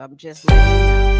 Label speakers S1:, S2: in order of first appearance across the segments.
S1: I'm just letting you know.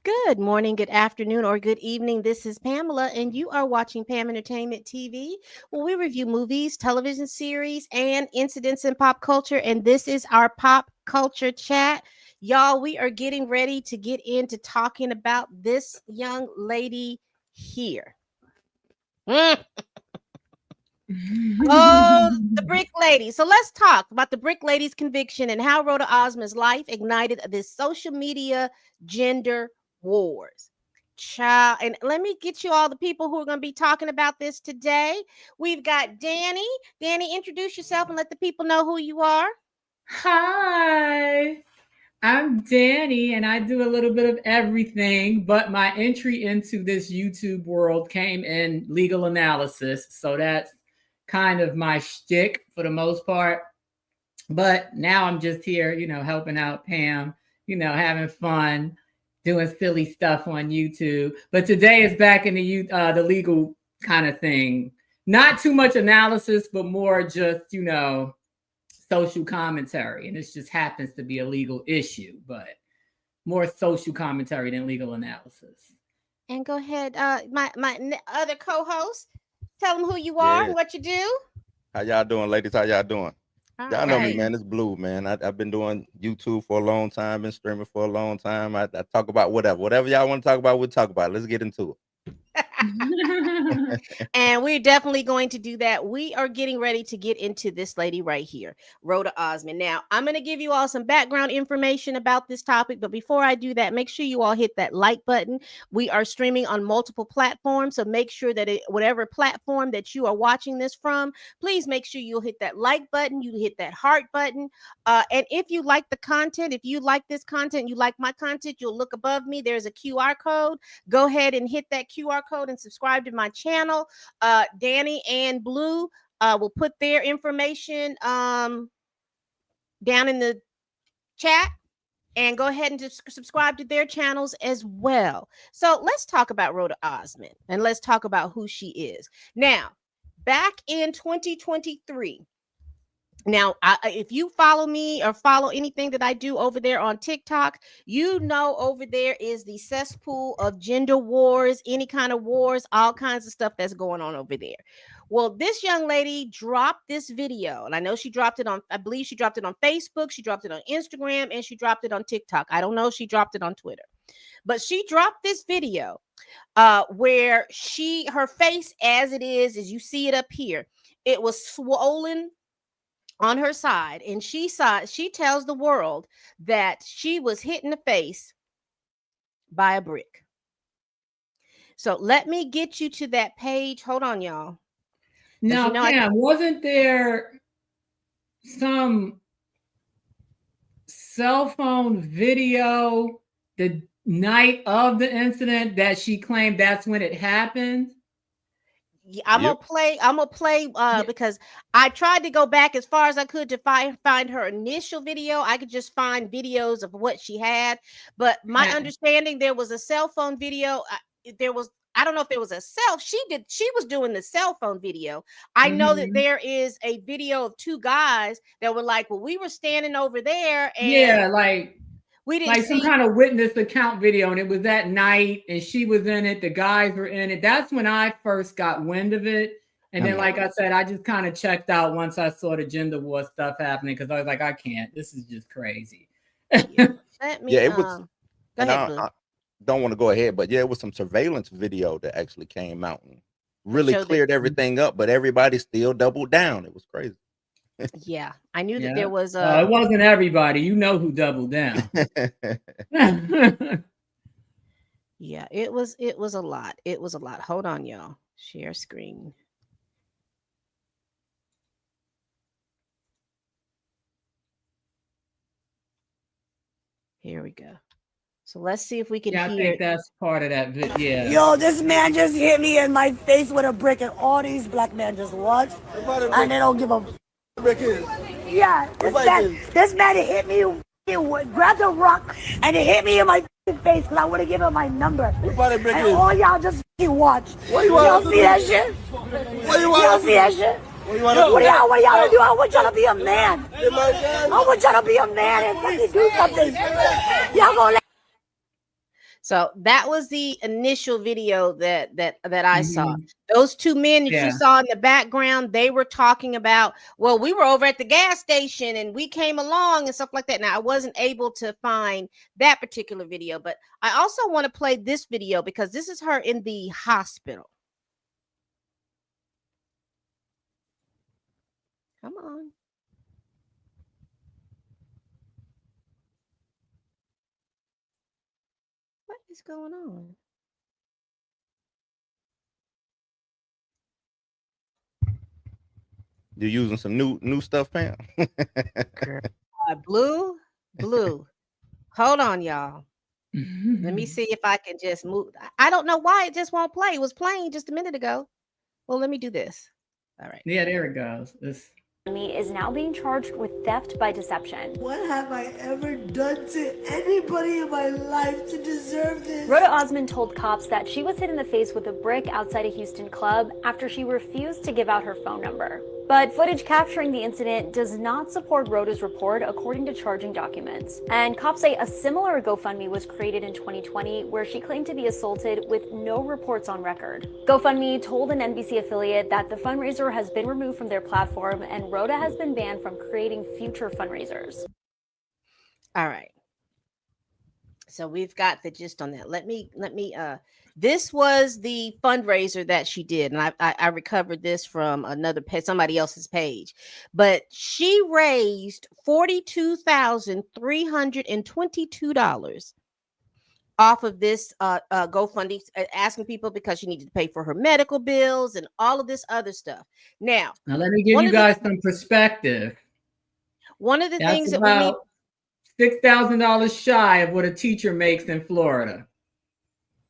S1: Good morning, good afternoon, or good evening. This is Pamela, and you are watching Pam Entertainment TV, where we review movies, television series, and incidents in pop culture. And this is our pop culture chat. Y'all, we are getting ready to get into talking about this young lady here. Oh, the Brick Lady. So let's talk about the Brick Lady's conviction and how Rhoda Osman's life ignited this social media gender wars. Child, and let me get you all the people who are going to be talking about this today. We've got Danny. Danny, introduce yourself and let the people know who you are.
S2: Hi, I'm Danny, and I do a little bit of everything, but my entry into this YouTube world came in legal analysis. So that's kind of my shtick for the most part. But now I'm just here, helping out Pam, having fun, doing silly stuff on YouTube. But today is back in the legal kind of thing. Not too much analysis, but more just, social commentary, and this just happens to be a legal issue, but more social commentary than legal analysis.
S1: And go ahead, my other co-host, tell them who you are and what you do.
S3: How y'all doing, ladies? How y'all doing?
S1: All
S3: Y'all know me,
S1: right.
S3: man. It's Blue, man. I've been doing YouTube for a long time, been streaming for a long time. I talk about whatever y'all want to talk about. We'll talk about it. Let's get into it.
S1: And we're definitely going to do that. We are getting ready to get into this lady right here, Rhoda Osman. Now, I'm going to give you all some background information about this topic, but before I do that, make sure you all hit that like button. We are streaming on multiple platforms, so make sure that whatever platform that you are watching this from, please make sure you'll hit that like button, you hit that heart button. And if you like the content, if you like this content, you like my content, you'll look above me. There's a QR code. Go ahead and hit that QR code and subscribe to my channel. Danny and Blue will put their information down in the chat, and go ahead and just subscribe to their channels as well. So let's talk about Rhoda Osman, and let's talk about who she is. Now, back in 2023, now, if you follow me or follow anything that I do over there on TikTok, you know over there is the cesspool of gender wars, any kind of wars, all kinds of stuff that's going on over there. Well, this young lady dropped this video, and I know she dropped it on, I believe she dropped it on Facebook, she dropped it on Instagram, and she dropped it on TikTok. I don't know if she dropped it on Twitter, but she dropped this video where her face as it is, as you see it up here, it was swollen on her side, and she tells the world that she was hit in the face by a brick. So let me get you to that page. Hold on, y'all.
S2: Now,
S1: you know,
S2: Pam, wasn't there some cell phone video the night of the incident that she claimed that's when it happened?
S1: I'm gonna play because I tried to go back as far as I could to find her initial video. I could just find videos of what she had, but my understanding, there was a cell phone video. I don't know if there was she was doing the cell phone video. I know that there is a video of two guys that were like, well, we were standing over there, and we didn't see
S2: some kind of witness account video, and it was that night, and she was in it. The guys were in it. That's when I first got wind of it. And then, like I said, I just kind of checked out once I saw the gender war stuff happening, because I was like, I can't. This is just crazy.
S1: Let me.
S3: It was.
S1: Go ahead,
S3: I don't want to go ahead, but it was some surveillance video that actually came out and really cleared everything up. But everybody still doubled down. It was crazy.
S1: Yeah, I knew that there was
S2: it wasn't everybody. You know who doubled down.
S1: Yeah, it was a lot. It was a lot. Hold on, y'all. Share screen. Here we go. So let's see if we can hear.
S2: I think that's part of that video.
S4: Yo, this man just hit me in my face with a brick, and all these black men just watch, and they don't give a brick is. Yeah, this man hit me, grabbed a rock, and it hit me in my face because I would have given him my number. And all y'all just watch. You don't see that shit? You don't see that shit? What y'all do? I want y'all to be a man. I want y'all to be a man and fucking do something. Y'all gonna let.
S1: So that was the initial video that I saw. Those two men that you saw in the background, they were talking about, well, we were over at the gas station and we came along and stuff like that. Now, I wasn't able to find that particular video, but I also want to play this video because this is her in the hospital. Come on. What is going on?
S3: You're using some new stuff, Pam?
S1: Blue. Hold on, y'all. Let me see if I can just move. I don't know why it just won't play. It was playing just a minute ago. Well, let me do this. All right.
S2: Yeah, there it goes.
S5: Is now being charged with theft by deception.
S4: What have I ever done to anybody in my life to deserve this?
S5: Roda Osman told cops that she was hit in the face with a brick outside a Houston club after she refused to give out her phone number. But footage capturing the incident does not support Roda's report, according to charging documents. And cops say a similar GoFundMe was created in 2020, where she claimed to be assaulted with no reports on record. GoFundMe told an NBC affiliate that the fundraiser has been removed from their platform and Roda has been banned from creating future fundraisers.
S1: All right. So we've got the gist on that. Let me this was the fundraiser that she did, and I recovered this from another page, somebody else's page. But she raised $42,322 off of this GoFundMe, asking people because she needed to pay for her medical bills and all of this other stuff. Now
S2: let me give you guys some perspective.
S1: One of the things that
S2: we need, $6,000 shy of what a teacher makes in Florida.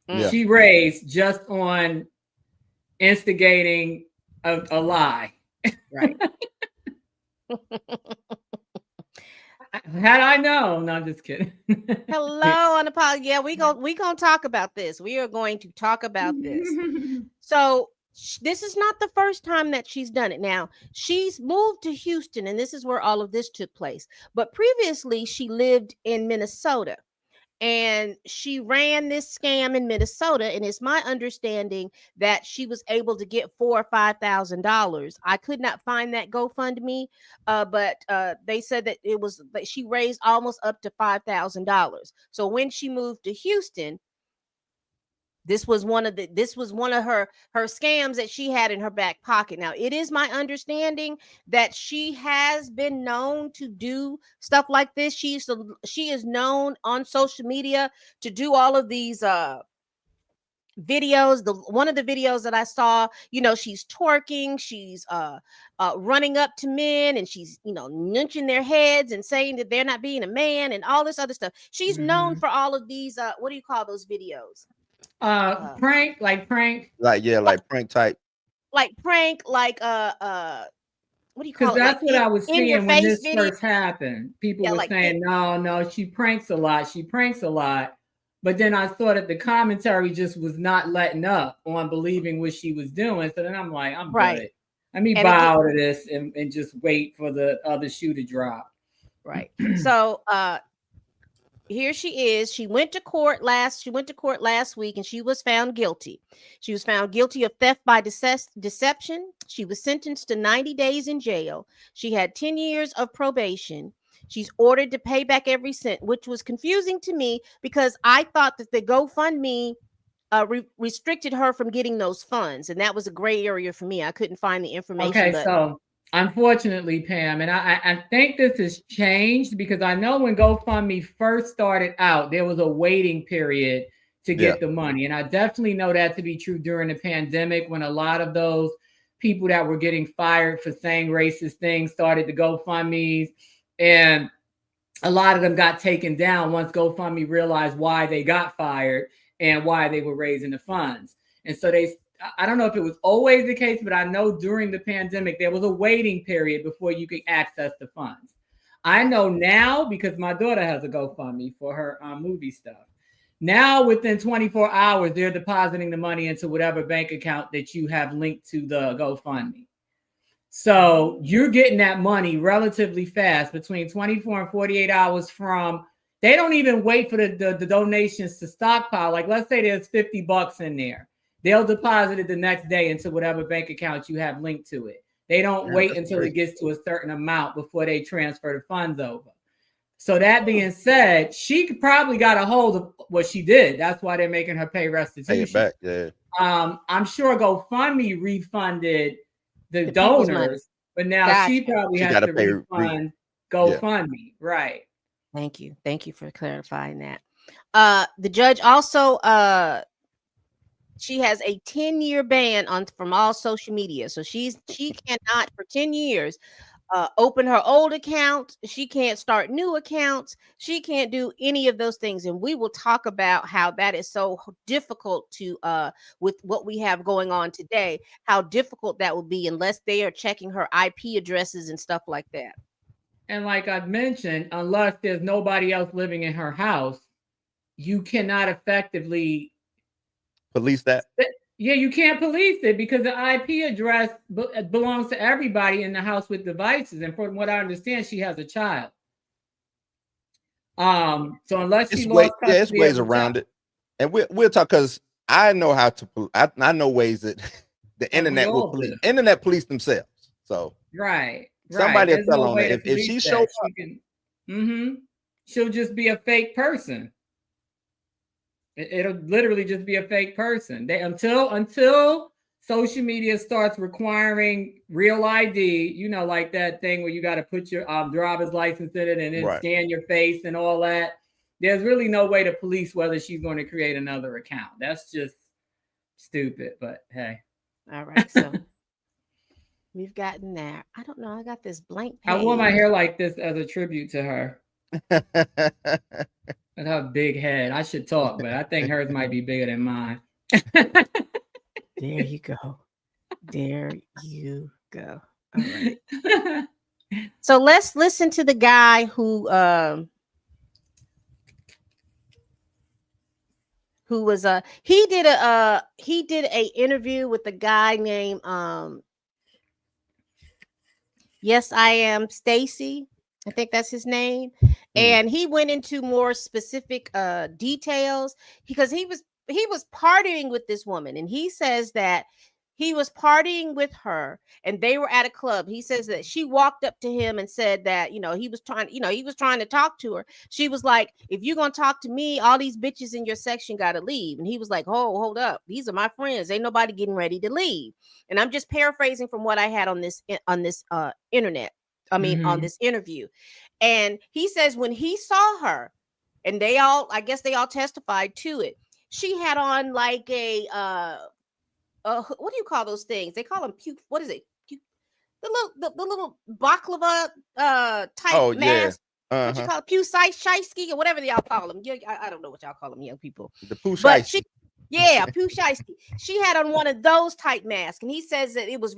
S2: Yeah. She raised just on instigating a lie.
S1: Right.
S2: Had I known, no, I'm just kidding.
S1: Hello, on the pod. Yeah, we gonna talk about this. We are going to talk about this. So this is not the first time that she's done it. Now, she's moved to Houston, and this is where all of this took place. But previously, she lived in Minnesota. And she ran this scam in Minnesota, and it's my understanding that she was able to get $4,000 or $5,000. I could not find that GoFundMe, but they said that that she raised almost up to $5,000. So when she moved to Houston, This was one of her scams that she had in her back pocket. Now, it is my understanding that she has been known to do stuff like this. She is known on social media to do all of these videos. One of the videos that I saw, she's twerking, she's running up to men, and she's nudging their heads and saying that they're not being a man and all this other stuff. She's known for all of these what do you call those videos?
S2: Prank.
S3: Like prank type.
S1: Like prank, like what do you call it?
S2: Because that's what I was seeing when this
S1: video.
S2: first happened. People were saying, no, she pranks a lot. She pranks a lot. But then I thought that the commentary just was not letting up on believing what she was doing. So then I'm like, I'm good. Let me bow to this and just wait for the other shoe to drop.
S1: Right. So here she is. She went to court last week, and she was found guilty. She was found guilty of theft by deception. She was sentenced to 90 days in jail. She had 10 years of probation. She's ordered to pay back every cent, which was confusing to me because I thought that the GoFundMe restricted her from getting those funds, and that was a gray area for me. I couldn't find the information.
S2: Okay, so unfortunately, Pam, and I think this has changed because I know when GoFundMe first started out, there was a waiting period to get the money. And I definitely know that to be true during the pandemic when a lot of those people that were getting fired for saying racist things started the GoFundMes, and a lot of them got taken down once GoFundMe realized why they got fired and why they were raising the funds. And so I don't know if it was always the case, but I know during the pandemic, there was a waiting period before you could access the funds. I know now because my daughter has a GoFundMe for her movie stuff. Now, within 24 hours, they're depositing the money into whatever bank account that you have linked to the GoFundMe. So you're getting that money relatively fast, between 24 and 48 hours from, they don't even wait for the donations to stockpile. Like, let's say there's $50 in there. They'll deposit it the next day into whatever bank account you have linked to it. They don't wait until it gets to a certain amount before they transfer the funds over. So that being said, she probably got a hold of what she did. That's why they're making her pay restitution.
S3: Pay it back, yeah.
S2: I'm sure GoFundMe refunded the donors, but now she probably has to refund GoFundMe. Right.
S1: Thank you for clarifying that. The judge also she has a 10-year ban from all social media. So she cannot for 10 years open her old account. She can't start new accounts. She can't do any of those things. And we will talk about how that is so difficult to with what we have going on today, how difficult that will be unless they are checking her IP addresses and stuff like that.
S2: And like I've mentioned, unless there's nobody else living in her house, you cannot effectively
S3: police that.
S2: Yeah, you can't police it because the IP address belongs to everybody in the house with devices. And from what I understand, she has a child. So unless she lost custody,
S3: there's ways around it, and we'll talk because I know how to. I know ways that the internet will police. Internet police themselves. So
S2: right.
S3: Somebody will tell on it. If she shows up,
S2: she'll just be a fake person. It'll literally just be a fake person. Until social media starts requiring real ID, like that thing where you got to put your driver's license in it and then scan your face and all that. There's really no way to police whether she's going to create another account. That's just stupid, but hey.
S1: All right, so we've gotten there. I don't know. I got this blank page.
S2: I wore my hair like this as a tribute to her. And her big head. I should talk, but I think hers might be bigger than mine.
S1: There you go. There you go. All right. So let's listen to the guy who was he did a interview with a guy named Yes, I Am Stacy. I think that's his name. And he went into more specific details because he was partying with this woman. And he says that He was partying with her and they were at a club. He says that she walked up to him and said that, he was trying to talk to her. She was like, if you're going to talk to me, all these bitches in your section got to leave. And he was like, oh, hold up. These are my friends. Ain't nobody getting ready to leave. And I'm just paraphrasing from what I had on this internet. On this interview. And he says when he saw her, and I guess they all testified to it, she had on like a what do you call those things? They call them what is it? The little baklava type mask.
S3: Yeah.
S1: What you call it? Pew shiesty or whatever y'all call them. I don't know what y'all call them, young people.
S3: The pew shiesty.
S1: Yeah, pew shiesty. She had on one of those type masks, and he says that it was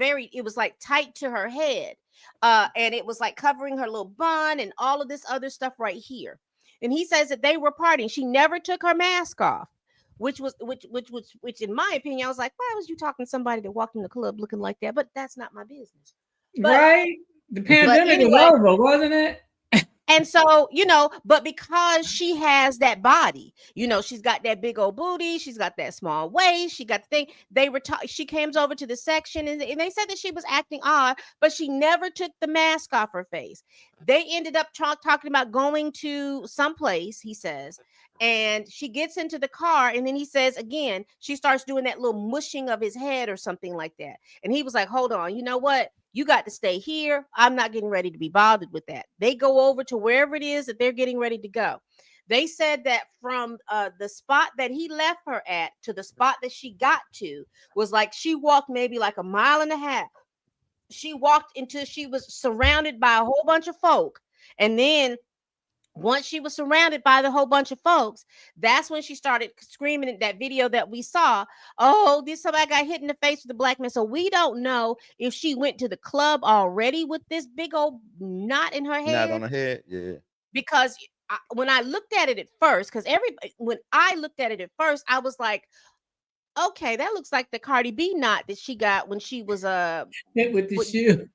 S1: like tight to her head. And it was like covering her little bun and all of this other stuff right here. And he says that they were partying. She never took her mask off, which in my opinion, I was like, why was you talking to somebody that walked in the club looking like that? But that's not my business.
S2: Right? The pandemic was over, wasn't it?
S1: And so, but because she has that body, she's got that big old booty, she's got that small waist, she got the thing. She comes over to the section and they said that she was acting odd, but she never took the mask off her face. They ended up talking about going to someplace, he says, and she gets into the car, and then he says again, she starts doing that little mushing of his head or something like that. And he was like, hold on, you know what? You got to stay here. I'm not getting ready to be bothered with that. They go over to wherever it is that they're getting ready to go. They said that from the spot that he left her at to the spot that she got to was like she walked maybe like 1.5 miles. She walked until she was surrounded by a whole bunch of folk. And then once she was surrounded by the whole bunch of folks, that's when she started screaming in that video that we saw. Oh, somebody got hit in the face with a black man. So we don't know if she went to the club already with this big old knot in her head.
S3: Knot on her head, yeah.
S1: Because when I looked at it at first, I was like, okay, that looks like the Cardi B knot that she got when she was
S2: hit with the shoe.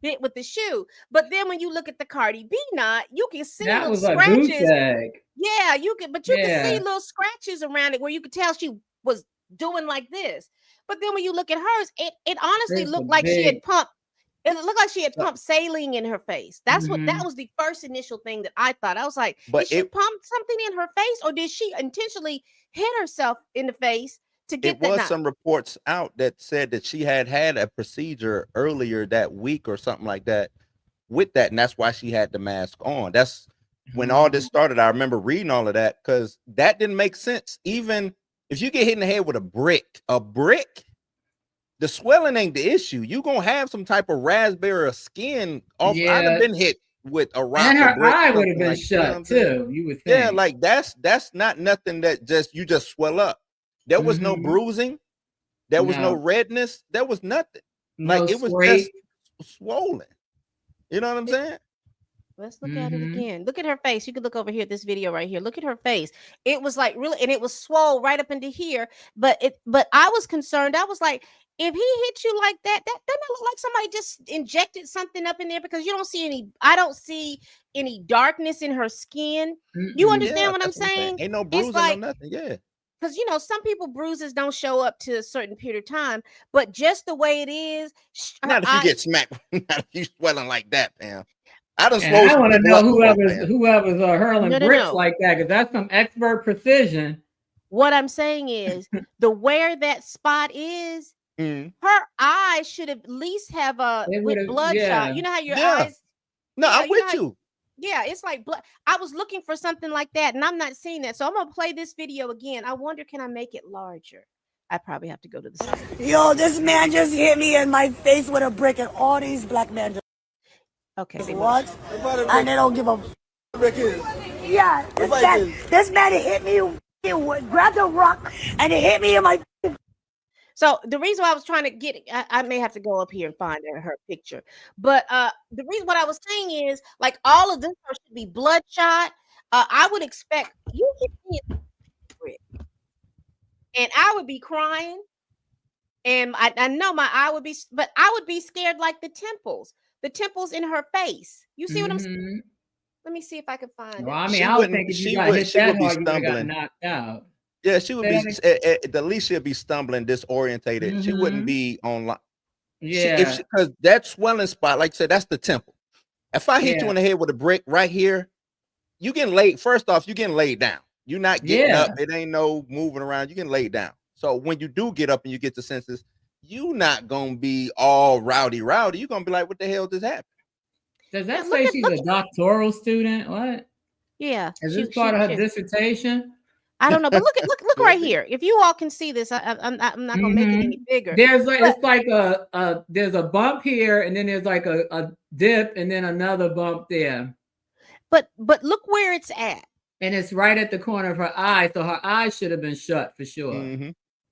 S1: Hit with the shoe. But then when you look at the Cardi B knot, you can see
S2: that
S1: little
S2: was
S1: scratches.
S2: A boot tag.
S1: Yeah, you can see little scratches around it where you could tell she was doing like this. But then when you look at hers, it honestly looked like she had pumped. It looked like she had pumped saline in her face. That was the first initial thing that I thought. I was like, did she pump something in her face, or did she intentionally hit herself in the face?
S3: It was some reports out that said that she had a procedure earlier that week or something like that with that. And that's why she had the mask on. That's when all this started. I remember reading all of that because that didn't make sense. Even if you get hit in the head with a brick, the swelling ain't the issue. You're going to have some type of raspberry or skin off.
S2: Yeah.
S3: I'd have been hit with a rock.
S2: And her
S3: brick,
S2: eye would have been
S3: like,
S2: shut too. You would think.
S3: Yeah, like that's not nothing that you just swell up. There was no bruising. There was no redness. There was nothing. Like it was just swollen. You know what I'm saying?
S1: Let's look at it again. Look at her face. You can look over here at this video right here. Look at her face. It was like really, and it was swole right up into here. But I was concerned. I was like, if he hit you like that doesn't look like somebody just injected something up in there, because I don't see any darkness in her skin. You understand what I'm saying?
S3: Ain't no bruising or nothing. Yeah.
S1: Because, some people bruises don't show up to a certain period of time, but just the way it is.
S3: Not if you get smacked, not if you swelling like that, Pam.
S2: I want to know whoever's hurling bricks like that, because that's some expert precision.
S1: What I'm saying is, where that spot is, her eyes should at least have bloodshot. You know how your eyes.
S3: No, I'm with you.
S1: Yeah, it's like blood. I was looking for something like that, and I'm not seeing that. So I'm gonna play this video again. I wonder, can I make it larger? I probably have to go to the side.
S4: Yo, this man just hit me in my face with a brick, and all these black men just what? And they don't give a yeah. This man hit me. He grabbed a rock and it hit me in my.
S1: So the reason why I was trying to get, I may have to go up here and find her picture. But the reason what I was saying is, like, all of this should be bloodshot. I would expect you hit me in the brick, and I would be crying, and I know my eye would be, but I would be scared like the temples in her face. You see what I'm saying? Let me see if I can find it.
S2: I mean, I would think if you got hit that hard, you would have got knocked out.
S3: Yeah, she would be at the least she'll be stumbling, disorientated. She wouldn't be online.
S2: Yeah.
S3: Because that swelling spot, like I said, that's the temple. If I hit you in the head with a brick right here, you getting laid. First off, you getting laid down. You're not getting up. It ain't no moving around. You getting laid down. So when you do get up and you get to senses, you not gonna be all rowdy. You're gonna be like, what the hell just happened?
S2: Does that say she's a doctoral student? What?
S1: Yeah.
S2: Is this part of her dissertation?
S1: I don't know, but look right here. If you all can see this, I'm not gonna make it any bigger.
S2: There's like it's like there's a bump here, and then there's like a dip, and then another bump there.
S1: But look where it's at.
S2: And it's right at the corner of her eye, so her eye should have been shut for sure.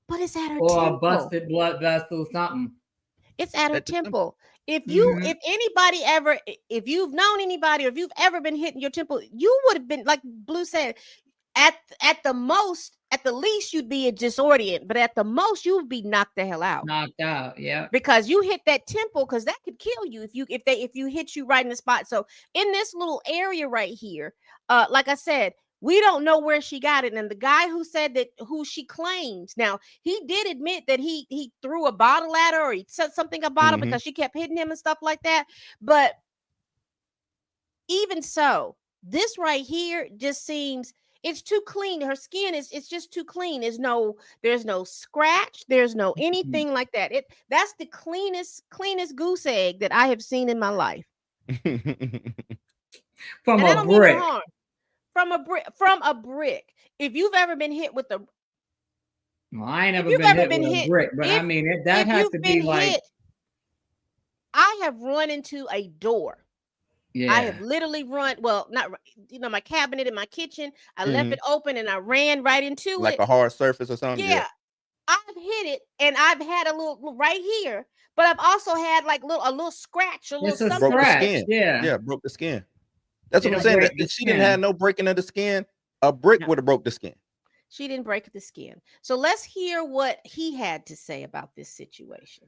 S1: But it's at her
S2: temple.
S1: Or
S2: a busted blood vessel, something.
S1: It's at her temple. If anybody ever, if you've known anybody, or if you've ever been hit in your temple, you would have been, like Blue said, at the least you'd be a disorient, but at the most you would be knocked the hell out.
S2: Knocked out, yeah.
S1: Because you hit that temple, because that could kill you if you hit you right in the spot. So in this little area right here, like I said, we don't know where she got it. And the guy who said that, who she claims, now he did admit that he threw a bottle at her, or he said something about her because she kept hitting him and stuff like that. But even so, this right here just seems, it's too clean. Her skin it's just too clean. There's no scratch. There's no anything like that. That's the cleanest goose egg that I have seen in my life.
S2: From a brick.
S1: From a brick. If you've ever been hit with a,
S2: well, I ain't never been hit with a brick, but I mean that has to be like.
S1: I have run into a door.
S2: Yeah.
S1: I have literally run, well, not, my cabinet in my kitchen. I left it open and I ran right into it.
S3: Like a hard surface or something?
S1: Yeah. I've hit it, and I've had a little right here, but I've also had like a little scratch, a little something.
S3: Broke the skin. Yeah, broke the skin. That's what I'm saying. That she didn't have no breaking of the skin. A brick would have broke the skin.
S1: She didn't break the skin. So let's hear what he had to say about this situation.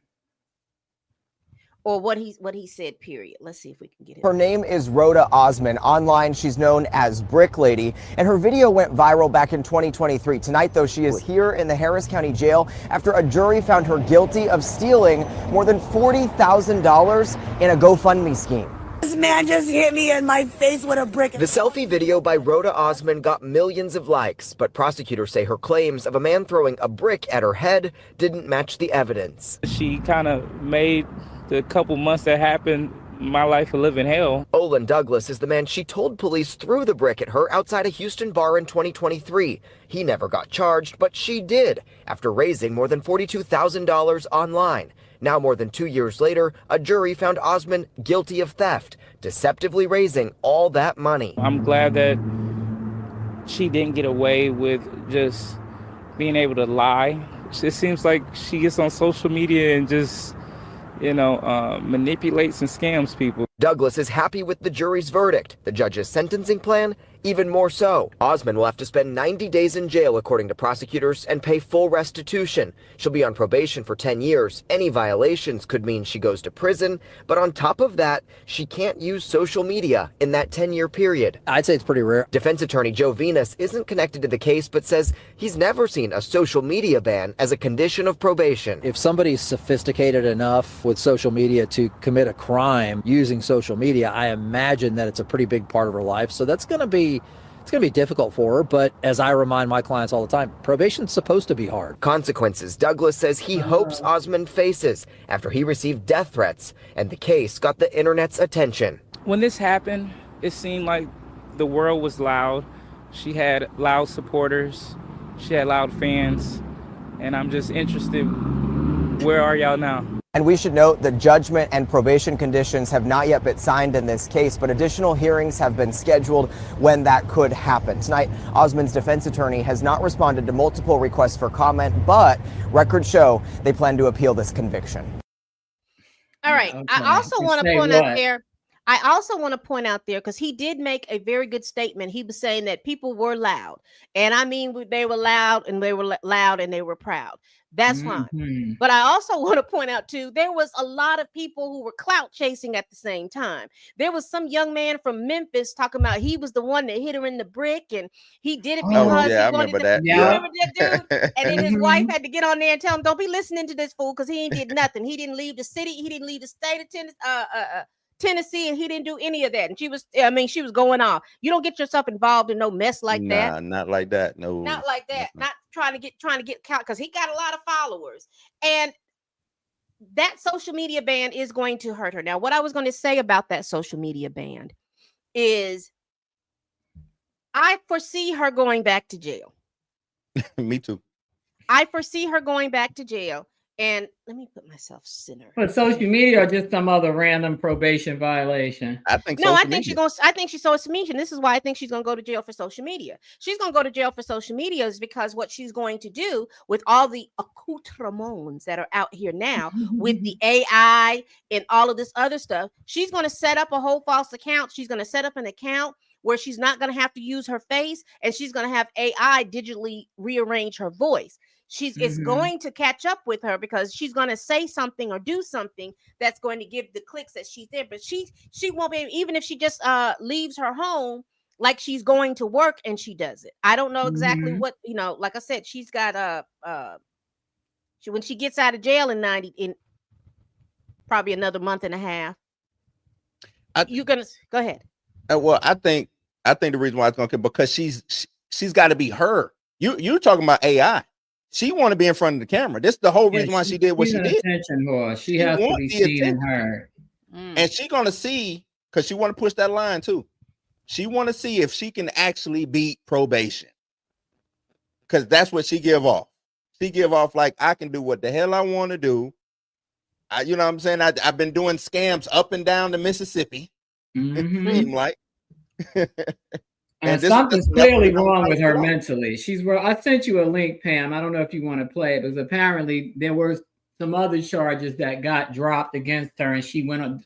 S1: Or what he said, period. Let's see if we can get it.
S6: Her name is Roda Osman. Online, she's known as Brick Lady, and her video went viral back in 2023. Tonight, though, she is here in the Harris County Jail after a jury found her guilty of stealing more than $40,000 in a GoFundMe scheme.
S4: This man just hit me in my face with a brick.
S6: The selfie video by Roda Osman got millions of likes, but prosecutors say her claims of a man throwing a brick at her head didn't match the evidence.
S7: She kind of made the couple months that happened my life a living hell.
S6: Olin Douglas is the man she told police threw the brick at her outside a Houston bar in 2023. He never got charged, but she did, after raising more than $42,000 online. Now, more than 2 years later, a jury found Osman guilty of theft, deceptively raising all that money.
S7: I'm glad that she didn't get away with just being able to lie. It seems like she gets on social media and just manipulates and scams people.
S6: Douglas is happy with the jury's verdict. The judge's sentencing plan, even more so. Osman will have to spend 90 days in jail, according to prosecutors, and pay full restitution. She'll be on probation for 10 years. Any violations could mean she goes to prison. But on top of that, she can't use social media in that 10-year period.
S8: I'd say it's pretty rare.
S6: Defense attorney Joe Venus isn't connected to the case, but says he's never seen a social media ban as a condition of probation.
S8: If somebody's sophisticated enough with social media to commit a crime using social media, I imagine that it's a pretty big part of her life. So it's going to be difficult for her. But as I remind my clients all the time, probation's supposed to be hard.
S6: Consequences Douglas says he hopes Osman faces after he received death threats, and the case got the internet's attention.
S7: When this happened, it seemed like the world was loud. She had loud supporters. She had loud fans. And I'm just interested, where are y'all now?
S6: And we should note the judgment and probation conditions have not yet been signed in this case, but additional hearings have been scheduled when that could happen. Tonight, Osman's defense attorney has not responded to multiple requests for comment, but records show they plan to appeal this conviction.
S1: All right. Okay. I also want to point out there, I also want to point out there, because he did make a very good statement. He was saying that people were loud, and I mean they were loud, and they were loud, and they were proud. That's fine. But I also want to point out too, there was a lot of people who were clout chasing at the same time. There was some young man from Memphis talking about he was the one that hit her in the brick, and he did it because
S3: yeah, I
S1: he wanted
S3: remember
S1: to.
S3: that.
S1: You
S3: Yeah.
S1: remember that dude? And then his wife had to get on there and tell him, "Don't be listening to this fool, because he ain't did nothing. He didn't leave the city. He didn't leave the state of Tennessee, and he didn't do any of that." And she was going off. You don't get yourself involved in no mess like that.
S3: Nah, not like that. No,
S1: Not like that. Not trying to get count, because he got a lot of followers. And that social media ban is going to hurt her. Now, what I was going to say about that social media ban is I foresee her going back to jail.
S3: Me too.
S1: I foresee her going back to jail. And let me put myself center.
S2: But social media or just some other random probation violation?
S3: I think
S1: no, I think she's going. I think she's social media. This is why I think she's going to go to jail for social media. She's going to go to jail for social media is because what she's going to do with all the accoutrements that are out here now with the AI and all of this other stuff, she's going to set up a whole false account. She's going to set up an account where she's not going to have to use her face, and she's going to have AI digitally rearrange her voice. It's going to catch up with her, because she's going to say something or do something that's going to give the clicks that she's there. But she won't be, even if she just leaves her home like she's going to work and she does it. I don't know exactly what, like I said, she's got when she gets out of jail in probably another month and a half. You're gonna go ahead.
S3: Well, I think the reason why it's going to, because she's got to be her. You're talking about AI. She want to be in front of the camera. This is the whole reason why she did what she did.
S2: Attention whore. She has to be seen and heard.
S3: And she gonna see, because she want to push that line too. She want to see if she can actually beat probation, because that's what she give off. She give off like, I can do what the hell I want to do. You know what I'm saying? I've been doing scams up and down the Mississippi. Seem like.
S2: And something's clearly wrong with her mentally. I sent you a link, Pam. I don't know if you want to play it, because apparently there were some other charges that got dropped against her, and she went on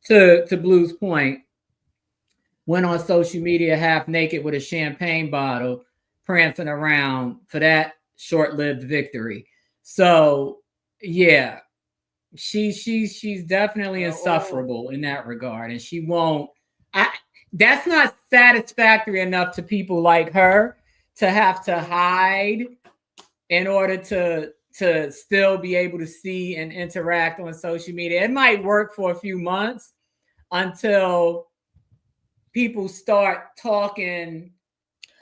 S2: to Blue's point, went on social media half naked with a champagne bottle, prancing around for that short-lived victory. So yeah, she's definitely insufferable in that regard, and she won't. That's not satisfactory enough to people like her to have to hide in order to still be able to see and interact on social media. It might work for a few months until people start talking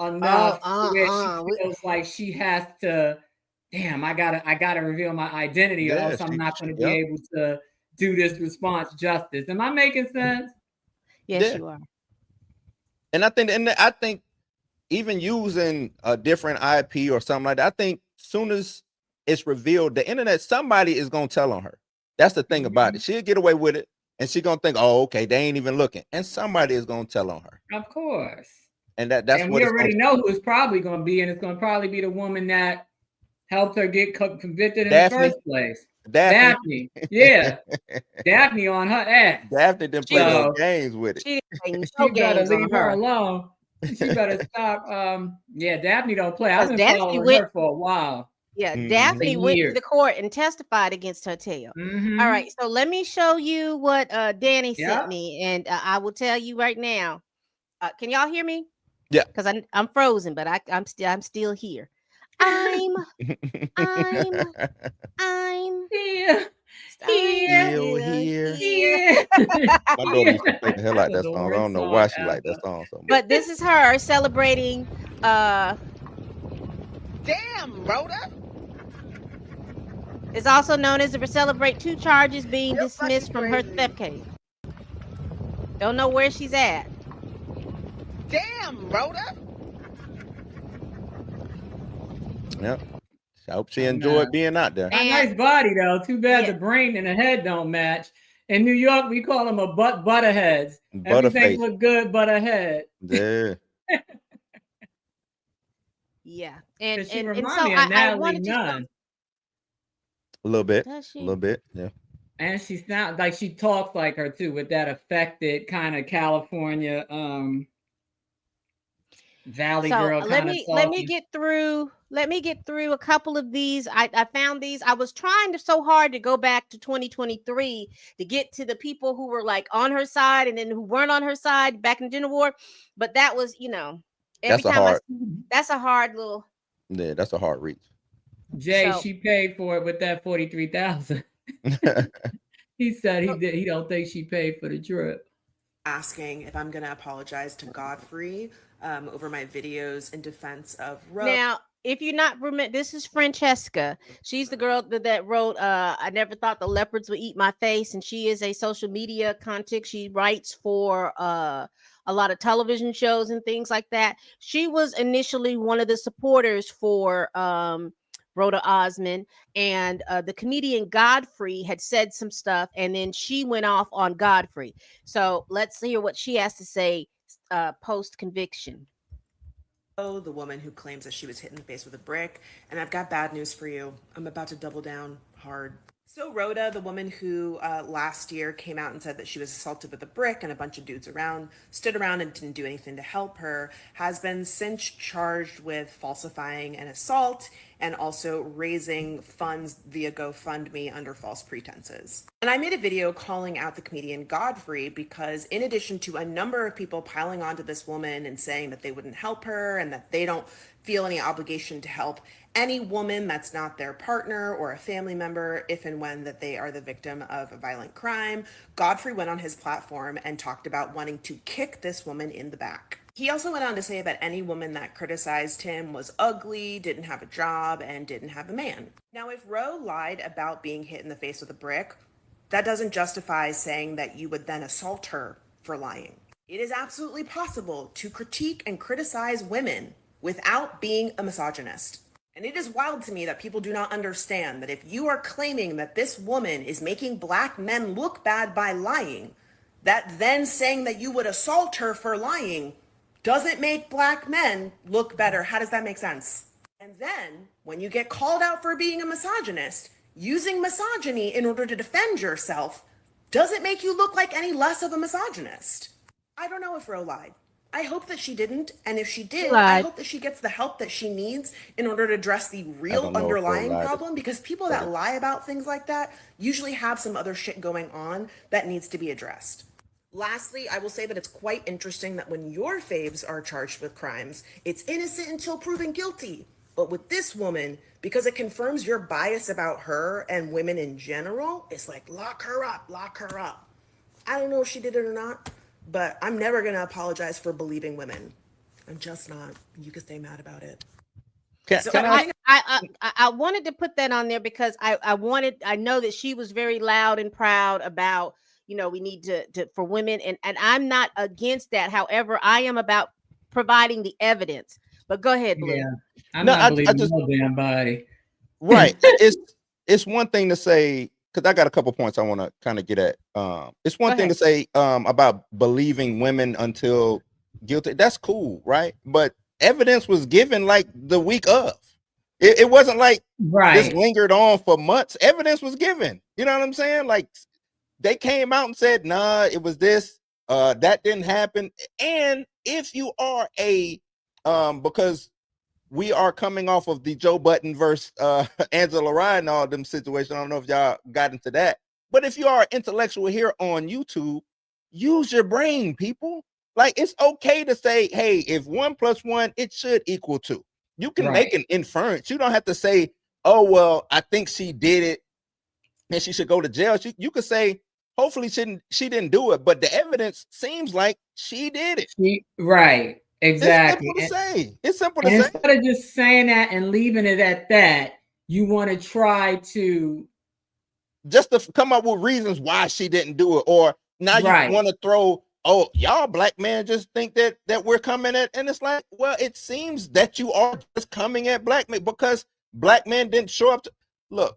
S2: enough where she feels like she has to, damn, I gotta reveal my identity, or else I'm not going to be able to do this response justice. Am I making sense?
S1: Yes, you are.
S3: And I think even using a different IP or something like that, I think soon as it's revealed, the internet, somebody is gonna tell on her. That's the thing about it. She'll get away with it, and she's gonna think, oh, okay, they ain't even looking, and somebody is gonna tell on her.
S2: Of course.
S3: And that's
S2: and
S3: what
S2: we already know who it's probably gonna be, and it's gonna probably be the woman that helped her get convicted in the first place. Daphne. Yeah. Daphne on her ass.
S3: Daphne didn't play no games with it.
S1: She
S2: better leave her alone. She better stop. Daphne don't play. I've been following her for a while.
S1: Yeah, Daphne went to the court and testified against her tail. All right, so let me show you what Danny sent me, and I will tell you right now. Can y'all hear me?
S3: Yeah,
S1: because I'm frozen, but I'm still here. I'm
S2: here.
S3: Still here. My daughter used to play the hell out that song. I don't know why she liked that song so much.
S1: But this is her celebrating.
S9: Damn, Rhoda.
S1: It's also known as to celebrate 2 charges being dismissed from her theft case. Don't know where she's at.
S9: Damn, Rhoda.
S3: Yep. I hope she enjoyed being out there.
S2: A nice body though. Too bad the brain and the head don't match. In New York, we call them a butterheads. Everything look good, but a head.
S3: Yeah.
S1: Yeah. And
S2: she
S1: so
S2: me of
S1: I wanted
S2: Nunn.
S3: A little bit. A little bit. Yeah.
S2: And she sounds like she talks like her too, with that affected kind of California Valley
S1: So
S2: girl
S1: let
S2: kind of
S1: me
S2: talking.
S1: get through. Let me get through a couple of these. I found these. I was trying to so hard to go back to 2023 to get to the people who were like on her side and then who weren't on her side back in the gender war. But that was, every
S3: That's a
S1: time
S3: hard.
S1: that's a hard little.
S3: Yeah, that's a hard reach.
S2: Jay,
S1: So-
S2: she paid for it with that 43,000. He said he don't think she paid for the trip.
S9: Asking if I'm going to apologize to Godfrey over my videos in defense of Roe.
S1: Now, if you're not remember, this is Francesca. She's the girl that wrote I never thought the leopards would eat my face, and she is a social media content. She writes for a lot of television shows and things like that. She was initially one of the supporters for Roda Osman, and the comedian Godfrey had said some stuff, and then she went off on Godfrey. So let's hear what she has to say post conviction.
S9: The woman who claims that she was hit in the face with a brick, and I've got bad news for you. I'm about to double down hard. So Rhoda, the woman who last year came out and said that she was assaulted with a brick and a bunch of dudes stood around and didn't do anything to help her, has been since charged with falsifying an assault and also raising funds via GoFundMe under false pretenses. And I made a video calling out the comedian Godfrey because in addition to a number of people piling onto this woman and saying that they wouldn't help her and that they don't feel any obligation to help any woman that's not their partner or a family member if and when that they are the victim of a violent crime, Godfrey went on his platform and talked about wanting to kick this woman in the back. He also went on to say that any woman that criticized him was ugly, didn't have a job, and didn't have a man. Now, if Roe lied about being hit in the face with a brick, that doesn't justify saying that you would then assault her for lying. It is absolutely possible to critique and criticize women without being a misogynist. And it is wild to me that people do not understand that if you are claiming that this woman is making black men look bad by lying, that then saying that you would assault her for lying doesn't make black men look better. How does that make sense? And then when you get called out for being a misogynist, using misogyny in order to defend yourself doesn't make you look like any less of a misogynist. I don't know if Roe lied. I hope that she didn't, and if she did, I hope that she gets the help that she needs in order to address the real underlying problem, because people that lie about things like that usually have some other shit going on that needs to be addressed. Lastly, I will say that it's quite interesting that when your faves are charged with crimes, it's innocent until proven guilty. But with this woman, because it confirms your bias about her and women in general, it's like, lock her up, lock her up. I don't know if she did it or not, but I'm never going to apologize for believing women. I'm just not. You can stay mad about it.
S1: I wanted to put that on there because I know that she was very loud and proud about, we need to for women, and I'm not against that. However, I am about providing the evidence. But go ahead, Blue.
S2: Yeah, I'm not believing no damn body.
S3: Right. It's one thing to say, because I got a couple points I want to kind of get at. It's one thing to say about believing women until guilty. That's cool, right? But evidence was given like the week of. It wasn't like this lingered on for months. Evidence was given. You know what I'm saying? Like they came out and said, nah, it was this. That didn't happen. And if you are because we are coming off of the Joe Budden versus Angela Rye and all them situations. I don't know if y'all got into that. But if you are an intellectual here on YouTube, use your brain, people. Like, it's okay to say, hey, if 1 + 1, it should equal 2. You can make an inference. You don't have to say, oh, well, I think she did it and she should go to jail. You could say, hopefully she didn't do it, but the evidence seems like she did it.
S2: Right. Exactly.
S3: It's simple to say.
S2: Instead of just saying that and leaving it at that, you want to try to
S3: just to come up with reasons why she didn't do it, or now you want to throw, oh, y'all black men just think that we're coming at, and it's like, well, it seems that you are just coming at black men because black men didn't show up. Look,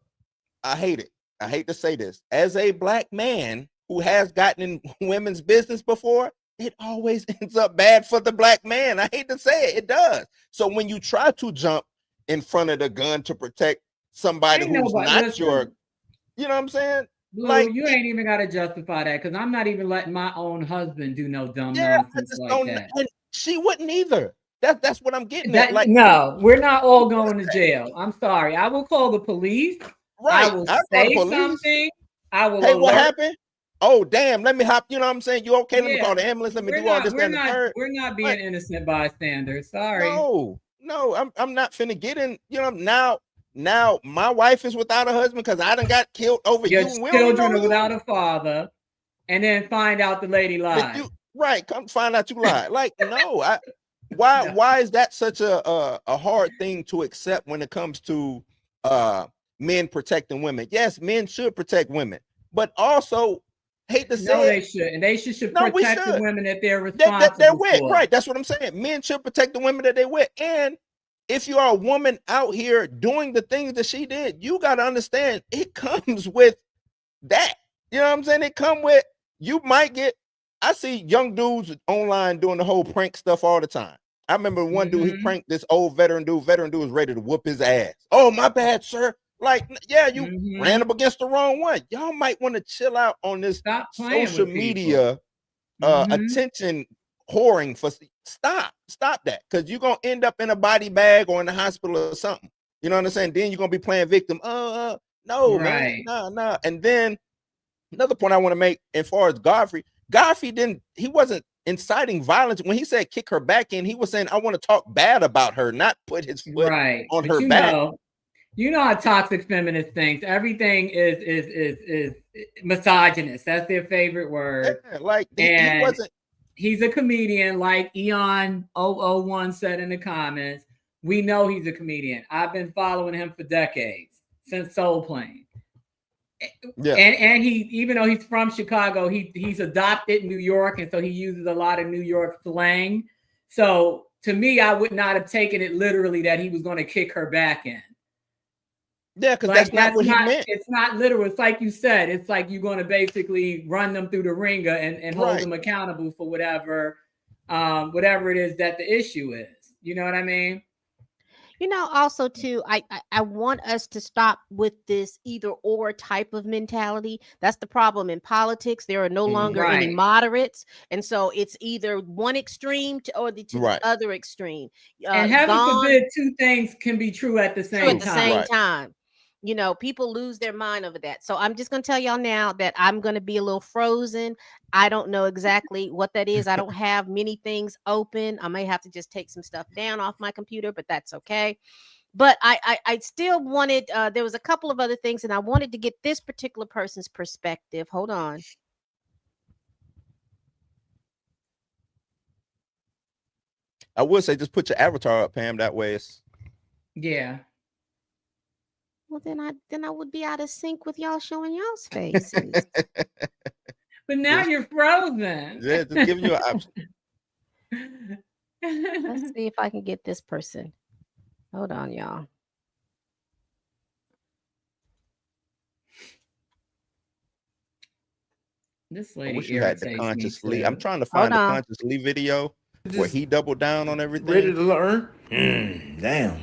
S3: I hate it. I hate to say this. As a black man who has gotten in women's business before, it always ends up bad for the black man. I hate to say it. It does. So when you try to jump in front of the gun to protect somebody who's not your, you know what I'm saying?
S2: Blue,
S3: Like,
S2: you ain't even got to justify that because I'm not even letting my own husband do no dumb
S3: yeah, I
S2: nonsense
S3: just
S2: like
S3: don't.
S2: that.
S3: And she wouldn't either. That's what I'm getting at. Like,
S2: No, we're not all going to jail. I'm sorry. I will call the police. I
S3: right?
S2: will
S3: I call the
S2: say
S3: police.
S2: something. I will
S3: Hey, what
S2: alert.
S3: happened? Oh, damn. Let me hop. You know what I'm saying? You okay? Let me
S2: Yeah,
S3: call the ambulance. Let me do all this, that, and the third.
S2: we're not being
S3: But
S2: innocent bystanders. Sorry.
S3: no, I'm not finna get in. You know, now my wife is without a husband because I done got killed over
S2: Your
S3: you. And we don't even
S2: children
S3: know
S2: are without a father, and then find out the lady lied.
S3: you. Right? Come find out you lied. Like, no, why is that such a hard thing to accept when it comes to men protecting women? Yes, men should protect women, but also hate to say
S2: No, they shouldn't. They should
S3: No, we
S2: protect the
S3: should.
S2: women that they're
S3: they're
S2: responsible
S3: with.
S2: for.
S3: Right, that's what I'm saying. Men should protect the women that they with. And if you are a woman out here doing the things that she did, you got to understand it comes with that. You know what I'm saying? It come with, you might get, I see young dudes online doing the whole prank stuff all the time. I remember one dude, he pranked this old veteran dude. Veteran dude was ready to whoop his ass. Oh, my bad, sir. Like, yeah, you ran up against the wrong one. Y'all might want to chill out on this social media attention whoring. For stop that, because you're gonna end up in a body bag or in the hospital or something. You know what I'm saying? Then you're gonna be playing victim. No, man, no. And then another point I want to make, as far as Godfrey he wasn't inciting violence when he said kick her back in. He was saying, I want to talk bad about her, not put his foot on her back.
S2: You know how toxic feminists think. Everything is misogynist. That's their favorite word.
S3: Yeah, like
S2: he wasn't. He's a comedian, like Eon 001 said in the comments. We know he's a comedian. I've been following him for decades, since Soul Plane. Yeah. And he, even though he's from Chicago, he's adopted New York, and so he uses a lot of New York slang. So to me, I would not have taken it literally that he was going to kick her back in.
S3: Yeah, because that's not what he meant.
S2: It's not literal. It's like you said. It's like you're going to basically run them through the ringer and hold them accountable for whatever it is that the issue is. You know what I mean?
S1: You know, also too, I want us to stop with this either or type of mentality. That's the problem in politics. There are no longer any moderates, and so it's either one extreme to the other extreme.
S2: And heaven forbid, two things can be true at the same
S1: time. You know, people lose their mind over that. So I'm just going to tell y'all now that I'm going to be a little frozen. I don't know exactly what that is. I don't have many things open. I may have to just take some stuff down off my computer, but that's okay. But I still wanted, there was a couple of other things, and I wanted to get this particular person's perspective. Hold on.
S3: I would say just put your avatar up, Pam. That way it's.
S2: Yeah.
S1: Well, then I would be out of sync with y'all showing y'all's faces.
S2: But now you're frozen.
S3: Yeah, just giving you an option.
S1: Let's see if I can get this person. Hold on, y'all.
S2: This lady
S3: I wish you had the Conscious Lee. I'm trying to
S1: Hold
S3: find the
S1: on.
S3: Conscious Lee video where he doubled down on everything.
S10: Ready to learn? Damn.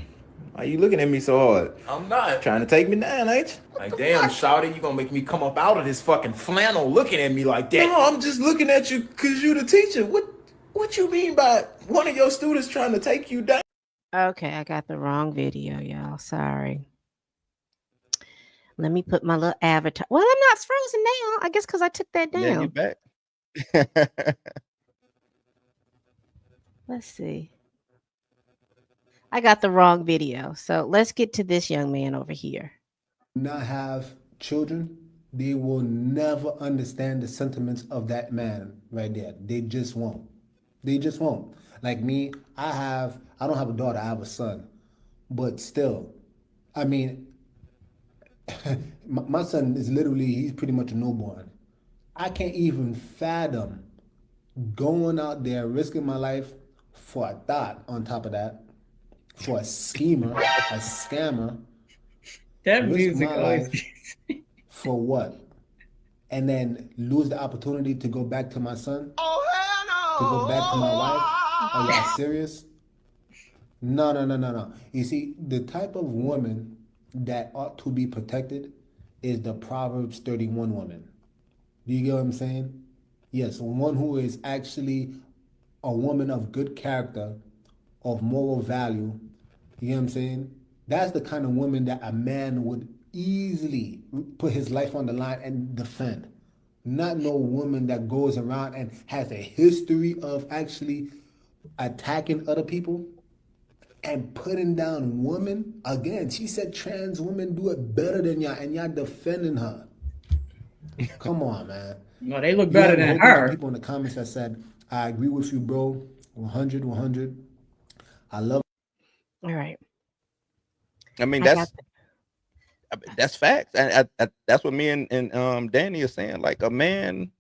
S10: Why you looking at me so hard?
S11: I'm not.
S10: Trying to take me down, ain't you?
S11: Like, damn, shawty, you gonna make me come up out of this fucking flannel looking at me like that.
S10: No, I'm just looking at you because you the teacher. What you mean by one of your students trying to take you down?
S1: Okay, I got the wrong video, y'all. Sorry. Let me put my little avatar. Well, I'm not frozen now. I guess because I took that down.
S3: Yeah, you back.
S1: Let's see. I got the wrong video. So let's get to this young man over here.
S12: Not have children, they will never understand the sentiments of that man right there. They just won't. They just won't. Like me, I don't have a daughter, I have a son. But still, I mean, my son is literally, he's pretty much a newborn. I can't even fathom going out there, risking my life for a thought on top of that. For a schemer, a scammer,
S2: that music
S12: for what? And then lose the opportunity to go back to my son?
S11: Oh, hell no!
S12: To go back to my wife? Are y'all serious? No. You see, the type of woman that ought to be protected is the Proverbs 31 woman. Do you get what I'm saying? Yes, one who is actually a woman of good character, of moral value. You know what I'm saying? That's the kind of woman that a man would easily put his life on the line and defend. Not no woman that goes around and has a history of actually attacking other people and putting down women. Again, she said trans women do it better than y'all, and y'all defending her. Come on, man.
S2: No, they look better than
S12: a whole bunch of
S2: her.
S12: people in the comments that said, I agree with you, bro. 100. I love.
S1: All right.
S3: I mean,
S1: I got
S3: that's facts. And that's what me and Danny are saying. Like a man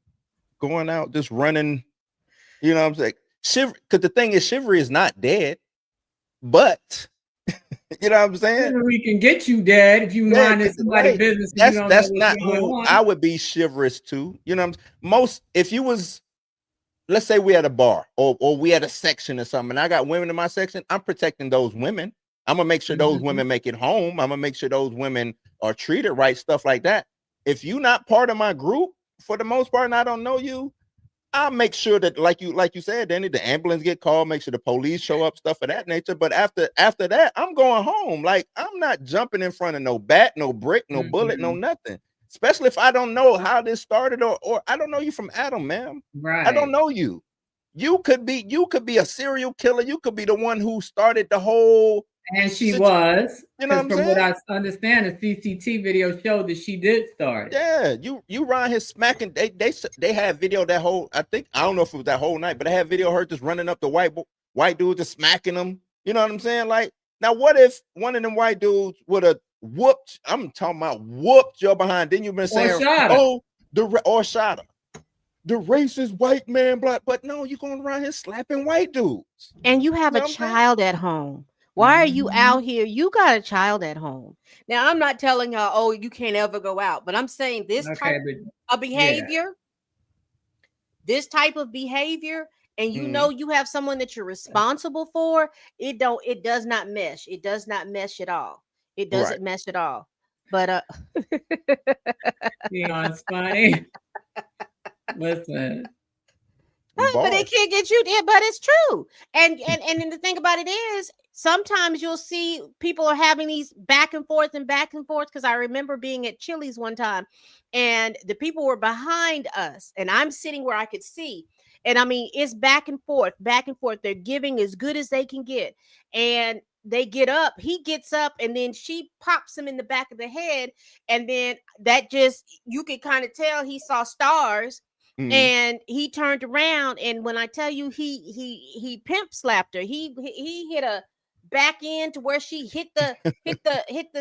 S3: going out just running, you know what I'm saying? Because the thing is, chivalry is not dead, but you know what I'm saying?
S2: We can get you dead if you minding somebody's
S3: right.
S2: business and you don't know
S3: That's
S2: what's
S3: not
S2: going
S3: who
S2: on.
S3: I would be chivalrous to. You know what I'm saying? If you was, let's say we had a bar or we had a section or something, and I got women in my section, I'm protecting those women. I'm gonna make sure those women make it home. I'm gonna make sure those women are treated right, stuff like that. If you're not part of my group, for the most part, and I don't know you, I'll make sure that, like you said, Danny, the ambulance get called, make sure the police show up, stuff of that nature. But after that, I'm going home. Like, I'm not jumping in front of no bat, no brick, no bullet, no nothing. Especially if I don't know how this started, or I don't know you from Adam, man.
S2: Right.
S3: I don't know you. You could be a serial killer. You could be the one who started the whole.
S2: And she was,
S3: you know what I'm
S2: from
S3: saying?
S2: what I understand, the CCTV video showed that she did start.
S3: Yeah, you around here smacking. They had video that whole. I don't know if it was that whole night, but they had video of her just running up the white dude, just smacking them. You know what I'm saying? Like, now what if one of them white dudes would have whooped? I'm talking about whooped your behind. Then you've been saying, or shot her. The racist white man, black. But no, you're going around here slapping white dudes.
S1: And you have a child at home. Why are you out here? You got a child at home. Now, I'm not telling her, oh, you can't ever go out. But I'm saying this type of behavior, and you know you have someone that you're responsible for, it does not mesh. It does not mesh at all. It doesn't mesh at all. But
S2: you know, it's funny. Listen.
S1: But they can't get you there, but it's true. And the thing about it is, sometimes you'll see people are having these back and forth because I remember being at Chili's one time and the people were behind us and I'm sitting where I could see. And I mean, it's back and forth. They're giving as good as they can get. And they get up, he gets up, and then she pops him in the back of the head. And then that just, you could kind of tell he saw stars. And he turned around, and when I tell you he pimp slapped her, he hit a back end to where she hit the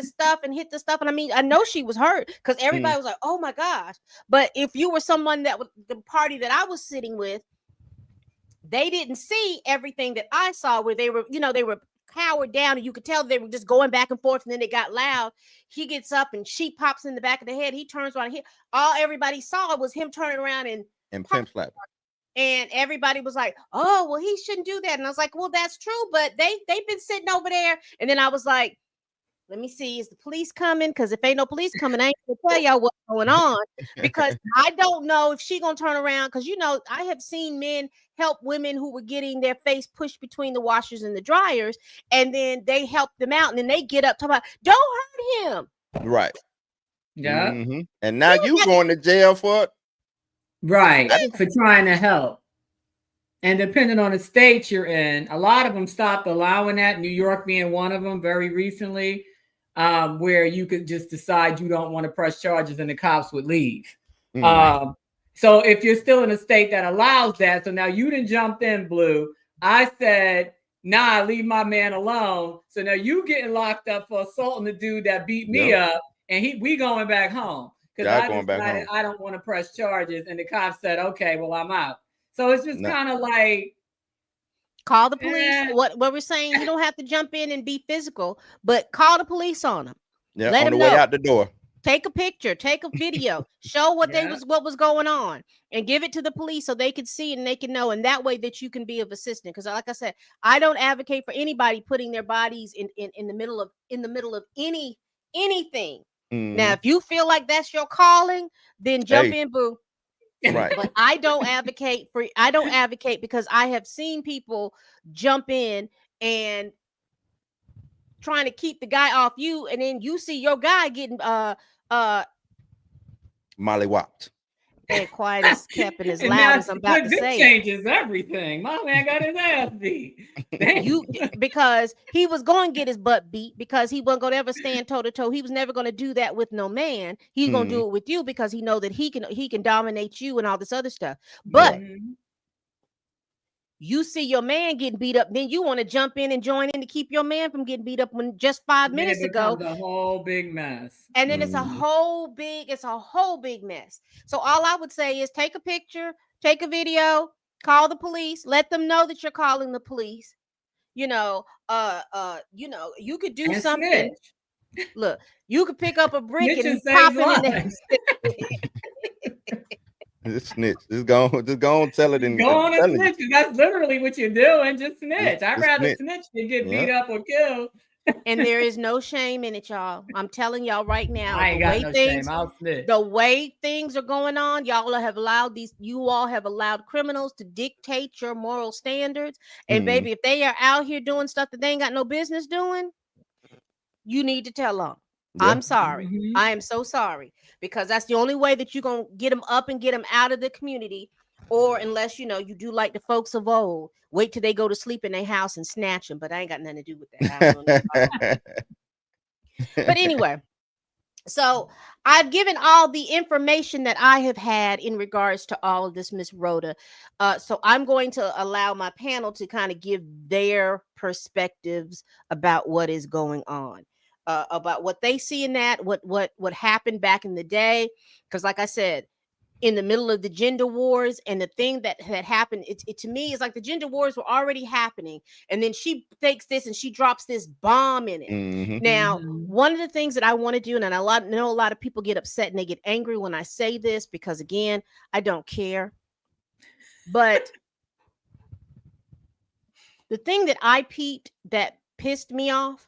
S1: stuff. And I mean, I know she was hurt because everybody was like, oh my gosh. But if you were someone that was the party that I was sitting with, they didn't see everything that I saw, where they were cowered down, and you could tell they were just going back and forth, and then it got loud. He gets up and she pops in the back of the head. He turns around. All everybody saw was him turning around and
S3: pimp slap.
S1: And everybody was like, oh, well, he shouldn't do that. And I was like, well, that's true, but they've been sitting over there. And then I was like, let me see, is the police coming? Because if ain't no police coming, I ain't gonna tell y'all what's going on. Because I don't know if she gonna turn around. Because I have seen men help women who were getting their face pushed between the washers and the dryers, and then they help them out, and then they get up talking about, don't hurt him.
S3: Right.
S2: Yeah.
S3: And now you going to jail for it.
S2: Right. For trying to help. And depending on the state you're in, a lot of them stopped allowing that, New York being one of them very recently, where you could just decide you don't want to press charges and the cops would leave. So if you're still in a state that allows that, so now you done jumped in, Blue. I said, nah, leave my man alone. So now you getting locked up for assaulting the dude that beat me up, and we going back home. Because I decided I don't want to press charges. And the cops said, okay, well, I'm out. So it's just kind of like,
S1: call the police. What we're saying, you don't have to jump in and be physical, but call the police on them.
S3: Yeah, let them know. Way out the door.
S1: Take a picture, take a video, show what what was going on, and give it to the police so they can see it and they can know. And that way that you can be of assistance. Because like I said, I don't advocate for anybody putting their bodies in the middle of anything. Now, if you feel like that's your calling, then jump in, boo.
S3: Right.
S1: But I don't advocate because I have seen people jump in and trying to keep the guy off you, and then you see your guy getting
S3: mollywopped.
S1: And quiet as kept and as loud as I'm about to say.
S2: Changes everything. My man got his ass beat.
S1: Because he was going to get his butt beat because he wasn't going to ever stand toe to toe. He was never going to do that with no man. He's going to do it with you because he know that he can dominate you and all this other stuff. But you see your man getting beat up, then you want to jump in and join in to keep your man from getting beat up when just 5 minutes ago.
S2: The whole big mess.
S1: And then it's a whole big mess. So all I would say is take a picture, take a video, call the police, let them know that you're calling the police. You could do something. Snitch. Look, you could pick up a brick and pop it in there.
S3: Just snitch. Just go and tell it.
S2: Go on and snitch. That's literally what you're doing. Just snitch. I'd rather snitch than get beat up or killed.
S1: And there is no shame in it, y'all. I'm telling y'all right now.
S2: I ain't got no shame. I'll snitch.
S1: The way things are going on, you all have allowed criminals to dictate your moral standards. And baby, if they are out here doing stuff that they ain't got no business doing, you need to tell them. Yeah. I'm sorry. I am so sorry, because that's the only way that you're going to get them up and get them out of the community. Or unless, you do like the folks of old, wait till they go to sleep in their house and snatch them. But I ain't got nothing to do with that. But anyway, so I've given all the information that I have had in regards to all of this, Miss Rhoda. So I'm going to allow my panel to kind of give their perspectives about what is going on. About what they see in that, what happened back in the day. Because like I said, in the middle of the gender wars and the thing that had happened, it to me is like the gender wars were already happening. And then she takes this and she drops this bomb in it. Now, one of the things that I want to do, and I know a lot of people get upset and they get angry when I say this, because again, I don't care. But the thing that I peeped that pissed me off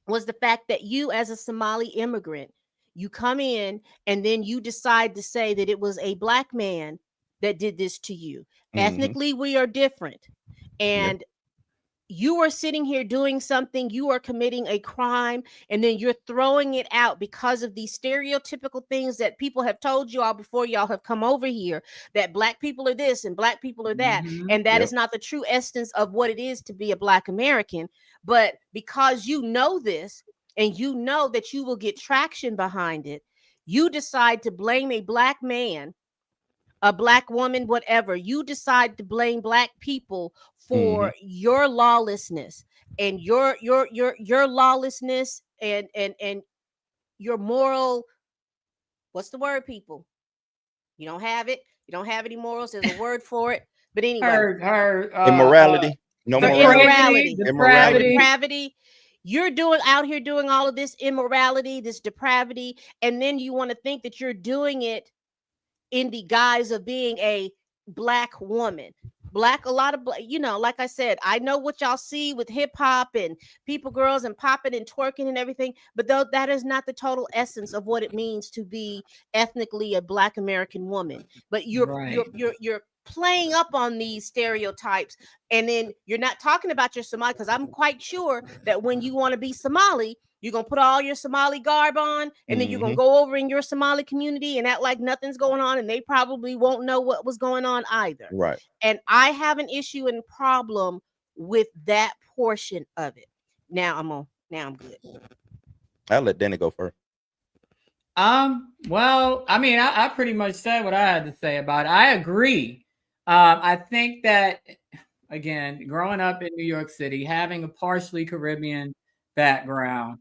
S1: was the fact that you, as a Somali immigrant, you come in and then you decide to say that it was a Black man that did this to you. Ethnically, we are different. And you are sitting here doing something, you are committing a crime, and then you're throwing it out because of these stereotypical things that people have told you all before y'all have come over here, that Black people are this and Black people are that. And that is not the true essence of what it is to be a Black American. But because you know this, and you know that you will get traction behind it, you decide to blame a Black man, a Black woman, whatever. You decide to blame Black people for your lawlessness and your lawlessness and your moral. What's the word, people? You don't have it. You don't have any morals. There's a word for it. But anyway,
S3: immorality. No
S1: morality. Depravity. You're out here doing all of this immorality, this depravity, and then you want to think that you're doing it in the guise of being a Black woman. Black, a lot of, like I said, I know what y'all see with hip hop and people, girls, and popping and twerking and everything, but though that is not the total essence of what it means to be ethnically a Black American woman. But you're playing up on these stereotypes, and then you're not talking about your Somali, because I'm quite sure that when you want to be Somali, you're going to put all your Somali garb on, and then you're going to go over in your Somali community and act like nothing's going on, and they probably won't know what was going on either.
S3: Right.
S1: And I have an issue and problem with that portion of it. Now I'm good.
S3: I'll let Danny go first.
S2: Well, I mean, I pretty much said what I had to say about it. I agree. I think that, again, growing up in New York City, having a partially Caribbean background,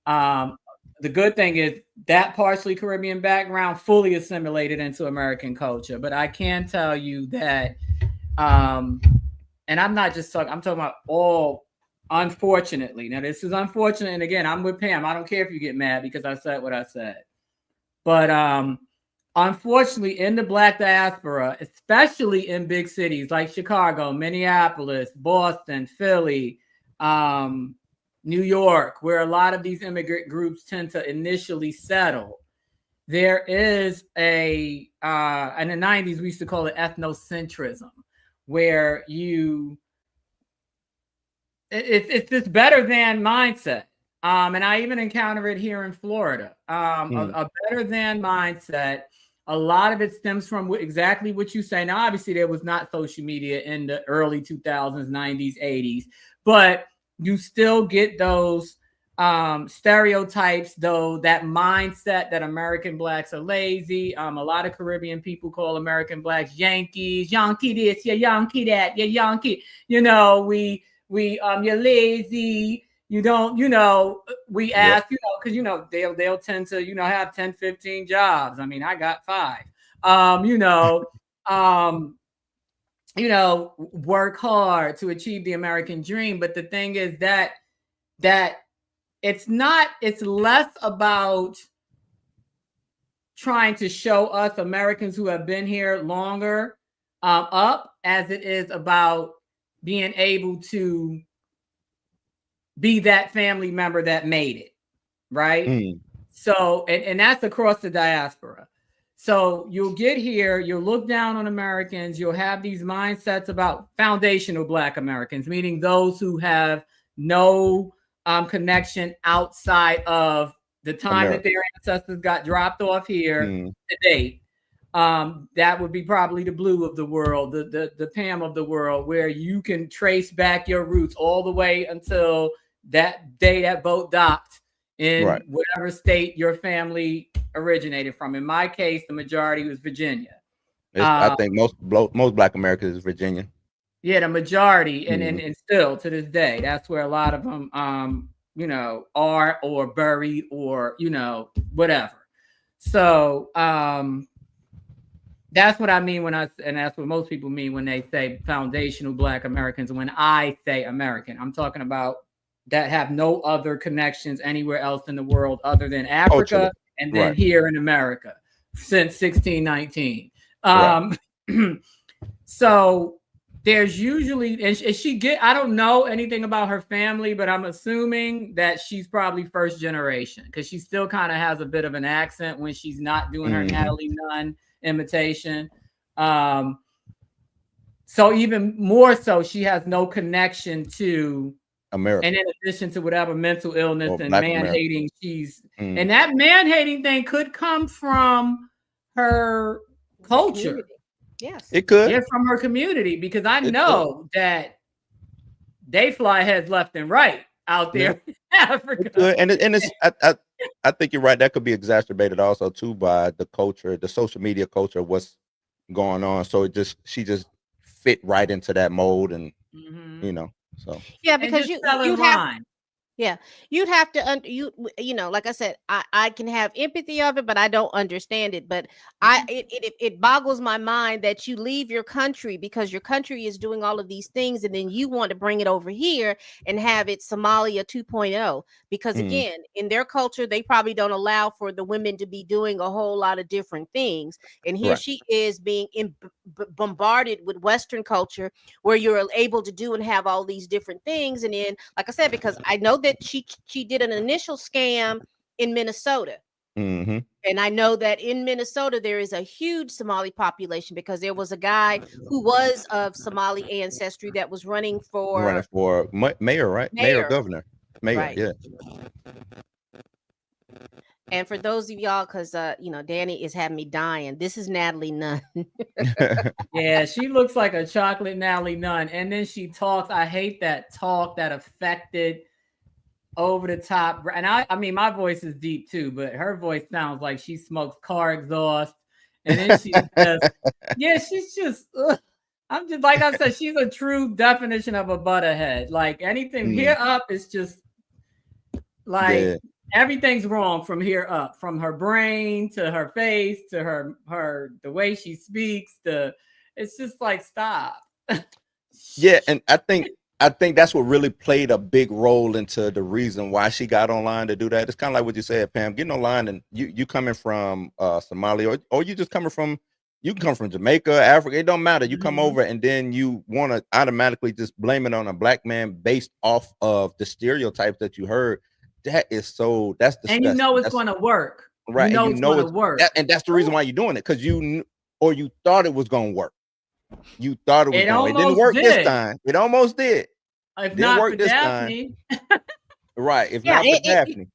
S2: the good thing is that partially Caribbean background fully assimilated into American culture. But I can tell you that, and I'm not just talking, I'm talking about all, unfortunately. Now, this is unfortunate. And again, I'm with Pam. I don't care if you get mad because I said what I said. But unfortunately, in the Black diaspora, especially in big cities like Chicago, Minneapolis, Boston, Philly, New York, where a lot of these immigrant groups tend to initially settle, there is in the 90s, we used to call it ethnocentrism, where it's this better than mindset. And I even encounter it here in Florida. A better than mindset. A lot of it stems from exactly what you say. Now, obviously, there was not social media in the early 2000s, 90s, 80s, but you still get those stereotypes, though, that mindset that American blacks are lazy. A lot of Caribbean people call American blacks Yankees, Yankee this, you Yankee that, you Yankee. You know, you're lazy. You don't, we ask, because, they'll tend to, have 10, 15 jobs. I mean, I got 5, work hard to achieve the American dream. But the thing is that it's less about trying to show us Americans who have been here longer up as it is about being able to be that family member that made it, right? So, and that's across the diaspora. So you'll get here, you'll look down on Americans, you'll have these mindsets about foundational Black Americans, meaning those who have no connection outside of the time that their ancestors got dropped off here to date. That would be probably the Blue of the world, the Pam of the world, where you can trace back your roots all the way until that day that boat docked in whatever state your family originated from. In my case, the majority was Virginia.
S3: I think most Black Americans is Virginia. Yeah,
S2: the majority, and still to this day, that's where a lot of them, are or buried or whatever. So that's what I mean and that's what most people mean when they say foundational Black Americans. When I say American, I'm talking about that have no other connections anywhere else in the world other than Africa and then here in America since 1619. So there's usually, and I don't know anything about her family, but I'm assuming that she's probably first generation because she still kind of has a bit of an accent when she's not doing her Natalie Nunn imitation. So even more so, she has no connection to America. And in addition to whatever mental illness and man-hating and that man-hating thing could come from her culture.
S1: Yes,
S3: it could.
S2: Yeah, from her community, because I know that they fly heads left and right out there in Africa.
S3: And it's I think you're right. That could be exacerbated also too by the culture, the social media culture, what's going on. So she just fit right into that mold, and so
S1: yeah, because you'd have to like I said, I can have empathy of it, but I don't understand it. But it boggles my mind that you leave your country because your country is doing all of these things, and then you want to bring it over here and have it Somalia 2.0. Because again, in their culture, they probably don't allow for the women to be doing a whole lot of different things. And here she is being bombarded with Western culture, where you're able to do and have all these different things. And then, like I said, because I know that she did an initial scam in Minnesota. And I know that in Minnesota, there is a huge Somali population because there was a guy who was of Somali ancestry that was running for
S3: mayor, right? Mayor, governor. Mayor, right. Yeah.
S1: And for those of y'all, because Danny is having me dying. This is Natalie Nunn.
S2: Yeah, she looks like a chocolate Natalie Nunn, and then she talks. I hate that talk, that affected, over the top. And I mean, my voice is deep too, but her voice sounds like she smokes car exhaust. And then she she's just. I'm just, like I said, she's a true definition of a butterhead. Like anything here up is just like everything's wrong from here up, from her brain to her face to her the way she speaks. It's just like, stop.
S3: Yeah, and I think that's what really played a big role into the reason why she got online to do that. It's kind of like what you said, Pam, getting online and you coming from Somalia or you just coming from You can come from Jamaica, Africa, it don't matter. You come over and then you want to automatically just blame it on a black man based off of the stereotypes that you heard. That's disgusting.
S2: And you know it's going to work.
S3: Right.
S2: You know it's going to work.
S3: And that's the reason why you're doing it, because you thought it was going to work. You thought it was going to. It didn't work this time. It almost did.
S2: If not for Daphne.
S3: Right. If not for Daphne.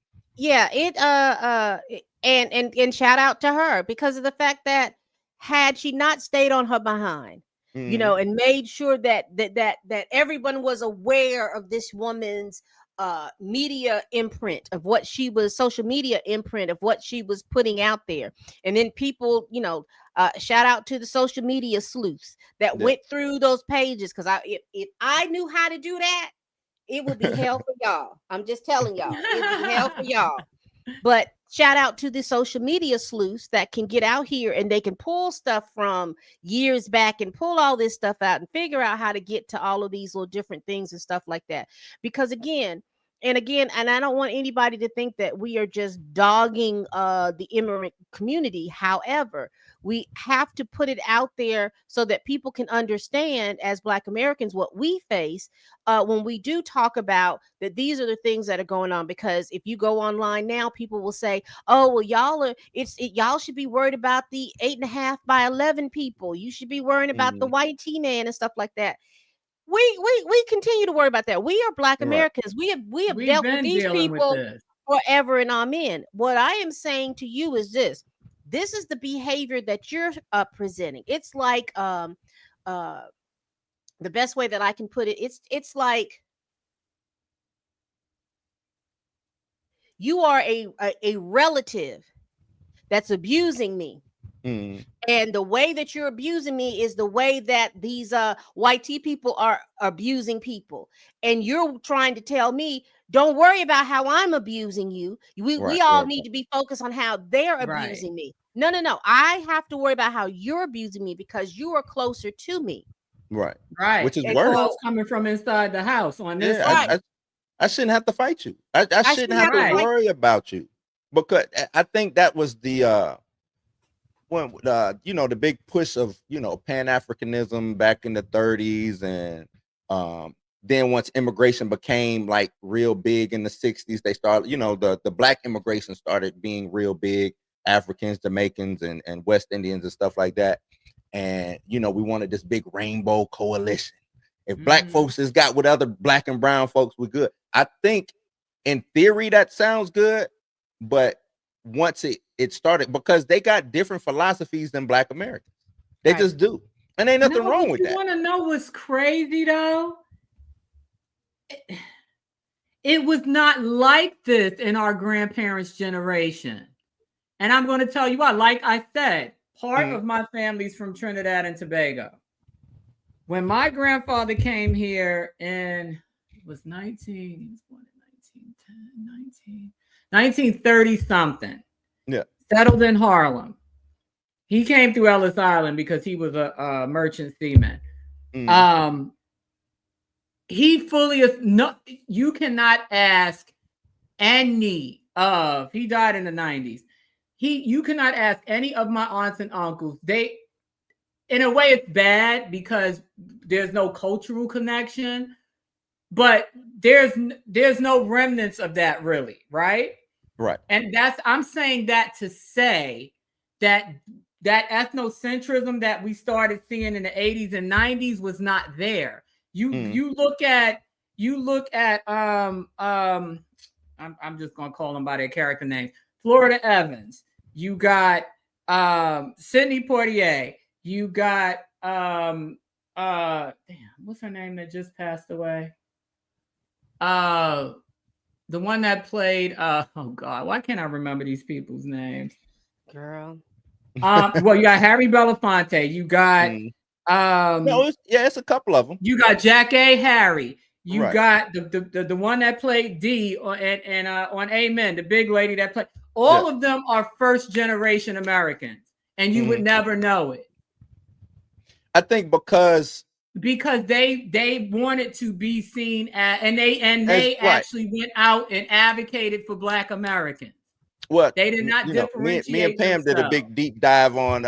S1: And shout out to her because of the fact that had she not stayed on her behind, you know, and made sure that everyone was aware of this woman's media imprint of what she was, social media imprint of what she was putting out there, and then people, you know, shout out to the social media sleuths that went through those pages, because if I knew how to do that, it would be hell for y'all. I'm just telling y'all, it'd be hell for y'all. But shout out to the social media sleuths that can get out here and they can pull stuff from years back and pull all this stuff out and figure out how to get to all of these little different things and stuff like that. Because again, and I don't want anybody to think that we are just dogging the immigrant community. However, we have to put it out there so that people can understand, as Black Americans, what we face when we do talk about that these are the things that are going on. Because if you go online now, people will say, oh, well, y'all should be worried about the 8.5 by 11 people. You should be worrying about the white man and stuff like that. We continue to worry about that. We are Black Americans. We have dealt with these people forever and amen. What I am saying to you is this is the behavior that you're presenting. It's like the best way that I can put it, it's like you are a relative that's abusing me. And the way that you're abusing me is the way that these white people are abusing people. And you're trying to tell me, don't worry about how I'm abusing you. We all need to be focused on how they're abusing me. No. I have to worry about how you're abusing me because you are closer to me.
S3: Right.
S2: Which is worse. Coming from inside the house on this side.
S3: I shouldn't have to fight you. I shouldn't have to worry about you, because I think that was the when the big push of Pan-Africanism back in the 30s, and then once immigration became like real big in the 60s, they started, the Black immigration started being real big, Africans, Jamaicans, and West Indians and stuff like that. And we wanted this big rainbow coalition. If Black folks has got with other Black and brown folks, we're good. I think in theory that sounds good, but once it started, because they got different philosophies than Black Americans. They just do. And ain't nothing wrong with that.
S2: You want to know what's crazy though? It was not like this in our grandparents' generation. And I'm going to tell you why. Like I said, part of my family's from Trinidad and Tobago. When my grandfather came here in, he was 1930 something. Yeah. Settled in Harlem. He came through Ellis Island because he was a merchant seaman. He fully, no, you cannot ask any of, he died in the 90s. You cannot ask any of my aunts and uncles. They, in a way, it's bad because there's no cultural connection, but there's no remnants of that really, right?
S3: Right.
S2: And I'm saying that to say that ethnocentrism that we started seeing in the 80s and 90s was not there. You look at I'm just gonna call them by their character names. Florida Evans. You got Sidney Poitier. You got damn, what's her name that just passed away? The one that played oh God, why can't I remember these people's names?
S1: Girl.
S2: Well, you got Harry Belafonte. You got
S3: it's a couple of them.
S2: You got Jack A. Harry. You got the one that played D on Amen, the big lady that played. All of them are first generation Americans, and you would never know it.
S3: I think because
S2: they wanted to be seen as, and they actually went out and advocated for Black Americans.
S3: What
S2: They did not differentiate
S3: me and Pam did a big deep dive on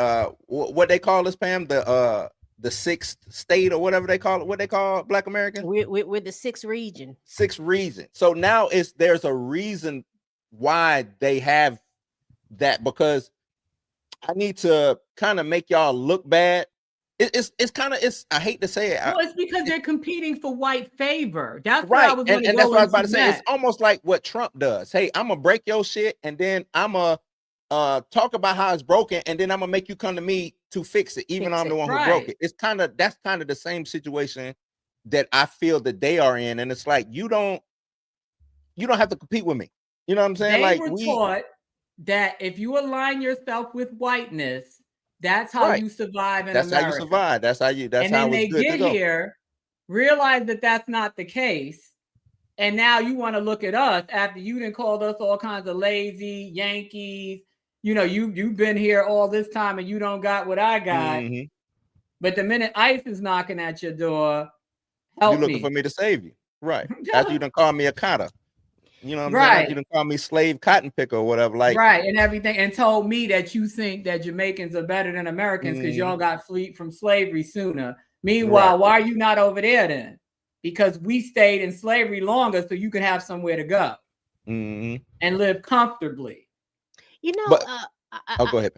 S3: what they call this, Pam, the sixth state or whatever they call it. What they call Black Americans?
S1: We're the sixth region.
S3: Sixth region. So now there's a reason why they have that, because I need to kind of make y'all look bad. It's I hate to say it.
S2: Well, it's because they're competing for white favor. That's
S3: right.
S2: What I was going to
S3: and that's what I was about to say. It's almost like what Trump does. Hey, I'm gonna break your shit, and then I'm gonna talk about how it's broken, and then I'm gonna make you come to me to fix it, even though I'm the one who broke it. It's that's kind of the same situation that I feel that they are in, and it's like you don't have to compete with me. You know what I'm saying?
S2: They were taught that if you align yourself with whiteness, that's how you survive in America.
S3: That's how you survive. That's how you. That's
S2: and
S3: how
S2: then they get here, realize that that's not the case, and now you want to look at us after you done called us all kinds of lazy Yankees. You know, you've been here all this time and you don't got what I got. Mm-hmm. But the minute ICE is knocking at your door,
S3: you're looking for me to save you, right? After you done call me a cotter. You know what I'm saying? You done call me slave cotton picker or whatever, like
S2: and everything, and told me that you think that Jamaicans are better than Americans because y'all got freed from slavery sooner. Meanwhile, why are you not over there then? Because we stayed in slavery longer, so you could have somewhere to go and live comfortably.
S1: You know,
S3: go ahead.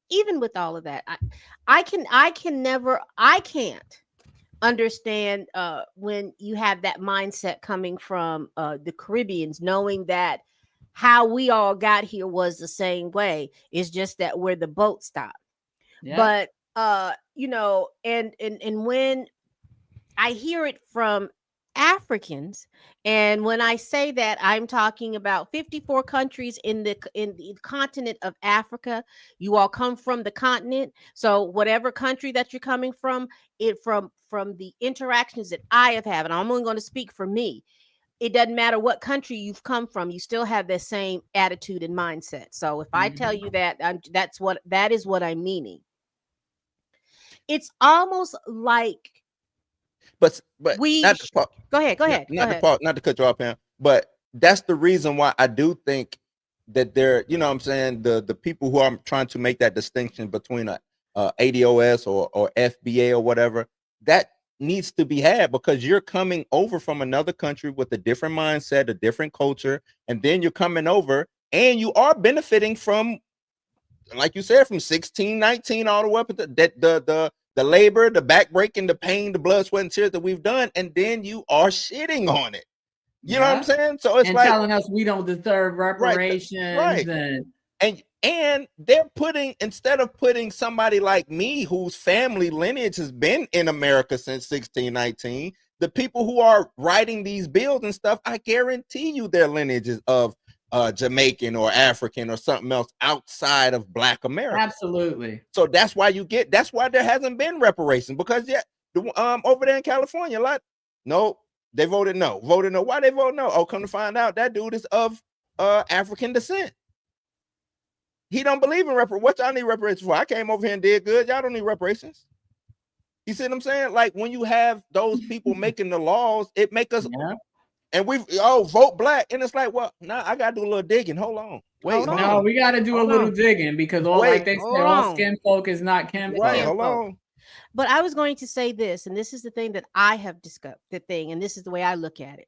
S1: Even with all of that, I can't understand when you have that mindset coming from the Caribbeans, knowing that how we all got here was the same way. It's just that where the boat stopped. But you know, and when I hear it from Africans, and when I say that, I'm talking about 54 countries in the continent of Africa. You all come from the continent, so whatever country that you're coming from, from the interactions that I have had, and I'm only going to speak for me, it doesn't matter what country you've come from, you still have the same attitude and mindset. So if I tell you that, that is what I'm meaning. It's almost like,
S3: but
S1: go ahead.
S3: Not to cut you off, Pam, but that's the reason why I do think that there, you know what I'm saying, the people who are trying to make that distinction between a ADOS or FBA or whatever, that needs to be had, because you're coming over from another country with a different mindset, a different culture, and then you're coming over and you are benefiting from, like you said, from 1619 all the way up to the labor, the backbreaking, the pain, the blood, sweat, and tears that we've done, and then you are shitting on it. You know what I'm saying? So it's like
S2: telling us we don't deserve reparations,
S3: and they're putting, instead of putting somebody like me whose family lineage has been in America since 1619, the people who are writing these bills and stuff, I guarantee you their lineages of Jamaican or African or something else outside of Black America.
S2: Absolutely.
S3: So that's why there hasn't been reparations, because over there in California, they voted no. Why they vote no? Oh, come to find out, that dude is of African descent. He don't believe in reparations. What y'all need reparations for? I came over here and did good. Y'all don't need reparations. You see what I'm saying? Like, when you have those people making the laws, it make us and vote Black, and it's like, well, nah, I gotta do a little digging. Hold on.
S2: No, we gotta do a little digging, because all skin folk is not kin folk.
S3: Hold on.
S1: But I was going to say this, and this is the thing that I have discovered, and this is the way I look at it.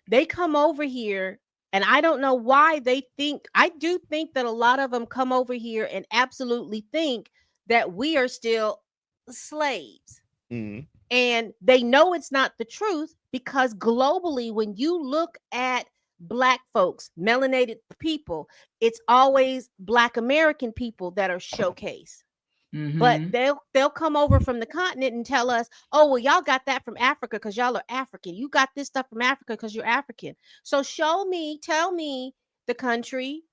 S1: They come over here, and I don't know why they think, I do think that a lot of them come over here and absolutely think that we are still slaves. And they know it's not the truth, because globally, when you look at Black folks, melanated people, it's always Black American people that are showcased. But they'll come over from the continent and tell us, oh, well, y'all got that from Africa because y'all are African. You got this stuff from Africa because you're African. So tell me the country,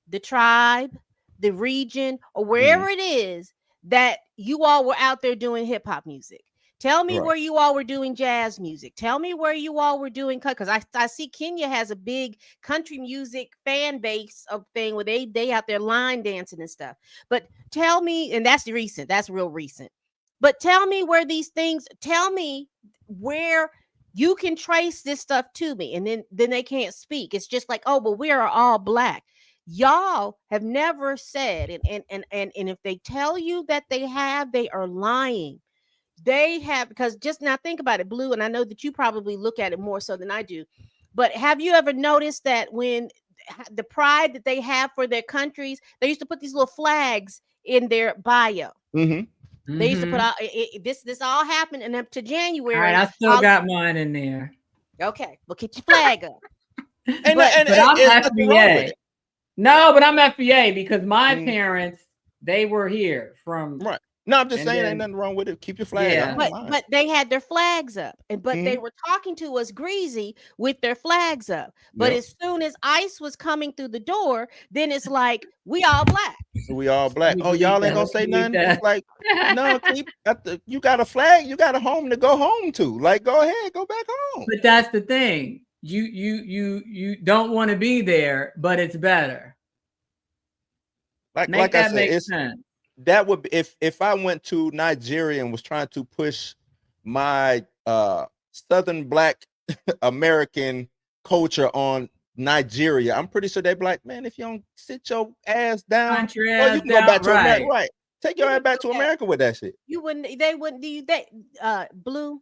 S1: the tribe, the region, or wherever it is that you all were out there doing hip hop music. Tell me where you all were doing jazz music. Tell me where you all were doing, because I see Kenya has a big country music fan base of thing where they out there line dancing and stuff. But tell me, and that's real recent. But tell me where these things, tell me where you can trace this stuff to me, and then they can't speak. It's just like, oh, but we are all black. Y'all have never said, and if they tell you that they have, they are lying. They have, because just now think about it, Blue, and I know that you probably look at it more so than I do, but have you ever noticed that when the pride that they have for their countries, they used to put these little flags in their bio. They used to put out this all happened, and up to January.
S2: All right, I still got mine in there.
S1: Okay, well, get your flag up.
S2: but I'm FBA. No, but I'm FBA because my parents, they were here from
S3: right. No, I'm just saying, ain't nothing wrong with it. Keep your flag up.
S1: But they had their flags up, but they were talking to us greasy with their flags up. But as soon as ICE was coming through the door, then it's like, we all black.
S3: We all black. Oh, y'all ain't gonna say nothing. It's like, no, you got a flag, you got a home to go home to. Like, go ahead, go back home.
S2: But that's the thing. You don't want to be there, but it's better.
S3: Like I said, sense. That would be if I went to Nigeria and was trying to push my Southern Black American culture on Nigeria. I'm pretty sure they be like, man, if you don't sit your ass down, you can go back to America. Right. Take your ass back to America with that shit.
S1: They wouldn't do that. Blue.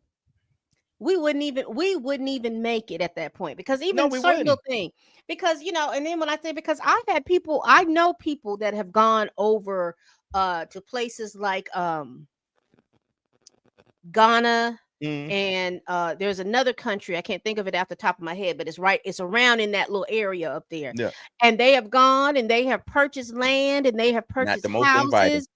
S1: We wouldn't even make it at that point, because even certain little thing, because and then when I say, because I know people that have gone over to places like Ghana, and there's another country, I can't think of it off the top of my head, but it's around in that little area up there.
S3: Yeah. And
S1: they have gone and they have purchased land and they have purchased houses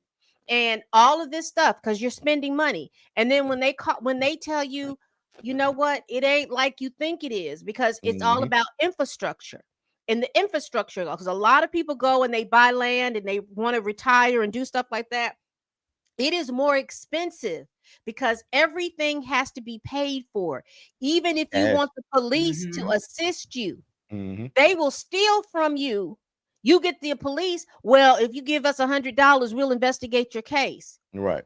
S1: and all of this stuff, because you're spending money. And then when they tell you, you know what, it ain't like you think it is, because it's all about infrastructure. And the infrastructure, because a lot of people go and they buy land and they want to retire and do stuff like that. It is more expensive because everything has to be paid for. Even if you want the police to assist you, they will steal from you. You get the police. Well, if you give us $100, we'll investigate your case.
S3: Right.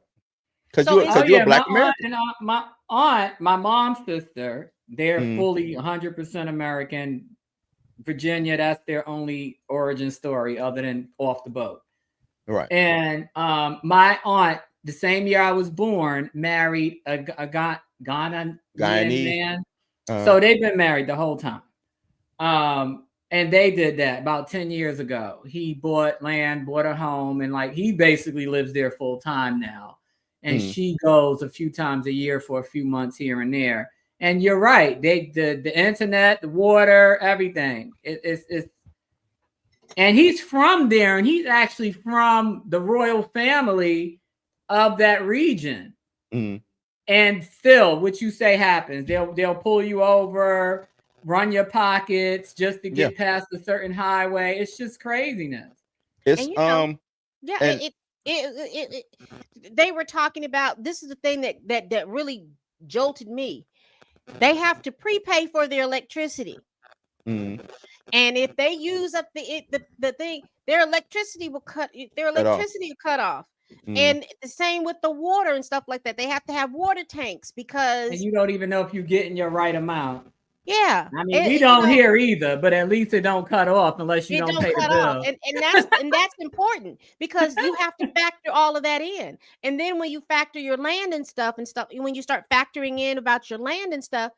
S3: Because you're a Black American.
S2: My aunt, my mom's sister, they're fully 100% American. Virginia, that's their only origin story other than off the boat.
S3: Right.
S2: And my aunt, the same year I was born, married a Ghanaian man. So they've been married the whole time. And they did that about 10 years ago. He bought land, bought a home, and like he basically lives there full time now. And she goes a few times a year for a few months here and there. And you're right. The internet, the water, everything. It's and he's from there, and he's actually from the royal family of that region. And still, what you say happens. They'll pull you over, run your pockets just to get past a certain highway. It's just craziness.
S3: It's
S1: they were talking about, this is the thing that really jolted me. They have to prepay for their electricity. And if they use up the thing, their electricity will cut off. And the same with the water and stuff like that. They have to have water tanks because
S2: and you don't even know if you're getting your right amount.
S1: Yeah.
S2: I mean, we don't hear either, but at least it don't cut off unless you don't pay the bill.
S1: And that's important because you have to factor all of that in. And then when you factor your land and stuff, when you start factoring in about your land and stuff,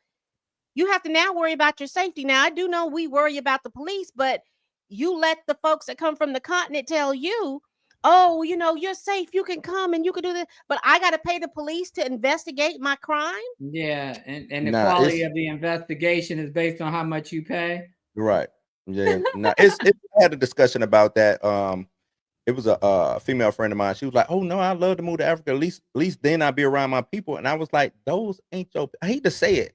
S1: you have to now worry about your safety. Now, I do know we worry about the police, but you let the folks that come from the continent tell you, oh, you're safe. You can come and you can do this. But I got to pay the police to investigate my crime.
S2: Yeah. And the quality of the investigation is based on how much you pay.
S3: Right. Yeah. I had a discussion about that. It was a female friend of mine. She was like, oh, no, I love to move to Africa. At least then I'll be around my people. And I was like, those ain't I hate to say it.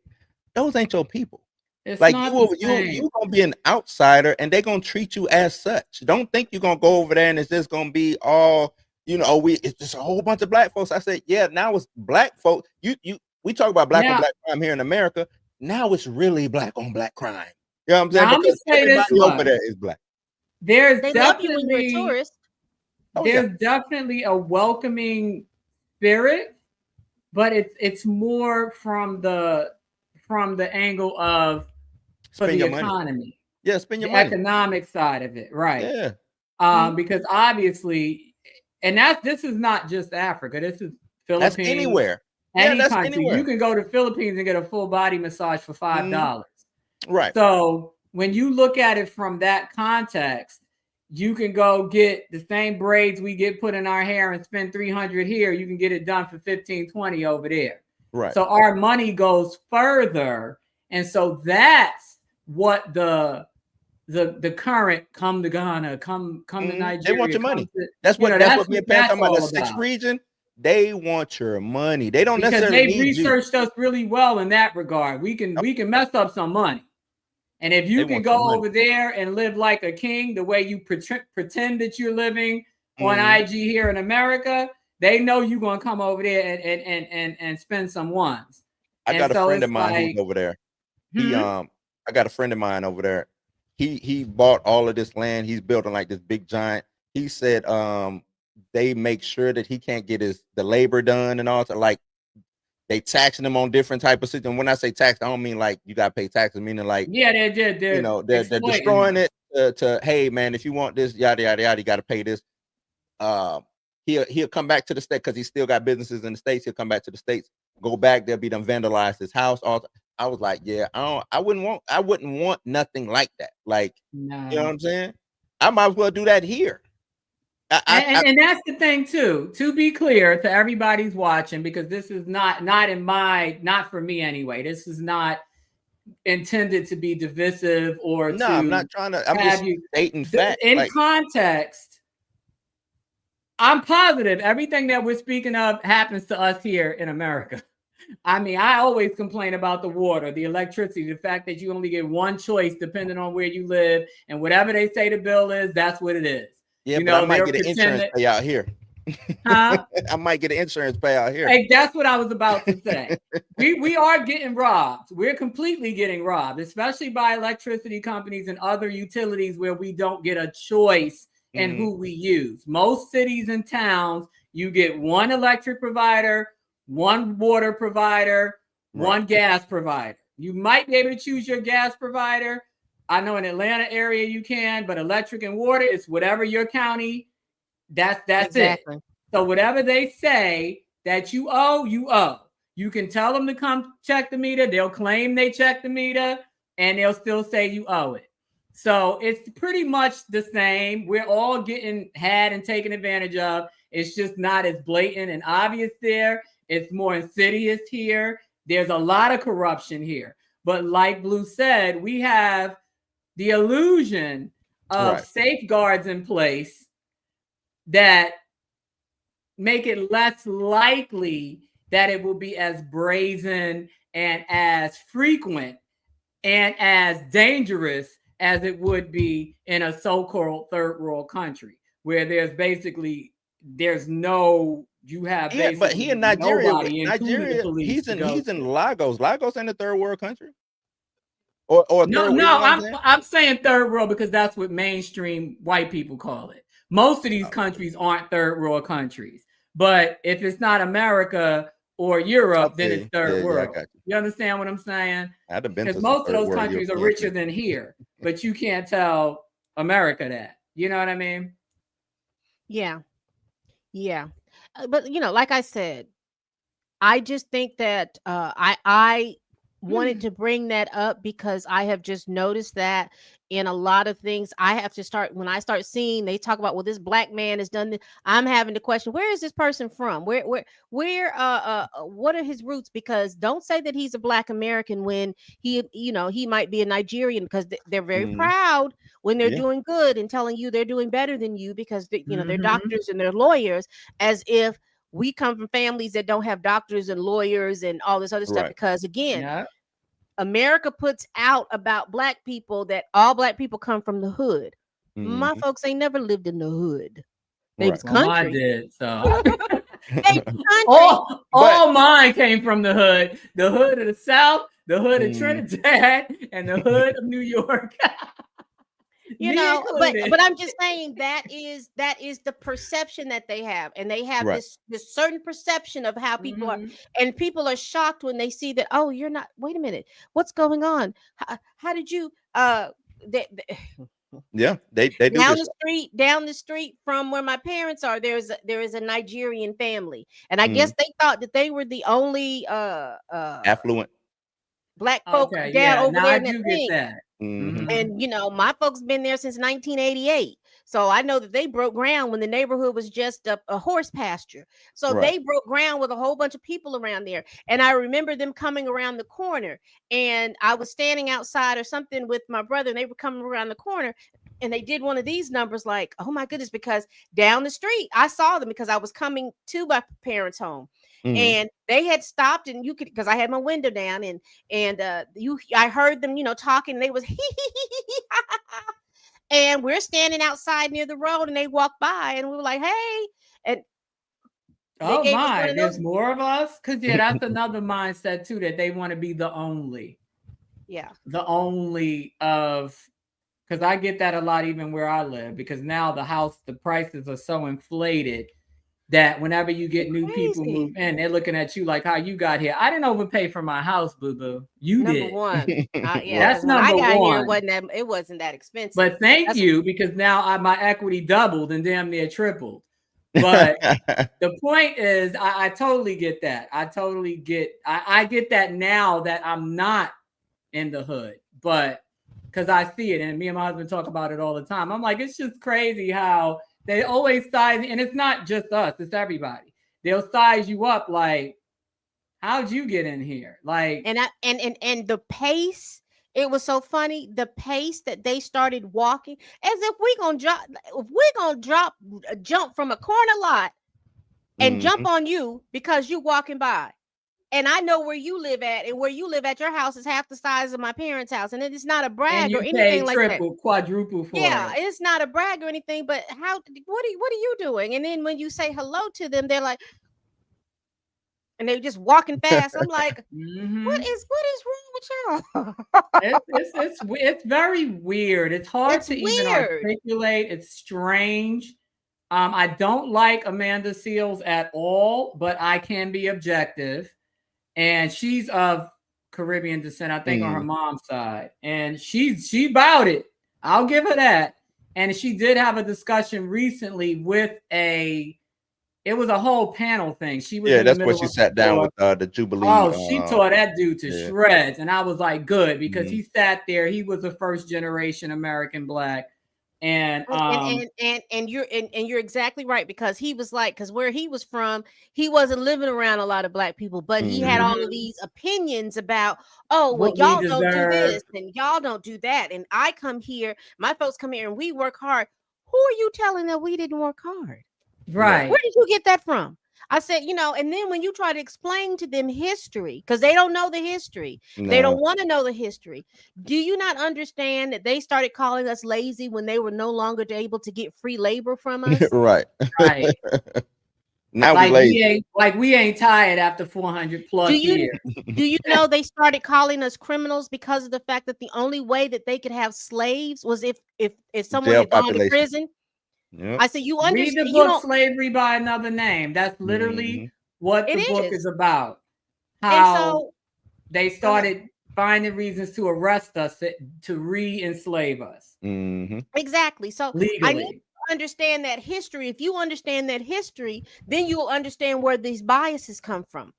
S3: Those ain't your people.
S2: It's
S3: like you're gonna be an outsider and they're gonna treat you as such. Don't think you're gonna go over there and it's just gonna be all it's just a whole bunch of black folks. I said, yeah, now it's black folks. We talk about black on black crime here in America. Now it's really black on black crime. You know what I'm saying?
S2: Now,
S3: because everybody over there is black.
S2: They
S1: love you when you're a tourist.
S2: There's definitely a welcoming spirit, but it's more from from the angle of for
S3: Spend
S2: the
S3: your money.
S2: economy.
S3: Yeah, spend your
S2: The
S3: money.
S2: economic side of it, right?
S3: Yeah.
S2: Because obviously, and this is not just Africa. This is Philippines.
S3: That's anywhere.
S2: Any
S3: that's
S2: country.
S3: anywhere.
S2: You can go to Philippines and get a full body massage for $5.
S3: Right.
S2: So when you look at it from that context, you can go get the same braids we get put in our hair and spend $300 here. You can get it done for $15, $20 over there.
S3: Right.
S2: So our money goes further, and so that's what the current come to Ghana, come to Nigeria.
S3: They want your money.
S2: To,
S3: that's what me and Pam talking about. The sixth
S2: about.
S3: Region. They want your money. They don't
S2: because
S3: necessarily
S2: they
S3: need
S2: researched
S3: you.
S2: us really well in that regard. We can mess up some money. And if you can go over there and live like a king, the way you pretend that you're living on IG here in America, they know you're gonna come over there and spend some ones.
S3: I got a friend of mine who's over there. I got a friend of mine over there. He bought all of this land. He's building like this big giant. He said they make sure that he can't get the labor done and all that. Like they taxing him on different type of system. When I say tax, I don't mean like you gotta pay taxes, meaning like
S2: they're
S3: they're destroying it to hey man, if you want this, yada yada yada, you gotta pay this. He'll come back to the state because he still got businesses in the States. He'll come back to the States, go back, they'll be done vandalized his house. I was like, yeah, I wouldn't want nothing like that. Like,
S2: no.
S3: You know what I'm saying? I might as well do that here.
S2: And that's the thing too. To be clear to everybody's watching, because this is not for me anyway. This is not intended to be divisive or
S3: no. I'm not trying to. I'm just stating facts.
S2: In context, I'm positive everything that we're speaking of happens to us here in America. I mean, I always complain about the water, the electricity, the fact that you only get one choice depending on where you live, and whatever they say the bill is, that's what it is.
S3: Yeah, but I might get an insurance payout here.
S2: Huh?
S3: I might get an insurance payout here.
S2: Hey, that's what I was about to say. we are getting robbed. We're completely getting robbed, especially by electricity companies and other utilities where we don't get a choice in who we use. Most cities and towns, you get one electric provider, one water provider, one gas provider. You might be able to choose your gas provider. I know in Atlanta area you can, but electric and water, it's whatever your county, that's exactly it. So whatever they say that you owe, you owe. You can tell them to come check the meter. They'll claim they check the meter and they'll still say you owe it. So it's pretty much the same. We're all getting had and taken advantage of. It's just not as blatant and obvious there. It's more insidious here. There's a lot of corruption here. But like Blue said, we have the illusion of safeguards in place that make it less likely that it will be as brazen and as frequent and as dangerous as it would be in a so-called third world country where there's no, you have
S3: but he in Nigeria,
S2: he's
S3: in Lagos. Lagos ain't a third world country. Or
S2: I'm saying third world because that's what mainstream white people call it. Most of these countries aren't third world countries, but if it's not America or Europe, then it's third world. You understand what I'm saying? Because most of those countries are richer than here, but you can't tell America that. You know what I mean?
S1: Yeah. But like I said, I just think that I wanted to bring that up because I have just noticed that in a lot of things I have to start, when I start seeing they talk about, well, this black man has done this, I'm having to question, where is this person from? Where what are his roots? Because don't say that he's a black American when he might be a Nigerian, because they're very proud when they're doing good and telling you they're doing better than you because they're doctors and they're lawyers, as if we come from families that don't have doctors and lawyers and all this other stuff. Because again, America puts out about black people that all black people come from the hood. My folks ain't never lived in the hood. They was country.
S2: I did, so. all mine came from the hood of the South, the hood of Trinidad, and the hood of New York.
S1: You
S2: Me
S1: know,
S2: included.
S1: but I'm just saying that is the perception that they have, and they have
S3: Right.
S1: this certain perception of how people are, and people are shocked when they see that. Oh, you're not. Wait a minute, what's going on? How did you?
S3: Yeah, they do
S1: Down
S3: this.
S1: the street from where my parents are, there is a Nigerian family, and I
S3: Mhm.
S1: guess they thought that they were the only
S3: Affluent.
S1: black folk
S2: Okay,
S1: down
S2: yeah.
S1: over
S2: Now
S1: there
S2: I
S1: in that
S2: do
S1: thing.
S2: get that.
S3: Mhm.
S1: And you know, my folks been there since 1988, so I know that they broke ground when the neighborhood was just a horse pasture. So
S3: Right.
S1: they broke ground with a whole bunch of people around there, and I remember them coming around the corner, and I was standing outside or something with my brother, and they were coming around the corner, and they did one of these numbers, like, oh my goodness, because down the street I saw them because I was coming to my parents' home.
S3: Mhm.
S1: And they had stopped, and you could, because I had my window down, and I heard them, you know, talking. They was and we're standing outside near the road, and they walked by, and we were like, hey, and they
S2: Oh
S1: gave us one
S2: my,
S1: of
S2: there's
S1: those.
S2: more of us? Because yeah, that's another mindset too, that they want to be the only of, because I get that a lot even where I live, because now the prices are so inflated that whenever you get new people move in, they're looking at you like how you got here. I didn't overpay for my house, boo-boo. You
S1: Number
S2: did.
S1: one. Yeah,
S2: That's
S1: because when I
S2: number
S1: got here,
S2: one.
S1: it wasn't that expensive.
S2: But thank
S1: That's
S2: you, because now my equity doubled and damn near tripled. But the point is, I totally get that. I get that now that I'm not in the hood, but because I see it, and me and my husband talk about it all the time. I'm like, it's just crazy how they always size, and it's not just us, it's everybody. They'll size you up like, how'd you get in here? Like,
S1: and the pace. It was so funny, the pace that they started walking, as if we're gonna jump from a corner lot and jump on you because you're walking by. And I know where you live at, and where you live at, your house is half the size of my parents' house. And it is not a
S2: and
S1: brag or
S2: you pay
S1: anything like that.
S2: triple, quadruple for
S1: Yeah,
S2: it.
S1: it's not a brag or anything, but what are you doing? And then when you say hello to them, they're like, and they're just walking fast. I'm like, what is wrong with y'all?
S2: It's very weird. It's hard
S1: It's
S2: to even
S1: weird.
S2: articulate. It's strange. I don't like Amanda Seales at all, but I can be objective. And she's of Caribbean descent, I think, on her mom's side. And she about it. I'll give her that. And she did have a discussion recently with it was a whole panel thing. She was in
S3: that's
S2: the
S3: what
S2: middle
S3: she
S2: of
S3: sat down with the Jubilee.
S2: Oh, she tore that dude to
S3: yeah.
S2: shreds. And I was like, good, because he sat there. He was a first generation American Black. And
S1: you're exactly right, because he was like, because where he was from, he wasn't living around a lot of Black people, but he had all of these opinions about, oh, well,
S2: what
S1: y'all
S2: we
S1: don't do
S2: deserve.
S1: this and y'all don't do that, and I come here, my folks come here, and we work hard. Who are you telling that we didn't work hard?
S2: Right.
S1: Where did you get that from? I said, you know, and then when you try to explain to them history, because they don't know the history, they don't want to know the history. Do you not understand that they started calling us lazy when they were no longer able to get free labor from us?
S3: Right. Now
S2: like
S3: we
S2: ain't tired after 400 plus years.
S1: Do you know they started calling us criminals because of the fact that the only way that they could have slaves was if someone
S3: Jail
S1: had gone to
S3: population.
S1: prison?
S3: Yep.
S1: I said, you understand?
S2: Read the book Slavery by Another Name. That's literally what the book is about. How they started finding reasons to arrest us, to re-enslave us.
S1: Exactly. So
S2: legally.
S1: I need to understand that history. If you understand that history, then you will understand where these biases come from.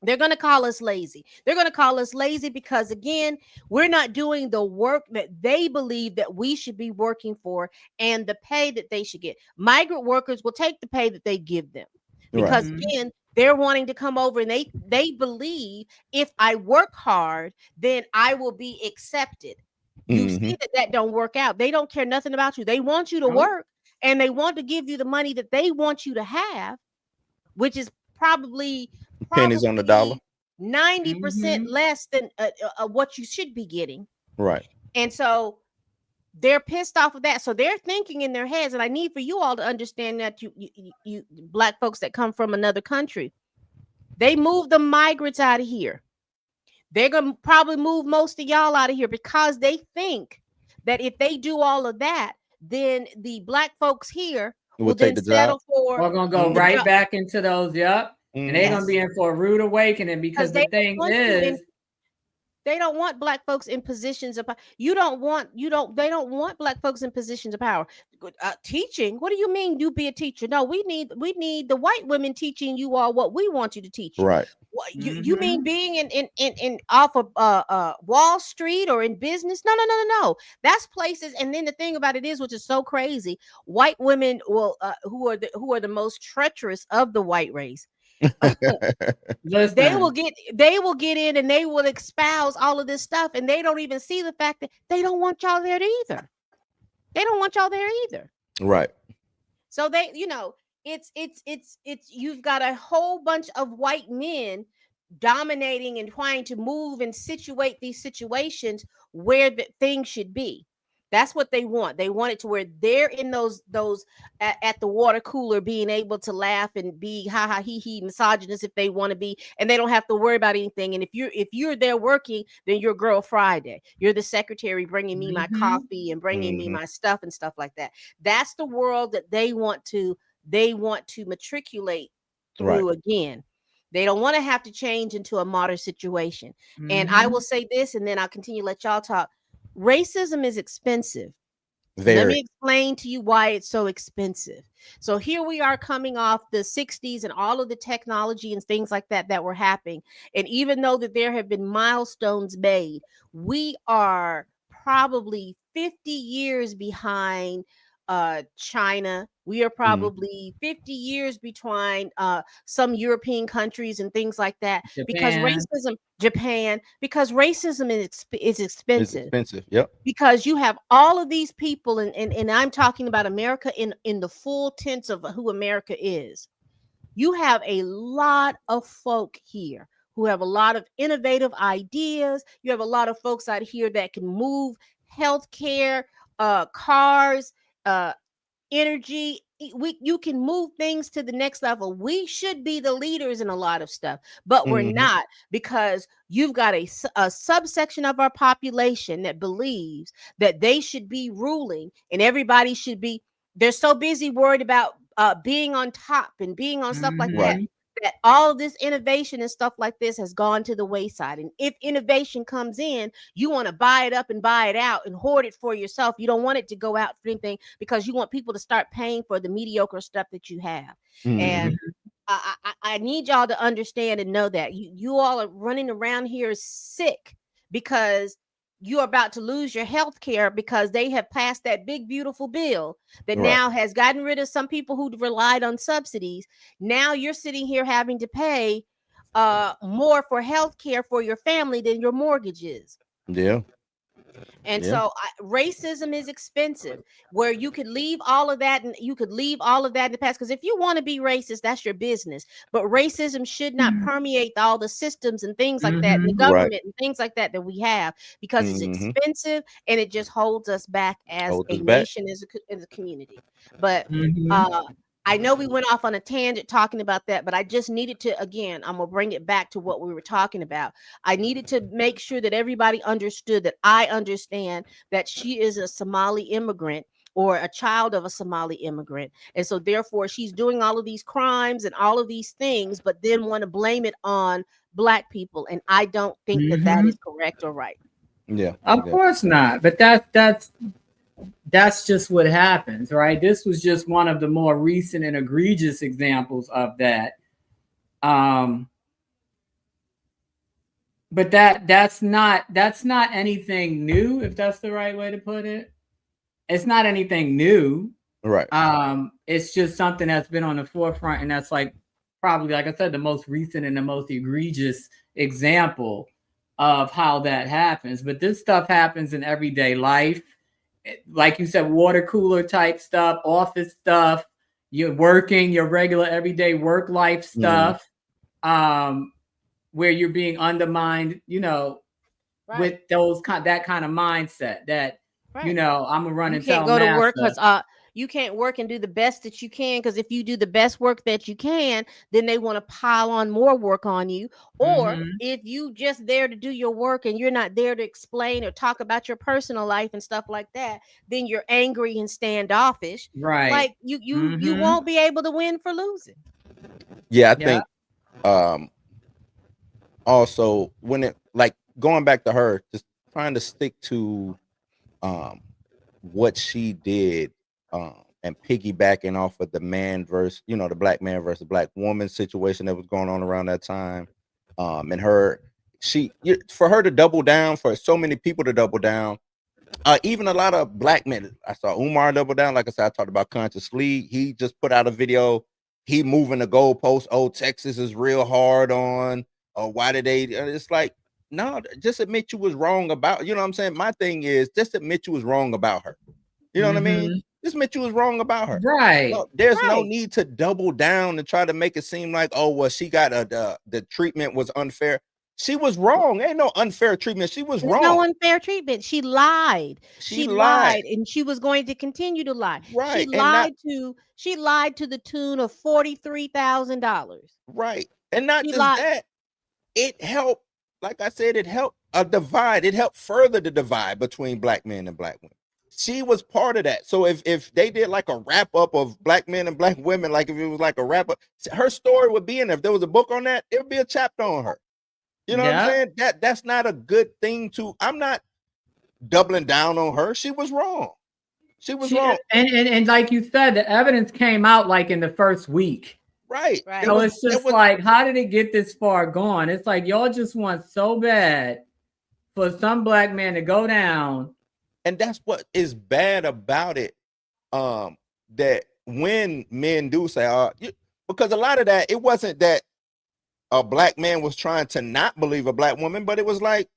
S1: They're going to call us lazy. They're going to call us lazy because, again, we're not doing the work that they believe that we should be working for and the pay that they should get. Migrant workers will take the pay that they give them because, again, they're wanting to come over, and they believe if I work hard, then I will be accepted. You see that don't work out. They don't care nothing about you. They want you to work, and they want to give you the money that they want you to have, which is probably
S3: pennies on the dollar,
S1: 90% less than what you should be getting.
S3: Right.
S1: And so they're pissed off of that. So they're thinking in their heads, and I need for you all to understand that you Black folks that come from another country, they move the migrants out of here. They're going to probably move most of y'all out of here because they think that if they do all of that, then the black folks here will
S3: take
S1: then
S3: the job.
S1: settle for.
S2: We're gonna go right back into those. Yep. And they're gonna be in for a rude awakening, because the thing is,
S1: they don't want black folks in positions of power. They don't want black folks in positions of power. Teaching, what do you mean you be a teacher? No, we need the white women teaching you all what we want you to teach you.
S3: Right.
S1: You mean being in off of Wall Street or in business? No. That's places. And then the thing about it is, which is so crazy, white women will who are the most treacherous of the white race. They will get in and they will espouse all of this stuff, and they don't even see the fact that they don't want y'all there either. They don't want y'all there either.
S3: Right.
S1: So they, it's you've got a whole bunch of white men dominating and trying to move and situate these situations where the things should be. That's what they want. They want it to where they're in those at the water cooler, being able to laugh and be ha ha he he misogynist if they want to be, and they don't have to worry about anything. And if you're there working, then you're Girl Friday. You're the secretary bringing me my coffee and bringing me my stuff and stuff like that. That's the world that they want to matriculate through again. They don't want to have to change into a modern situation. And I will say this, and then I'll continue to let y'all talk. Racism is expensive. Let me explain to you why it's so expensive. So here we are coming off the 60s and all of the technology and things like that were happening. And even though that there have been milestones made, we are probably 50 years behind China. We are probably 50 years behind some European countries and things like that. Japan, because racism is expensive.
S3: It's expensive. Yep.
S1: Because you have all of these people, and I'm talking about America in the full tense of who America is. You have a lot of folk here who have a lot of innovative ideas. You have a lot of folks out here that can move healthcare, cars, energy. You can move things to the next level. We should be the leaders in a lot of stuff, but we're not, because you've got a subsection of our population that believes that they should be ruling, and everybody should be. They're so busy worried about being on top and being on stuff like that, that all of this innovation and stuff like this has gone to the wayside. And if innovation comes in, you want to buy it up and buy it out and hoard it for yourself. You don't want it to go out for anything, because you want people to start paying for the mediocre stuff that you have. And I need y'all to understand and know that you all are running around here sick because you're about to lose your health care, because they have passed that big, beautiful bill that now has gotten rid of some people who relied on subsidies. Now you're sitting here having to pay more for health care for your family than your mortgage is.
S3: Yeah.
S1: And so racism is expensive, where you could leave all of that, and you could leave all of that in the past. Because if you want to be racist, that's your business. But racism should not permeate all the systems and things like that, and the government and things like that we have, because it's expensive and it just holds us back as a nation, as a community. But I know we went off on a tangent talking about that, but I just needed to, again, I'm going to bring it back to what we were talking about. I needed to make sure that everybody understood that I understand that she is a Somali immigrant, or a child of a Somali immigrant. And so therefore she's doing all of these crimes and all of these things, but then want to blame it on Black people. And I don't think that is correct or right.
S3: Yeah.
S2: Of course not. But that's just what happens, right? This was just one of the more recent and egregious examples of that. But that's not anything new, if that's the right way to put it. It's not anything new.
S3: Right.
S2: It's just something that's been on the forefront, and that's probably, like I said, the most recent and the most egregious example of how that happens. But this stuff happens in everyday life. Like you said, water cooler type stuff, office stuff, you're working, your regular everyday work life stuff, where you're being undermined, with that kind of mindset that, I'm gonna run and tell.
S1: You can't go to work because you can't work and do the best that you can, because if you do the best work that you can, then they want to pile on more work on you. Or if you just there to do your work and you're not there to explain or talk about your personal life and stuff like that, then you're angry and standoffish.
S2: Right.
S1: Like you won't be able to win for losing.
S3: Yeah, I think also when it, like, going back to her, just trying to stick to what she did, and piggybacking off of the man versus, the black man versus black woman situation that was going on around that time. And for her to double down, for so many people to double down, even a lot of black men. I saw Umar double down. Like I said, I talked about Conscious Lee. He just put out a video. He moving the goalpost. Oh, Texas is real hard on. Why did they? It's like, no, just admit you was wrong about. You know what I'm saying? My thing is, just admit you was wrong about her. You know what I mean? Just admit you was wrong about her.
S2: Right.
S3: So there's no need to double down and try to make it seem like, oh, well, she got the treatment was unfair. She was wrong. Ain't no unfair treatment. She was wrong.
S1: No unfair treatment. She lied. She lied, and she was going to continue to lie.
S3: Right.
S1: She lied to the tune of $43,000.
S3: Right. And not
S1: She
S3: just
S1: lied.
S3: that, it helped, like I said, it helped a divide. It helped further the divide between black men and black women. She was part of that. So if they did like a wrap up of black men and black women, like if it was like a wrap up, her story would be in there. If there was a book on that, it would be a chapter on her. You know what I'm saying? That's not a good thing to. I'm not doubling down on her. She was wrong. She was wrong.
S2: And like you said, the evidence came out like in the first week.
S3: Right.
S2: So it's just like, how did it get this far gone? It's like y'all just want so bad for some black man to go down.
S3: And that's what is bad about it. That when men do say, because a lot of that, it wasn't that a black man was trying to not believe a black woman, but it was like,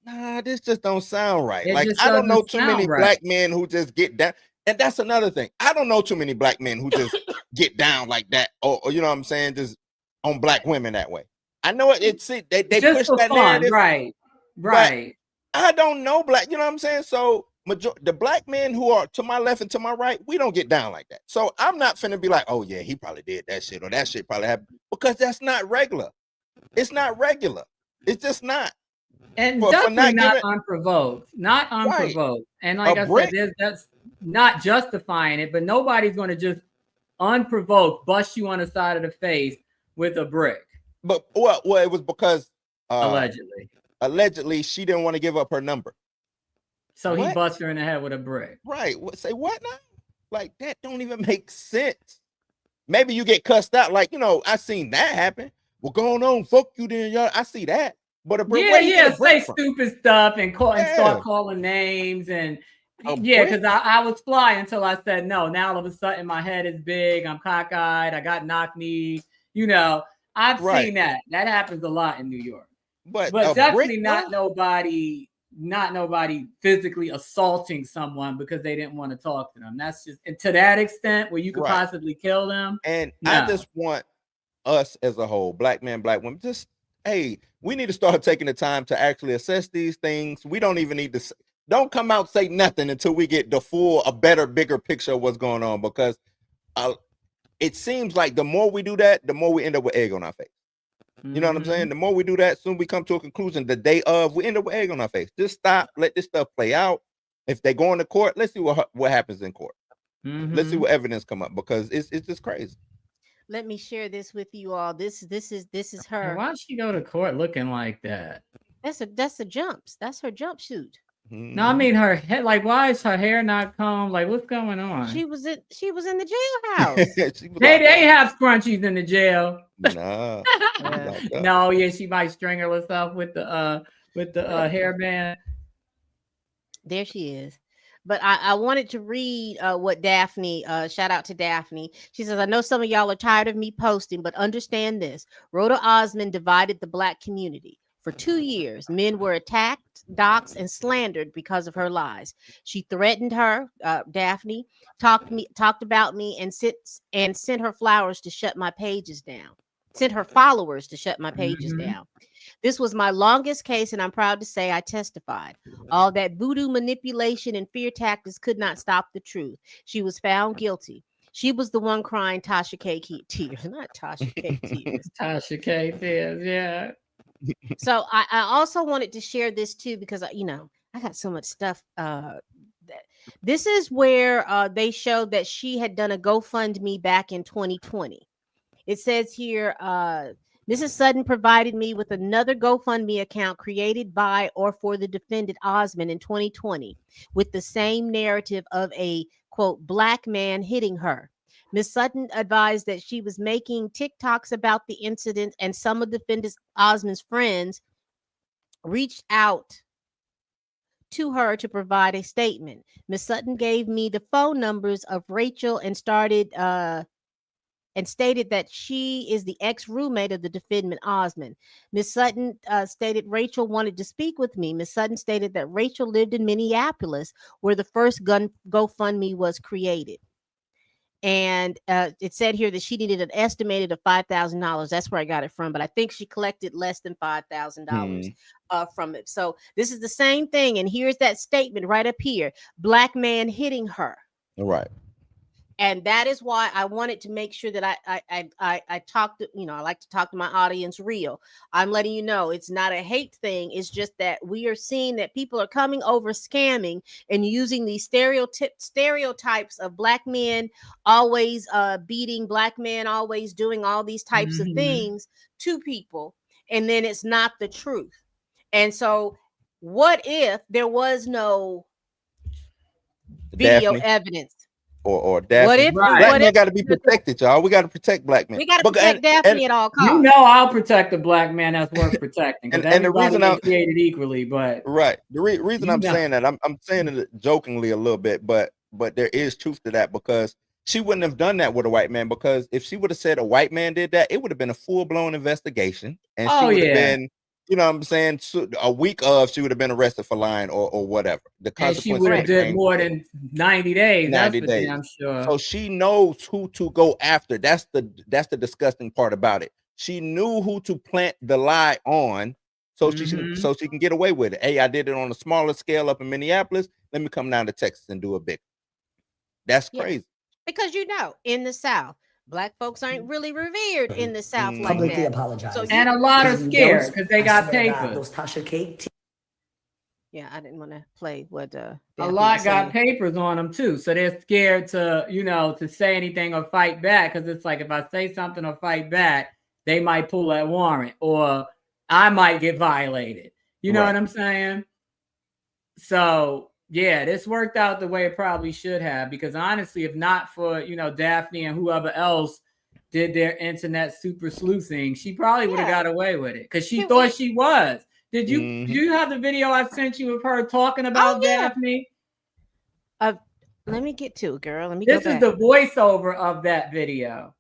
S3: nah, this just don't sound right. Like, I don't know too many black men who just get down. And that's another thing. I don't know too many black men who just get down like that. Or you know what I'm saying? Just on black women that way. I know they push that narrative.
S2: Right. Right.
S3: I don't know black, you know what I'm saying? So the black men who are to my left and to my right, we don't get down like that. So I'm not finna be like, oh yeah, he probably did that shit, or that shit probably happened, because that's not regular. It's not regular. It's just not.
S2: And definitely not unprovoked. Not unprovoked. Right. And like I said, that's not justifying it, but nobody's going to just unprovoked bust you on the side of the face with a brick.
S3: But well, it was because
S2: allegedly
S3: she didn't want to give up her number.
S2: So he bust her in the head with a brick.
S3: Right. Say what now? Like, that don't even make sense. Maybe you get cussed out. Like, I seen that happen. Well, going on, fuck you then, y'all. I see that. But a brick,
S2: say stupid stuff and start calling names and because I was fly until I said no. Now all of a sudden my head is big. I'm cockeyed. I got knock-kneed. I've seen that. That happens a lot in New York. But definitely not nobody physically assaulting someone because they didn't want to talk to them. That's just, and to that extent where you could possibly kill them.
S3: And I just want us as a whole, black men, black women, just, hey, we need to start taking the time to actually assess these things. We don't even need to, don't come out and say nothing until we get a better, bigger picture of what's going on, because it seems like the more we do that, the more we end up with egg on our face. You know what I'm saying? The more we do that, soon we come to a conclusion the day of, we end up with egg on our face. Just stop, let this stuff play out. If they go into court, let's see what happens in court. Let's see what evidence come up, because it's just crazy.
S1: Let me share this with you all. This is her.
S2: Why'd she go to court looking like that?
S1: That's a jumps. That's her jumpsuit.
S2: No, I mean her head. Like, why is her hair not combed? Like, what's going on?
S1: She was in the jailhouse.
S2: they have scrunchies in the jail.
S3: No,
S2: no, she might strangle herself with the hairband.
S1: There she is. But I wanted to read what Daphne, shout out to Daphne. She says, I know some of y'all are tired of me posting, but understand this. Roda Osman divided the black community. For 2 years, men were attacked, doxxed, and slandered because of her lies. She threatened her, Daphne, talked about me, and sent her flowers to shut my pages down. sent her followers to shut my pages down. This was my longest case, and I'm proud to say I testified. All that voodoo manipulation and fear tactics could not stop the truth. She was found guilty. She was the one crying Tasha K tears, not Tasha K tears.
S2: Tasha K tears, yeah.
S1: So I also wanted to share this too, because I got so much stuff. This is where they showed that she had done a GoFundMe back in 2020. It says here, Mrs. Sutton provided me with another GoFundMe account created by or for the defendant Osman in 2020 with the same narrative of a, quote, black man hitting her. Ms. Sutton advised that she was making TikToks about the incident, and some of defendant Osman's friends reached out to her to provide a statement. Ms. Sutton gave me the phone numbers of Rachel and stated that she is the ex-roommate of the defendant Osman. Ms. Sutton stated Rachel wanted to speak with me. Ms. Sutton stated that Rachel lived in Minneapolis, where the first GoFundMe was created. And it said here that she needed an estimated of $5,000. That's where I got it from. But I think she collected less than $5,000 from it. So this is the same thing. And here's that statement right up here. Black man hitting her.
S3: Right.
S1: And that is why I wanted to make sure that I talk to, I like to talk to my audience real. I'm letting you know it's not a hate thing. It's just that we are seeing that people are coming over scamming and using these stereotypes of black men always beating, black men always doing all these types of things to people. And then it's not the truth. And so what if there was no video evidence?
S3: Or Daphne.
S1: What if
S3: black men got to be protected, y'all? We got to protect black men.
S1: We got to protect Daphne at all costs.
S2: You know, I'll protect a black man that's worth protecting.
S3: and the reason I'm
S2: created equally, but
S3: right, the reason I'm saying that, I'm saying it jokingly a little bit, but there is truth to that, because she wouldn't have done that with a white man, because if she would have said a white man did that, it would have been a full-blown investigation, and she would have been, you know what I'm saying, a week of, she would have been arrested for lying or whatever. The
S2: and she would have did more than 90 days.
S3: 90
S2: that's
S3: days.
S2: I'm sure.
S3: So she knows who to go after. That's the disgusting part about it. She knew who to plant the lie on, so she can get away with it. Hey, I did it on a smaller scale up in Minneapolis. Let me come down to Texas and do it big. That's crazy.
S1: Because in the South, black folks aren't really revered in the South like
S4: Publicly
S1: that.
S4: apologize.
S1: So
S2: and a lot are scared because they got papers.
S4: Those Tasha K.
S1: Yeah, I didn't want to play what
S2: a lot got papers on them too, so they're scared to to say anything or fight back, because it's like if I say something or fight back, they might pull that warrant or I might get violated. You know what I'm saying? So yeah, this worked out the way it probably should have, because honestly, if not for Daphne and whoever else did their internet super sleuthing, she probably would have got away with it, because she thought she was. Did you do you have the video I sent you of her talking about Daphne?
S1: Let me get to it, girl. Let me
S2: This
S1: go back.
S2: is the voiceover of that video,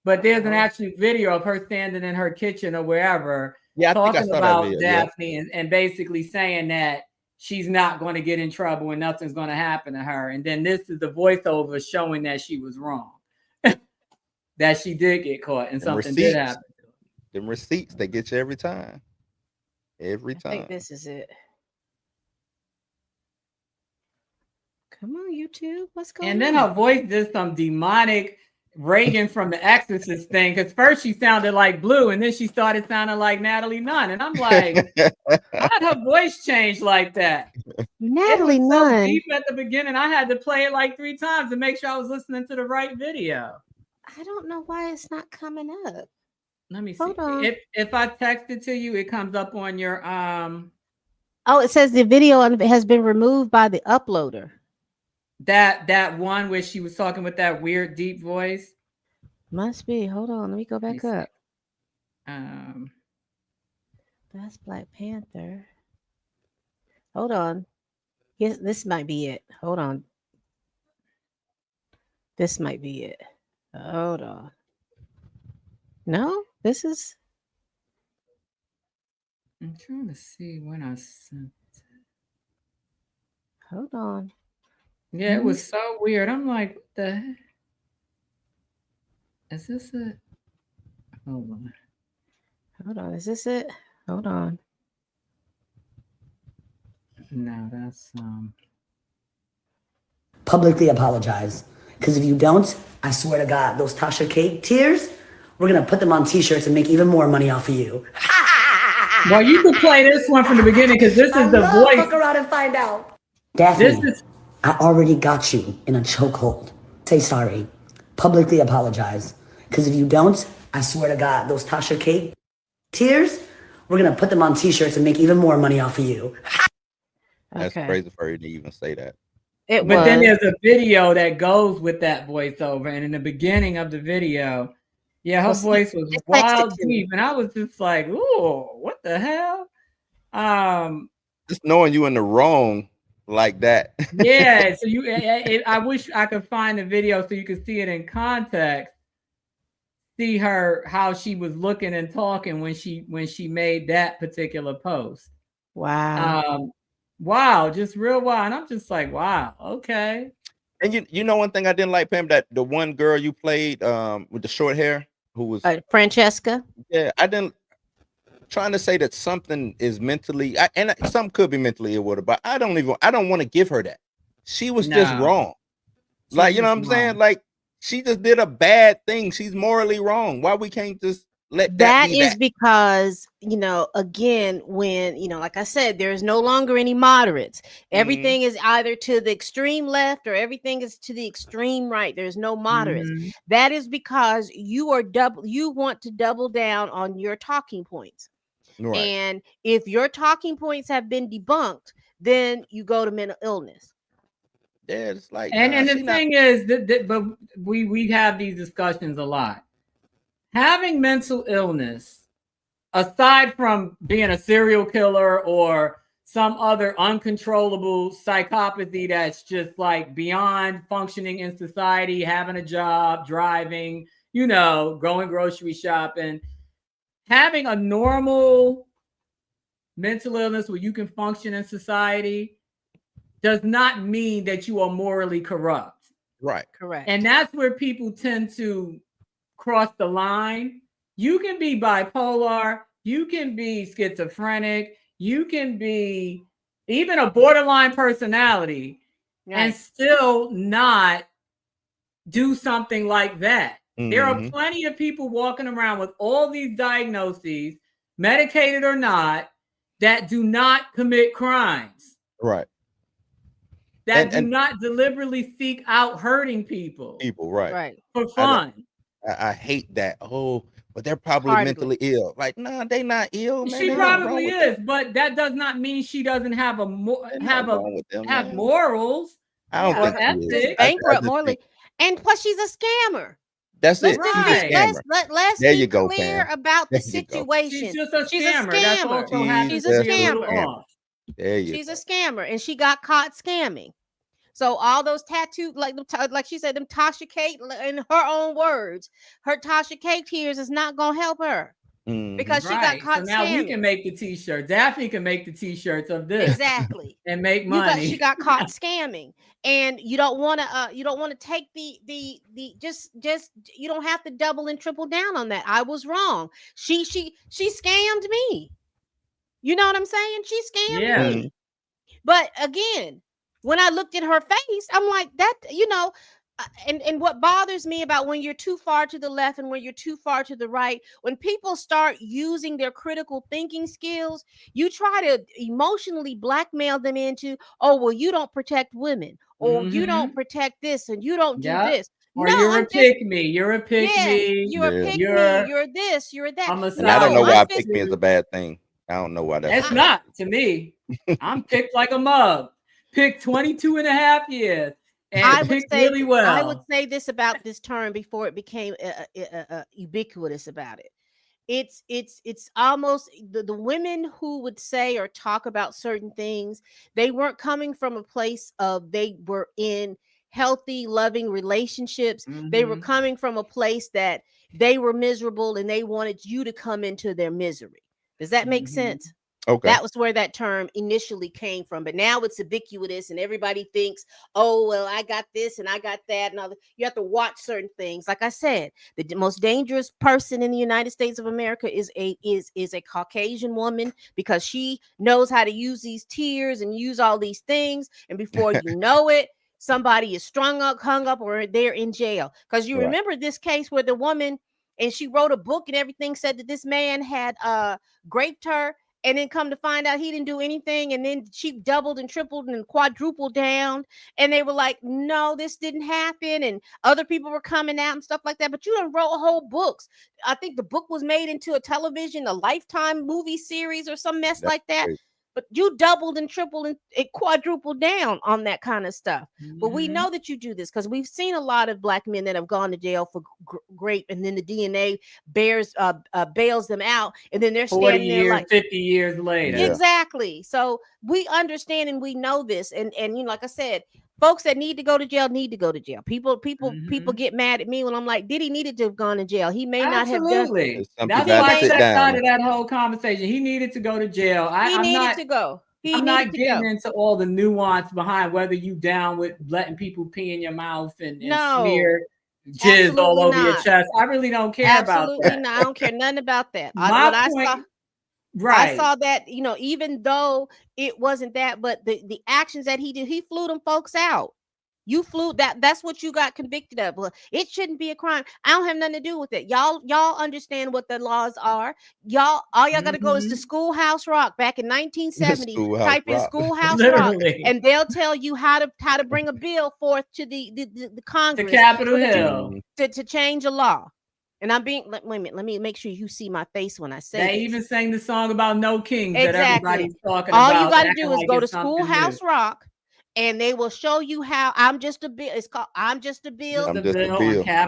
S2: but there's an actual video of her standing in her kitchen or wherever talking about Daphne and basically saying that she's not going to get in trouble and nothing's going to happen to her. And then this is the voiceover showing that she was wrong, that she did get caught and something did happen.
S3: Them receipts, they get you every time. Every time.
S1: I think this is it. Come on, YouTube. What's going on?
S2: And then her voice did some demonic Reagan from The Exorcist thing, because first she sounded like Blue and then she started sounding like Natalie Nunn. And I'm like, how did her voice change like that?
S1: Natalie
S2: Nunn. So deep at the beginning, I had to play it like 3 times to make sure I was listening to the right video.
S1: I don't know why it's not coming up.
S2: Let me see.
S1: Hold on.
S2: If I text it to you, it comes up on your
S1: Oh, it says the video has been removed by the uploader.
S2: That one where she was talking with that weird deep voice.
S1: Must be. Hold on. Let me go back up. That's Black Panther. Hold on. Yes, this might be it. Hold on. This might be it. Hold on. No, this is.
S2: I'm trying to see when I sent it.
S1: Hold on.
S2: Yeah, it was so weird. I'm like, what the heck? Is this it? Hold on.
S1: Hold on. Is this it? Hold on.
S2: No, that's
S4: Publicly apologize. Because if you don't, I swear to God, those Tasha K tears, we're going to put them on t-shirts and make even more money off of you.
S2: Well, you can play this one from the beginning because this is the voice.
S4: Fuck around and find out. Daphne,
S2: This is
S4: I already got you in a chokehold. Say sorry. Publicly apologize. Because if you don't, I swear to God, those Tasha K tears, we're going to put them on t-shirts and make even more money off of you.
S3: That's crazy for her to even say that.
S2: But then there's a video that goes with that voiceover, and in the beginning of the video, her voice was wild deep, and I was just like, "Ooh, what the hell?"
S3: Just knowing you in the wrong like that.
S2: Yeah. So I wish I could find the video so you could see it in context. See how she was looking and talking when she made that particular post.
S1: Wow.
S2: Wow, just real wild. And I'm just like, wow, okay.
S3: And you know one thing I didn't like, Pam, that the one girl you played with the short hair who was
S1: Francesca.
S3: Yeah, I didn't trying to say that something is mentally and some could be mentally ill with her, but I don't want to give her that. She was just wrong. Like, you know what I'm saying? Like, she just did a bad thing. She's morally wrong. Why we can't just let
S1: that is because, you know, again, when, you know, like I said, there's no longer any moderates. Everything is either to the extreme left or everything is to the extreme right. There's no moderates. That is because you want to double down on your talking points. Right. And if your talking points have been debunked, then you go to mental illness.
S3: Yeah, it's like,
S2: and the thing is that but we have these discussions a lot. Having mental illness, aside from being a serial killer or some other uncontrollable psychopathy that's just like beyond functioning in society, having a job, driving, you know, going grocery shopping, having a normal mental illness where you can function in society does not mean that you are morally corrupt.
S3: Right.
S1: Correct.
S2: And that's where people tend to cross the line. You can be bipolar, you can be schizophrenic, you can be even a borderline personality and still not do something like that. There are plenty of people walking around with all these diagnoses, medicated or not, that do not commit crimes.
S3: Right.
S2: That do not deliberately seek out hurting people.
S3: Right.
S2: For fun.
S3: I hate that. Oh, but they're probably mentally ill. Like, nah, they not ill. Man.
S2: She probably is, but that does not mean she doesn't have morals.
S3: I don't think she is.
S1: Bankrupt morally. And plus, she's a scammer.
S3: That's it.
S1: Let's be clear about the situation.
S2: She's just a scammer.
S1: She's a scammer.
S3: There you
S1: She's a scammer, and she got caught scamming. So all those tattoo, like she said, them Tasha K, in her own words, her Tasha K tears is not gonna help her because she got caught.
S2: So now
S1: scamming.
S2: we can make the t-shirt. Daphne can make the t-shirts of this
S1: exactly
S2: and make money.
S1: She got caught scamming, and you don't want to take the just you don't have to double and triple down on that. I was wrong. She scammed me. You know what I'm saying? She scammed me. But again, when I looked at her face, I'm like, that, you know, and what bothers me about when you're too far to the left and when you're too far to the right, when people start using their critical thinking skills, you try to emotionally blackmail them into, oh, well, you don't protect women, or you don't protect this, and you don't do this.
S2: Or no, you're a pick-me. You're a pick-me.
S1: You're a pick-me. You're this. You're that.
S3: And I don't know why pick-me is a bad thing. I don't know why that's.
S2: It's not to me. I'm picked like a mug. Picked 22 and a half years. And picked really well.
S1: I would say this about this term before it became ubiquitous about it. It's almost the women who would say or talk about certain things, they weren't coming from a place of they were in healthy, loving relationships. They were coming from a place that they were miserable and they wanted you to come into their misery. Does that make sense?
S3: Okay.
S1: That was where that term initially came from. But now it's ubiquitous and everybody thinks, oh, well, I got this and I got that. And you have to watch certain things. Like I said, the most dangerous person in the United States of America is a Caucasian woman, because she knows how to use these tears and use all these things. And before you know it, somebody is strung up, hung up, or they're in jail. Because you remember this case where the woman, and she wrote a book and everything, said that this man had raped her. And then come to find out he didn't do anything. And then she doubled and tripled and quadrupled down. And they were like, no, this didn't happen. And other people were coming out and stuff like that. But you done wrote whole books. I think the book was made into a television, a Lifetime movie series or some mess like that.
S3: Crazy.
S1: But you doubled and tripled and it quadrupled down on that kind of stuff. But we know that you do this because we've seen a lot of black men that have gone to jail for rape, and then the DNA bails them out, and then they're standing there like
S2: 50 years later.
S1: Exactly. So we understand and we know this, and like I said, folks that need to go to jail need to go to jail. People get mad at me when I'm like, Diddy needed to have gone to jail. He may not have done.
S2: That's why I started that whole conversation. He needed to go to jail. I'm not getting into all the nuance behind whether you down with letting people pee in your mouth and smear jizz all over your chest. I really don't care about that.
S1: Absolutely not. I don't care nothing about that. I saw that, even though it wasn't that, but the actions that he did, he flew them folks out. You flew that's what you got convicted of. Well, it shouldn't be a crime. I don't have nothing to do with it. Y'all understand what the laws are. All y'all got to go is to Schoolhouse Rock back in 1970. Type in Schoolhouse Rock, and they'll tell you how to bring a bill forth to the Congress,
S2: to Capitol Hill,
S1: to change a law. And I'm being, wait a minute, let me make sure you see my face when I say
S2: they
S1: this.
S2: even sang the song about no kings
S1: exactly.
S2: that everybody's talking
S1: all
S2: about.
S1: All you got to do is go to Schoolhouse Rock, and they will show you how I'm just a bill. It's called I'm Just a Bill.
S3: I'm Just a Bill.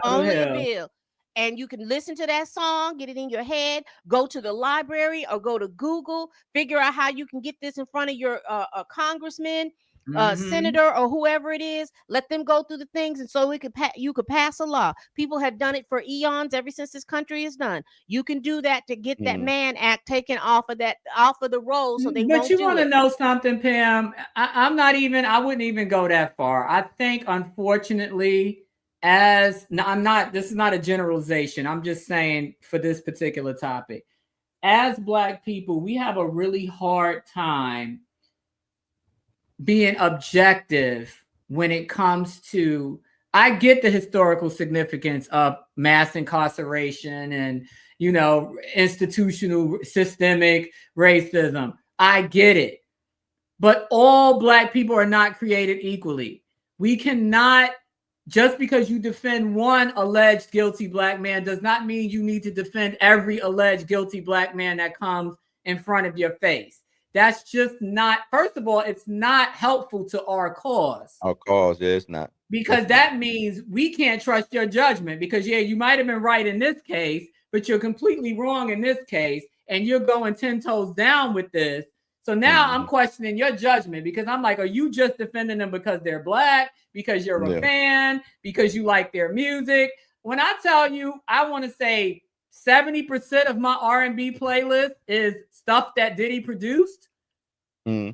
S1: Only a bill. And you can listen to that song, get it in your head, go to the library or go to Google, figure out how you can get this in front of your congressman, senator, or whoever it is. Let them go through the things, and so you could pass a law. People have done it for eons, ever since this country is done. You can do that to get that Mann Act taken off of the roll, so they won't do it.
S2: But you want to know something, Pam? I wouldn't even go that far. I think, unfortunately, this is not a generalization. I'm just saying for this particular topic, as Black people, we have a really hard time being objective when it comes to, I get the historical significance of mass incarceration and, institutional systemic racism. I get it. But all Black people are not created equally. We cannot, just because you defend one alleged guilty Black man does not mean you need to defend every alleged guilty Black man that comes in front of your face. That's just not, first of all, it's not helpful to our cause.
S3: Our cause, yeah, it's not.
S2: Because that means we can't trust your judgment, because, you might have been right in this case, but you're completely wrong in this case, and you're going 10 toes down with this. So now I'm questioning your judgment, because I'm like, are you just defending them because they're Black, because you're a fan, because you like their music? When I tell you, I want to say 70% of my R&B playlist is stuff that Diddy produced. So,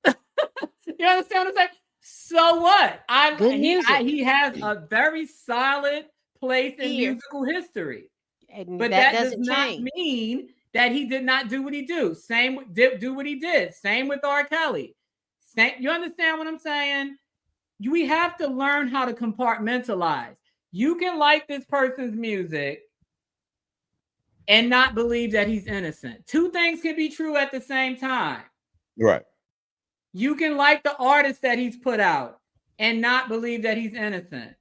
S2: you understand what I'm saying? So what? He has a very solid place in musical history. But that does not mean that he did not do what he do. Do what he did. Same with R. Kelly. You understand what I'm saying? We have to learn how to compartmentalize. You can like this person's music and not believe that he's innocent. Two things can be true at the same time.
S3: Right.
S2: You can like the artist that he's put out and not believe that he's innocent.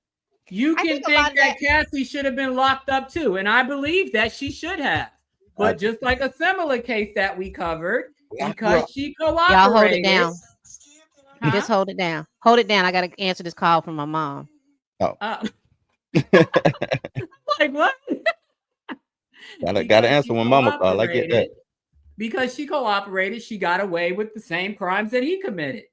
S2: You can think that Cassie should have been locked up too, and I believe that she should have. But just like a similar case that we covered, because she cooperated.
S1: Y'all hold it down. Just hold it down. Hold it down. I got to answer this call from my mom.
S3: Oh.
S2: Like what?
S3: Gotta answer when mama call. I get that.
S2: Because she cooperated, she got away with the same crimes that he committed.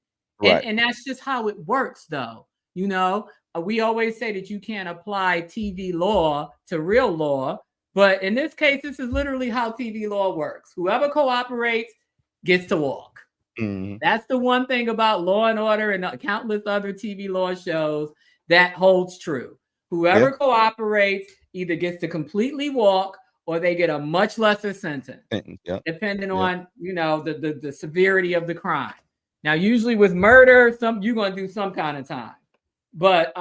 S3: Right.
S2: And that's just how it works, though. We always say that you can't apply TV law to real law, But in this case, this is literally how TV law works. Whoever cooperates gets to walk.
S3: Mm-hmm.
S2: That's the one thing about Law and Order and countless other TV law shows that holds true. Whoever cooperates either gets to completely walk or they get a much lesser sentence, depending on, you know, the severity of the crime. Now, usually with murder, you're going to do some kind of time, but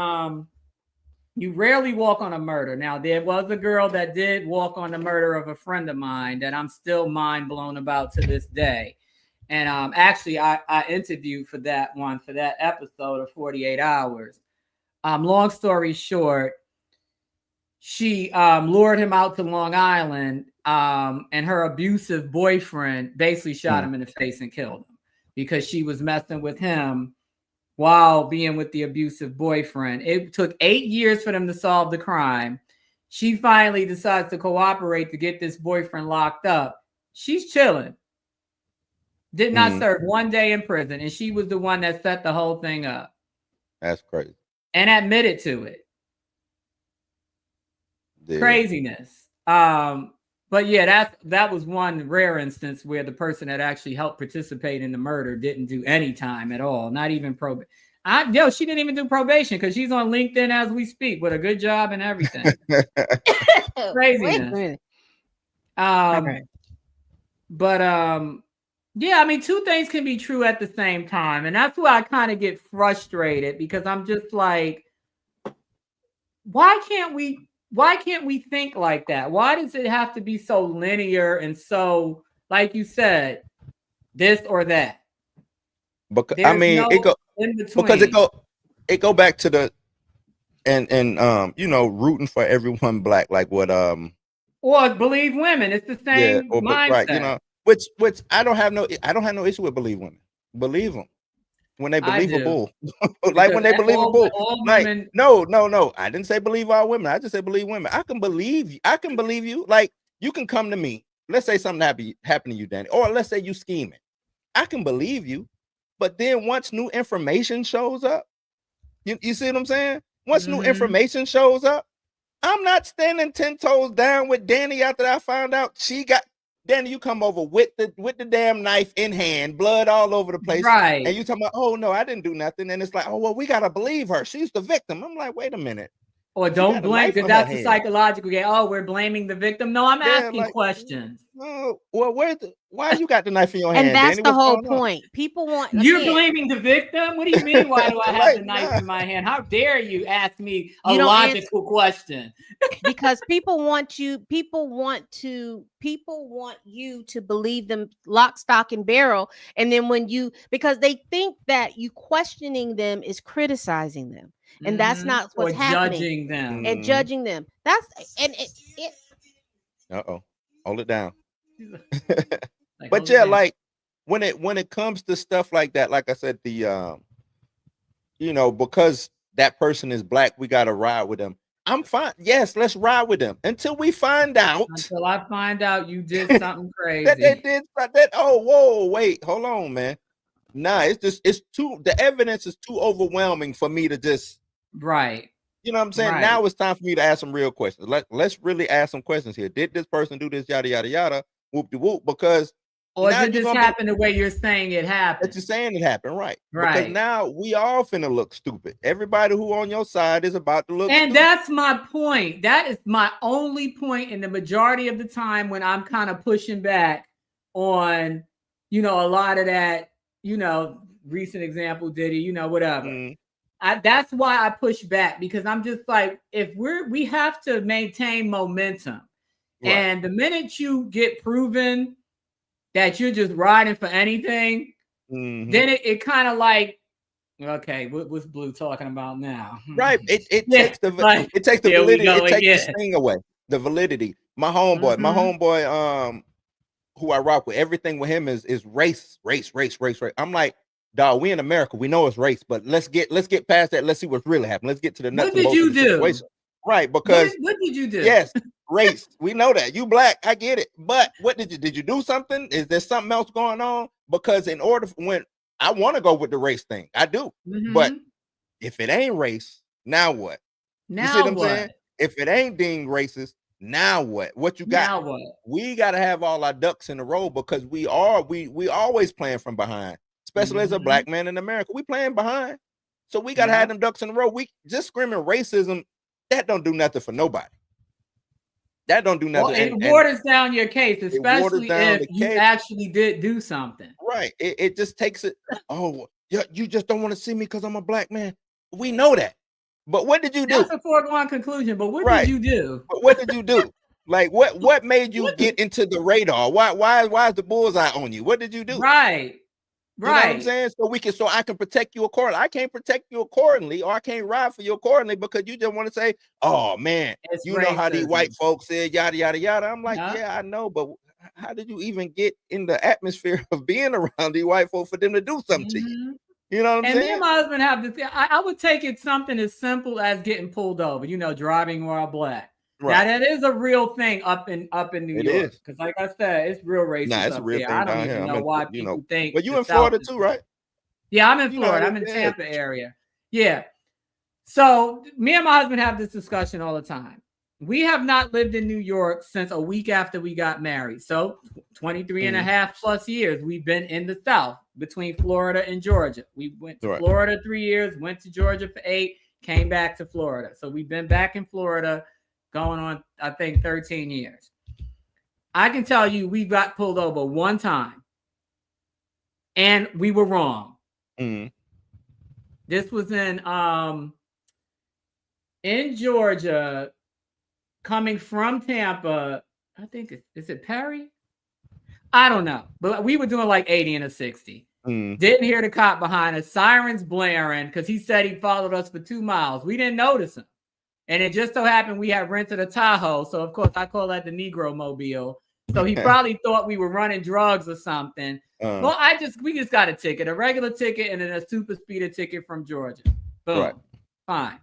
S2: you rarely walk on a murder. Now, there was a girl that did walk on the murder of a friend of mine that I'm still mind blown about to this day. And actually, I interviewed for that episode of 48 Hours. Long story short, she lured him out to Long Island, and her abusive boyfriend basically shot him in the face and killed him because she was messing with him while being with the abusive boyfriend. It took 8 years for them to solve the crime. She finally decides to cooperate to get this boyfriend locked up. She's chilling. Did not serve 1 day in prison, and she was the one that set the whole thing up.
S3: That's crazy.
S2: And admitted to it.
S3: Yeah.
S2: Craziness. But yeah, that was one rare instance where the person that actually helped participate in the murder didn't do any time at all, not even probation. She didn't even do probation because she's on LinkedIn as we speak with a good job and everything. Craziness. But yeah, I mean, two things can be true at the same time. And that's why I kind of get frustrated because I'm just like, why can't we think like that? Why does it have to be so linear and so, like you said, this or that?
S3: Because
S2: There's
S3: I mean,
S2: no
S3: it go back to the and you know, rooting for everyone black, like what
S2: or believe women. It's the same mindset.
S3: Right, you know. Which I don't have no issue with believe women. Believe them when they believe a bull. Like when they believe a bull. Like women... no. I didn't say believe all women. I just said believe women. I can believe you. Like you can come to me. Let's say something happened to you, Danny, or let's say you scheming. I can believe you, but then once new information shows up, you see what I'm saying? Once new information shows up, I'm not standing 10 toes down with Danny after I found out she got. Danny, you come over with the damn knife in hand, blood all over the place,
S2: right?
S3: And you talking about, oh no, I didn't do nothing, and it's like, oh well, we gotta believe her. She's the victim. I'm like, wait a minute.
S2: Or don't blame because that's the psychological game. Oh, we're blaming the victim. No, I'm asking questions.
S3: No, well, why you got the knife in your hand?
S1: And that's
S3: Danny?
S1: the whole point. People want
S2: you're blaming the victim. What do you mean? Why do I have the knife in my hand? How dare you ask me a logical question?
S1: Because people want you to believe them lock, stock, and barrel. And then because they think that you questioning them is criticizing them. And that's not what's happening. Judging them. That's it.
S3: Hold it down. But yeah, like when it comes to stuff like that, like I said, the you know, because that person is black, we gotta ride with them. I'm fine. Yes, let's ride with them until we find out.
S2: Until I find out you did something crazy.
S3: that they did that. Oh, whoa, wait, hold on, man. Nah, the evidence is too overwhelming for me to just
S2: right.
S3: You know what I'm saying? Right. Now it's time for me to ask some real questions. Let's really ask some questions here. Did this person do this? Yada yada yada. Whoop de whoop. Because
S2: or did this happen the way you're saying it happened?
S3: That you're saying it happened, right?
S2: Right.
S3: Because now we all finna look stupid. Everybody who on your side is about to look.
S2: And that's my point. That is my only point. In the majority of the time, when I'm kind of pushing back on, you know, a lot of that, you know, recent example, Diddy, you know, whatever. That's why I push back because I'm just like, if we have to maintain momentum, right. And the minute you get proven that you're just riding for anything, then it kind of like, okay, what's Blue talking about now?
S3: Right. It takes the validity. It takes the sting away. The validity. My homeboy, who I rock with, everything with him is race. I'm like, dog, we in America, we know it's race, but let's get past that. Let's see what's really happening. Let's get to the nuts.
S2: What did you do?
S3: Situation. Right, because
S2: what did you do?
S3: Yes, race. We know that. You black, I get it. But what did you do something? Is there something else going on? Because in order when I want to go with the race thing, I do. But if it ain't race, now what?
S2: Now
S3: you see what I'm
S2: what?
S3: saying? If it ain't deemed racist, Now what? What you got?
S2: Now what?
S3: We got to have all our ducks in a row because we always playing from behind, especially as a black man in America. We playing behind, so we got to have them ducks in a row. We just screaming racism. That don't do nothing for nobody. That don't do nothing.
S2: Well, it waters down your case, especially if you actually did do something.
S3: Right. It just takes it. Oh, you just don't want to see me because I'm a black man. We know that. But what did you do?
S2: That's a foregone conclusion. But what did you do?
S3: But what did you do? Like what made you get into the radar? Why is the bullseye on you? What did you do?
S2: Right.
S3: You know what I'm saying? So I can protect you accordingly. I can't protect you accordingly, or I can't ride for you accordingly because you just want to say, oh man,
S2: it's
S3: you know how these white folks said yada yada yada. I'm like, yeah, I know, but how did you even get in the atmosphere of being around these white folks for them to do something to you? You know what I'm saying?
S2: And me and my husband have this. I would take it something as simple as getting pulled over. You know, driving while black. Right. Now that is a real thing up in New York. Because like I said, it's real racist.
S3: Nah, it's a real thing.
S2: I don't even know why people think.
S3: But you in Florida too, right?
S2: Yeah, I'm in Florida. I'm in Tampa area. Yeah. So me and my husband have this discussion all the time. We have not lived in New York since a week after we got married. So 23 and a half plus years we've been in the South between Florida and Georgia. We went to Florida 3 years, went to Georgia for 8, came back to Florida. So we've been back in Florida going on, I think, 13 years. I can tell you we got pulled over one time and we were wrong. This was in Georgia, coming from Tampa. I think is it Perry? I don't know, but we were doing like 80 and a 60. Didn't hear the cop behind us, sirens blaring because he said he followed us for 2 miles. We didn't notice him. And it just so happened we had rented a Tahoe. So, of course, I call that the Negro Mobile. So he probably thought we were running drugs or something. Well, we just got a ticket, a regular ticket, and then a super speeder ticket from Georgia. Boom. Fine.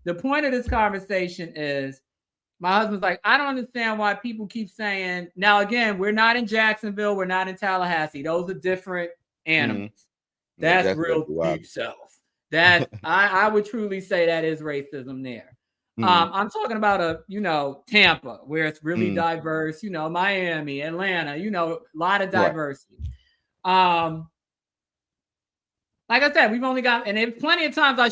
S2: The point of this conversation is my husband's like, I don't understand why people keep saying, now, again, we're not in Jacksonville. We're not in Tallahassee. Those are different animals. That's real deep South. That I would truly say that is racism there. I'm talking about Tampa, where it's really diverse, Miami, Atlanta, a lot of diversity. Like I said, we've only got, and there's plenty of times I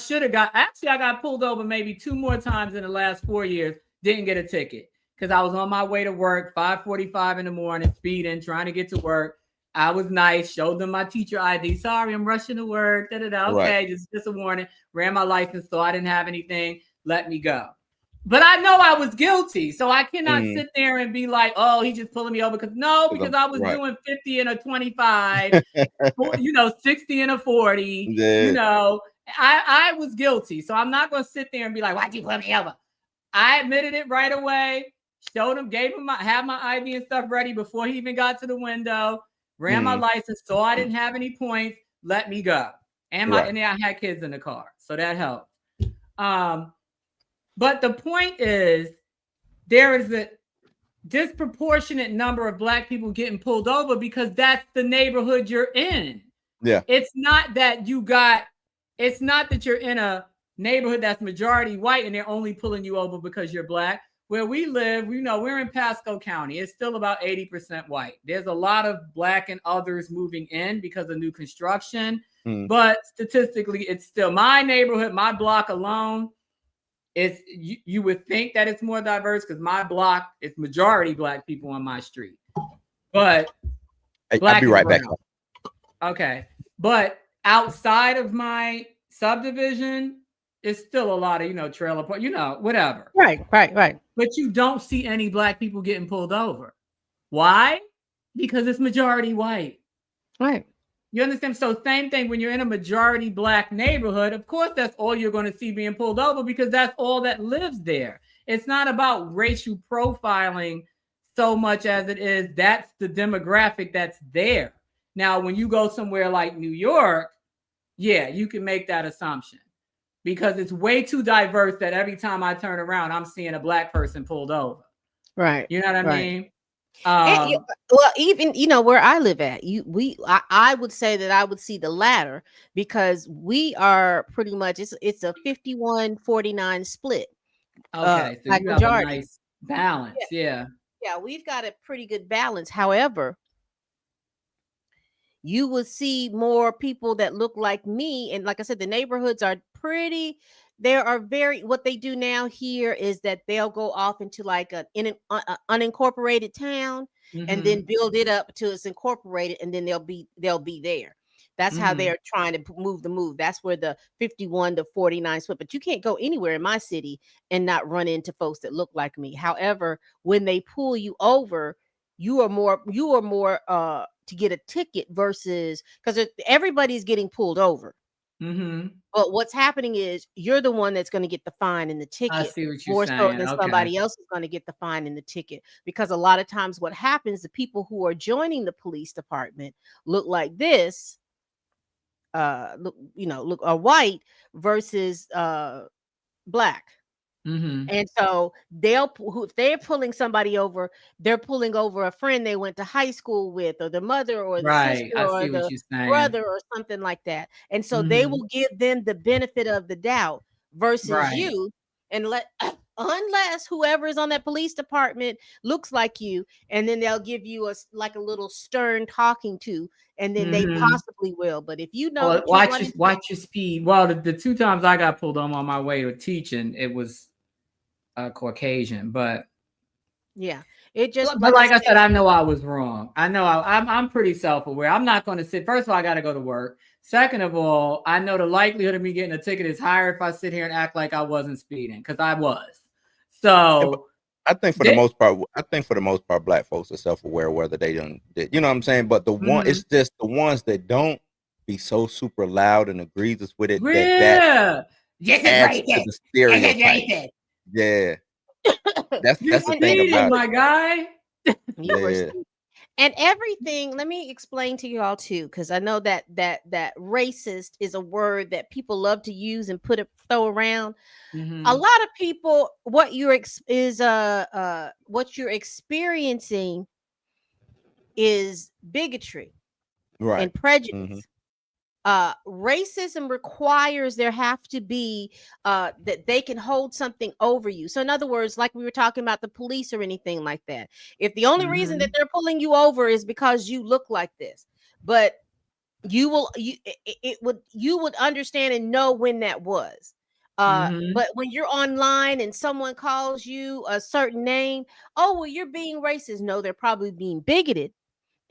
S2: got pulled over maybe 2 more times in the last 4 years, didn't get a ticket because I was on my way to work, 5:45 in the morning, speeding, trying to get to work. I was nice, showed them my teacher ID. Sorry, I'm rushing to work. Okay, just a warning. Ran my license, so I didn't have anything. Let me go. But I know I was guilty, so I cannot sit there and be like, "Oh, he's just pulling me over." Because I was doing 50 and a 25, 60 and a 40. Yeah. I was guilty, so I'm not going to sit there and be like, "Why'd you pull me over?" I admitted it right away. Showed him, had my ID and stuff ready before he even got to the window. Ran my license, so I didn't have any points. Let me go, and then I had kids in the car, so that helped. But the point is, there is a disproportionate number of Black people getting pulled over because that's the neighborhood you're in.
S3: Yeah.
S2: It's not that you're in a neighborhood that's majority white and they're only pulling you over because you're Black. Where we live, we're in Pasco County. It's still about 80% white. There's a lot of Black and others moving in because of new construction. But statistically, it's still my neighborhood, my block alone. You would think that it's more diverse because my block is majority Black people on my street. But
S3: I'll be right back.
S2: Okay. But outside of my subdivision, it's still a lot of, trailer park, whatever.
S1: Right.
S2: But you don't see any Black people getting pulled over. Why? Because it's majority white.
S1: Right.
S2: You understand? So same thing when you're in a majority Black neighborhood, of course, that's all you're going to see being pulled over because that's all that lives there. It's not about racial profiling so much as it is that's the demographic that's there. Now, when you go somewhere like New York, yeah, you can make that assumption because it's way too diverse that every time I turn around, I'm seeing a Black person pulled over.
S1: Right.
S2: You know what I mean?
S1: Well, even where I live at, I would say that I would see the latter because we are pretty much it's a 51-49 split.
S2: Okay, so
S1: like
S2: you have
S1: majority.
S2: balance. Yeah.
S1: Yeah, we've got a pretty good balance. However, you will see more people that look like me. And like I said, the neighborhoods are pretty, there are very, what they do now here is that they'll go off into like an unincorporated town and then build it up till it's incorporated, and then they'll be there. That's how they're trying to move the move. That's where the 51 to 49 split. But you can't go anywhere in my city and not run into folks that look like me. However, when they pull you over, you are more to get a ticket versus, because everybody's getting pulled over. But what's happening is you're the one that's going to get the fine and the ticket.
S2: I see what you're
S1: more
S2: saying.
S1: So than somebody else is going to get the fine and the ticket. Because a lot of times what happens, the people who are joining the police department look like this, look are white versus black. And so if they're pulling somebody over, they're pulling over a friend they went to high school with, or the mother, or the sister, or the brother, or something like that. And so they will give them the benefit of the doubt versus you, and unless whoever is on that police department looks like you, and then they'll give you a little stern talking to, and then they possibly will. But if you know,
S2: watch your speed. Well, the 2 times I got pulled on my way to teaching, it was Caucasian, but
S1: yeah, it just.
S2: But like I said, I know I was wrong. I know I'm pretty self-aware. I'm not going to sit. First of all, I got to go to work. Second of all, I know the likelihood of me getting a ticket is higher if I sit here and act like I wasn't speeding, because I was. So
S3: I think for the most part, black folks are self-aware whether they don't. You know what I'm saying? But it's just the ones that don't be so super loud and egregious with it. That adds to the stereotype. Yeah, that's the thing about
S2: my guy.
S1: And everything. Let me explain to you all too, because I know that racist is a word that people love to use and throw around. A lot of people, what you're experiencing is bigotry, and prejudice. Racism requires there have to be that they can hold something over you. So in other words, like we were talking about the police or anything like that, if the only reason that they're pulling you over is because you look like this, but you would understand and know when that was. But when you're online and someone calls you a certain name, oh, well, you're being racist. No, they're probably being bigoted.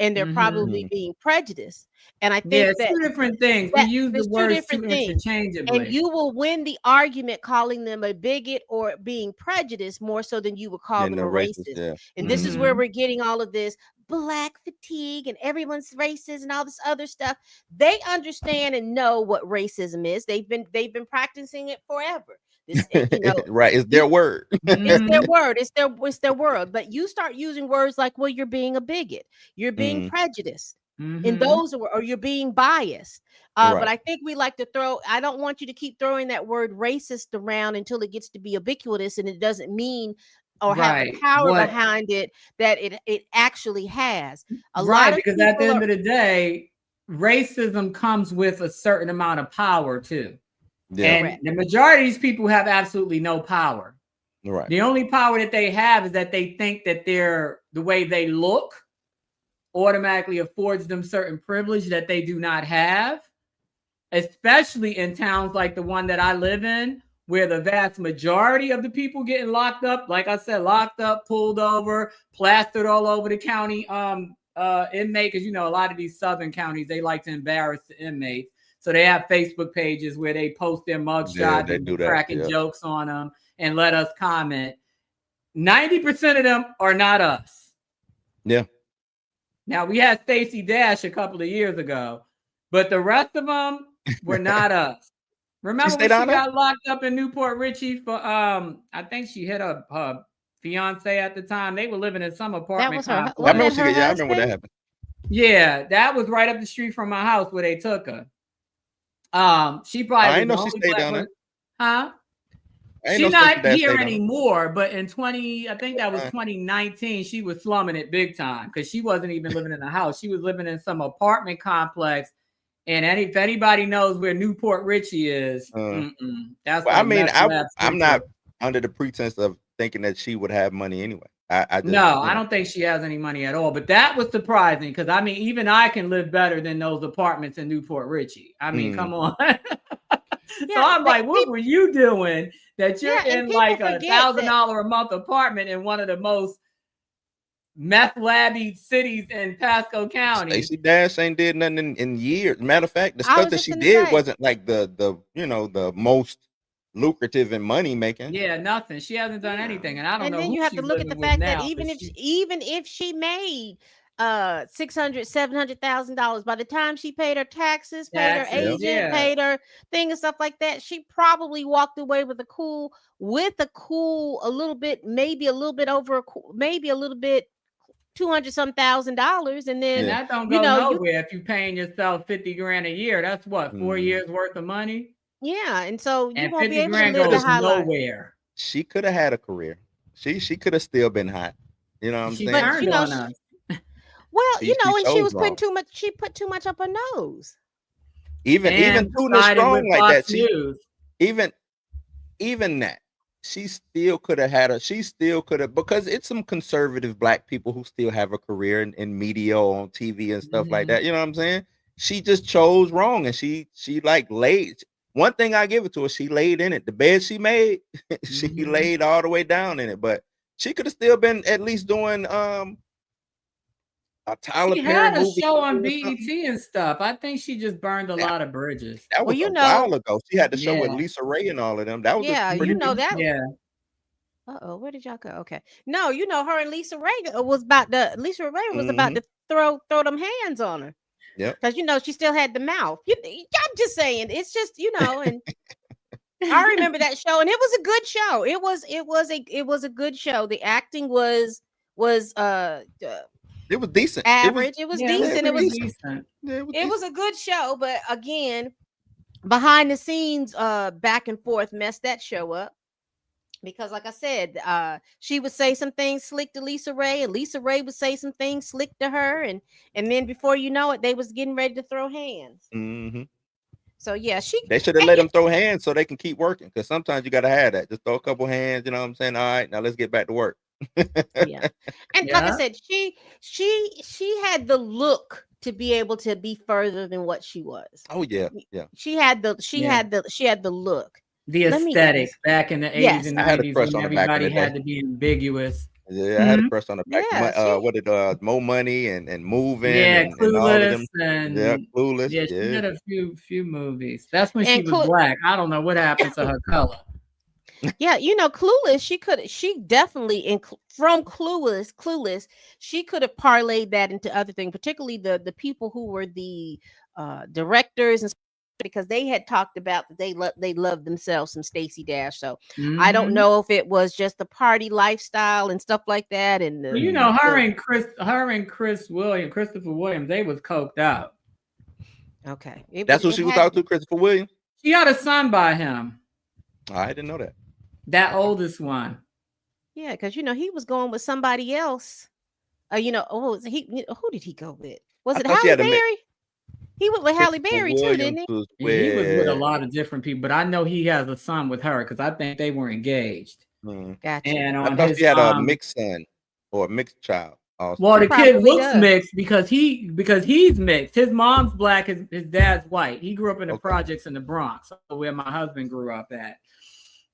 S1: And they're probably being prejudiced. And I think
S2: that 2 different things. We use the words too interchangeably.
S1: And you will win the argument calling them a bigot or being prejudiced more so than you would call them a racist. And this is where we're getting all of this black fatigue and everyone's racist and all this other stuff. They understand and know what racism is. They've been practicing it forever.
S3: Right, it's their word.
S1: It's their word. It's their word. But you start using words like, well, you're being a bigot, you're being prejudiced, and those or you're being biased. But I think we like to I don't want you to keep throwing that word racist around until it gets to be ubiquitous and it doesn't mean or have the power behind it that it actually has.
S2: Because at the end of the day, racism comes with a certain amount of power too. Yeah. And the majority of these people have absolutely no power.
S3: Right.
S2: The only power that they have is that they think that the way they look automatically affords them certain privilege that they do not have, especially in towns like the one that I live in, where the vast majority of the people getting locked up, like I said, locked up, pulled over, plastered all over the county inmate, because a lot of these southern counties, they like to embarrass the inmates. So they have Facebook pages where they post their mugshots and cracking jokes on them and let us comment. 90% of them are not us.
S3: Yeah.
S2: Now, we had Stacey Dash a couple of years ago, but the rest of them were not us. Remember when she got locked up in Newport Richie for, I think she hit her fiance at the time. They were living in some apartment complex.
S3: I remember when that happened.
S2: Yeah, that was right up the street from my house where they took her. She probably
S3: I know she stayed down there.
S2: Huh? She's not here anymore, but in 2019, she was slumming it big time because she wasn't even living in a house. She was living in some apartment complex. And if anybody knows where Newport Richie is, that's
S3: I'm not under the pretense of thinking that she would have money anyway. I just,
S2: I don't think she has any money at all. But that was surprising because I mean, even I can live better than those apartments in Newport Richie. I mean, come on. So I'm like, what were you doing that you're in like a $1,000 a month apartment in one of the most meth labby cities in Pasco County?
S3: Stacey Dash ain't did nothing in years. Matter of fact, the stuff that she did wasn't like the the most lucrative and money making.
S2: Yeah, nothing. She hasn't done anything, and I don't know.
S1: And then you have to look at the fact that even if she made $600,000-$700,000, by the time she paid her taxes, paid her agent, paid her thing and stuff like that, she probably walked away with a cool, a little bit, maybe a little bit over, maybe a little bit. $200,000, and then
S2: that don't go nowhere if you're paying yourself $50,000 a year. That's what 4 years worth of money.
S1: Yeah, and so you won't be able to
S2: live
S1: the high life.
S2: Nowhere.
S3: She could have had a career. She could have still been hot. You know what I'm saying?
S2: Turned on us.
S1: Well, and she was putting too much. She put too much up her nose.
S3: Even Tuna Strong like that. Even that. She still could have had because it's some conservative black people who still have a career in media or on TV and stuff like that. You know what I'm saying? She just chose wrong, and she like laid. One thing I give it to her, she laid in it. The bed she made, she laid all the way down in it. But she could have still been at least doing a Tyler Perry
S2: had a
S3: movie
S2: show on BET and stuff. I think she just burned a lot of bridges.
S3: That was a while ago. She had the show with Lisa Ray and all of them. That was pretty
S1: that. Yeah. Where did y'all go? Okay. No, her and Lisa Ray was about to throw them hands on her.
S3: Yeah.
S1: Because she still had the mouth. I'm just saying, it's just, and I remember that show, and it was a good show. It was a good show. The acting was
S3: it was decent.
S1: Average. It was decent. It was decent. It was a good show, but again, behind the scenes, back and forth messed that show up. Because, like I said, she would say some things slick to Lisa Ray, and Lisa Ray would say some things slick to her, and then before you know it, they was getting ready to throw hands.
S3: Mm-hmm.
S1: So yeah,
S3: they should have let them throw hands so they can keep working. Because sometimes you got to have that. Just throw a couple hands. You know what I'm saying? All right, now let's get back to work.
S1: Yeah, and like I said, she had the look to be able to be further than what she was.
S3: Oh yeah.
S1: She had the look.
S2: The aesthetic back in the 80s and 90s when everybody had to be ambiguous.
S3: Yeah, I had a crush on the back. What did Mo Money and Moving?
S2: Yeah,
S3: Clueless.
S2: And all of them.
S3: Clueless.
S2: Yeah, she did a few movies. That's when she was black. I don't know what happened to her color.
S1: Yeah, Clueless. She definitely from Clueless, she could have parlayed that into other things, particularly the people who were the directors and. Because they had talked about that they loved themselves some Stacey Dash. So I don't know if it was just the party lifestyle and stuff like that. And
S2: her and Christopher Williams, they was coked out.
S1: Okay,
S3: that's who she was talking to, Christopher Williams.
S2: She had a son by him.
S3: I didn't know that.
S2: That oldest one.
S1: Yeah, because he was going with somebody else. Who did he go with? Was it Halle Berry? He went with Halle Berry too, didn't he?
S2: He was with a lot of different people, but I know he has a son with her because I think they were engaged.
S1: Gotcha.
S2: And
S3: I thought she had a mixed son or a mixed child. Also.
S2: Well, the kid looks mixed because he's mixed. His mom's black, his dad's white. He grew up in the projects in the Bronx, where my husband grew up at.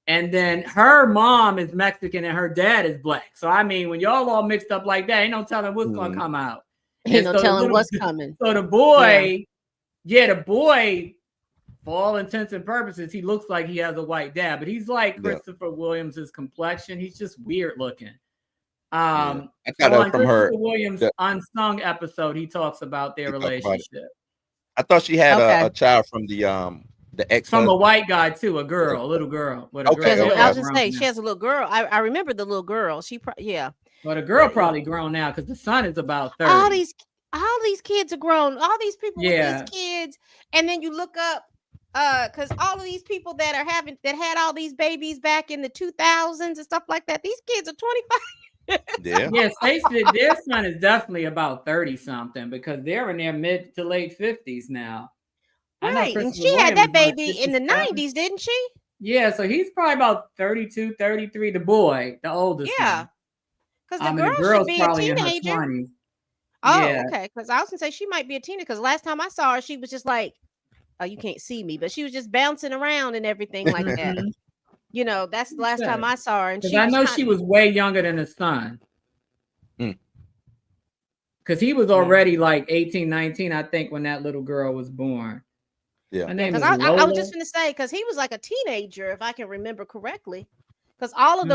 S2: And then her mom is Mexican and her dad is black. So I mean, when y'all all mixed up like that, ain't no telling what's gonna come out.
S1: Ain't no telling what's coming.
S2: So the boy. Yeah, the boy, for all intents and purposes, he looks like he has a white dad, but he's like Christopher Williams's complexion. He's just weird looking. I got that from her. Williams' Unsung episode, he talks about their relationship.
S3: I thought she had a child from the ex.
S2: From a white guy too, a little girl. With a girl.
S1: I was just saying, she has a little girl. I remember the little girl.
S2: Well, the girl probably grown now because the son is about 30.
S1: All these kids are grown. All these people with these kids, and then you look up, because all of these people that had all these babies back in the 2000s and stuff like that. These kids are 25.
S2: Yeah, Stacey, their son is definitely about 30 something because they're in their mid to late 50s now.
S1: Right, and she had that baby in the 90s, didn't she?
S2: Yeah, so he's probably about 32, 33, the boy, the oldest
S1: Yeah.
S2: one.
S1: Because the
S2: And
S1: girl
S2: the
S1: should
S2: girl's
S1: be a
S2: probably in her
S1: teenager.
S2: 20s.
S1: Oh,
S2: Yeah.
S1: okay. Because I was gonna say she might be a teenager. Because last time I saw her, she was just like, oh, you can't see me, but she was just bouncing around and everything like that.
S2: Mhm.
S1: You know, that's the last time I saw her, and
S2: Because
S1: she
S2: I
S1: was
S2: know
S1: kind
S2: she was way younger than his son.
S3: Mm.
S2: Because he was already like 18, 19, I think, when that little girl was born.
S3: Yeah.
S2: Her name
S1: because
S2: is
S1: I was
S2: Lola.
S1: just gonna say because he was like a teenager, if I can remember correctly. Because all of
S2: Mhm.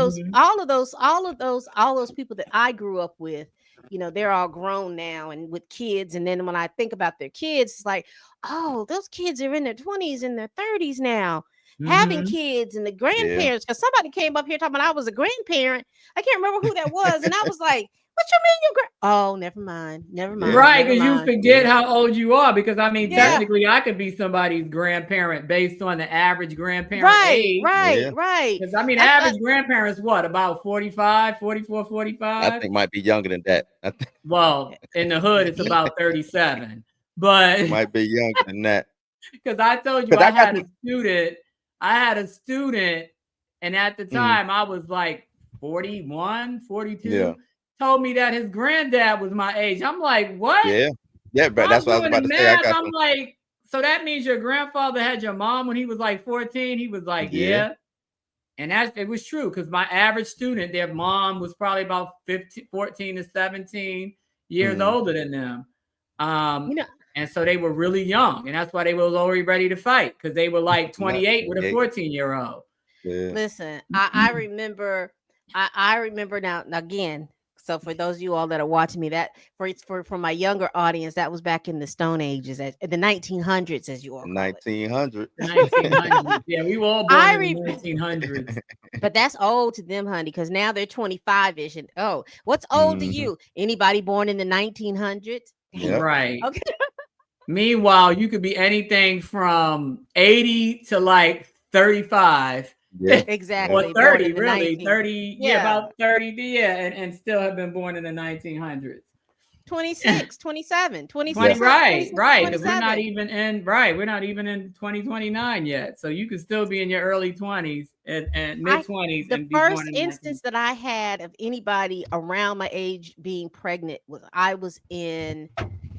S1: those people that I grew up with, you know, they're all grown now and with kids. And then when I think about their kids, it's like, oh, those kids are in their 20s and their 30s now, having
S2: Mhm.
S1: kids, and the
S3: Yeah.
S1: grandparents. Because somebody came up here talking about I was a grandparent. I can't remember who that was, and I was like, what you mean you oh, never mind,
S3: Yeah.
S2: Right,
S1: never
S2: because you
S1: mind.
S2: forget how old you are. Because I mean,
S1: Yeah.
S2: technically, I could be somebody's grandparent based on the average grandparent
S1: Right,
S2: age.
S1: right.
S2: Because I mean,
S1: That's
S2: average grandparents, what, about 45, 44,
S3: I
S2: 45?
S3: think might be younger than that. I think
S2: Well, in the hood, it's about 37. But
S3: might be younger than that.
S2: because I told you
S3: Because
S2: I had a student, and at the time I was like 41, 42,
S3: Yeah.
S2: told me that his granddad was my age. I'm like, what?
S3: Yeah. Yeah, but
S2: I'm
S3: that's what I was
S2: doing
S3: about
S2: the
S3: to say. I
S2: math.
S3: got
S2: I'm
S3: some.
S2: like, so that means your grandfather had your mom when he was like 14? He was like,
S3: Yeah.
S2: yeah. And it was true because my average student, their mom was probably about 14 to 17 years older than them.
S1: You know,
S2: And so they were really young. And that's why they was already ready to fight because they were like 28 with a 14-year-old.
S3: Yeah.
S1: listen, I remember I remember now again. So for those of you all that are watching me, that for my younger audience, that was back in the Stone Ages, the 1900s, as you all call it.
S3: 1900.
S2: 1900s. Yeah, we were all born in the 1900s.
S1: But that's old to them, honey, because now they're 25-ish. And oh, what's old to you? Anybody born in the 1900s?
S3: Yep.
S2: Right.
S1: Okay.
S2: Meanwhile, you could be anything from 80 to like 35.
S3: Yeah.
S1: Exactly.
S2: Or 30, really.
S1: 19.
S2: 30, yeah, about 30, yeah, and still have been born in the 1900s.
S1: 26, 27, 26.
S2: 20, right,
S1: 26,
S2: right. Because we're
S1: 27.
S2: not even in 2029 yet. So you could still be in your early 20s and mid 20s.
S1: The
S2: and be
S1: first
S2: born in
S1: instance that I had of anybody around my age being pregnant was I was in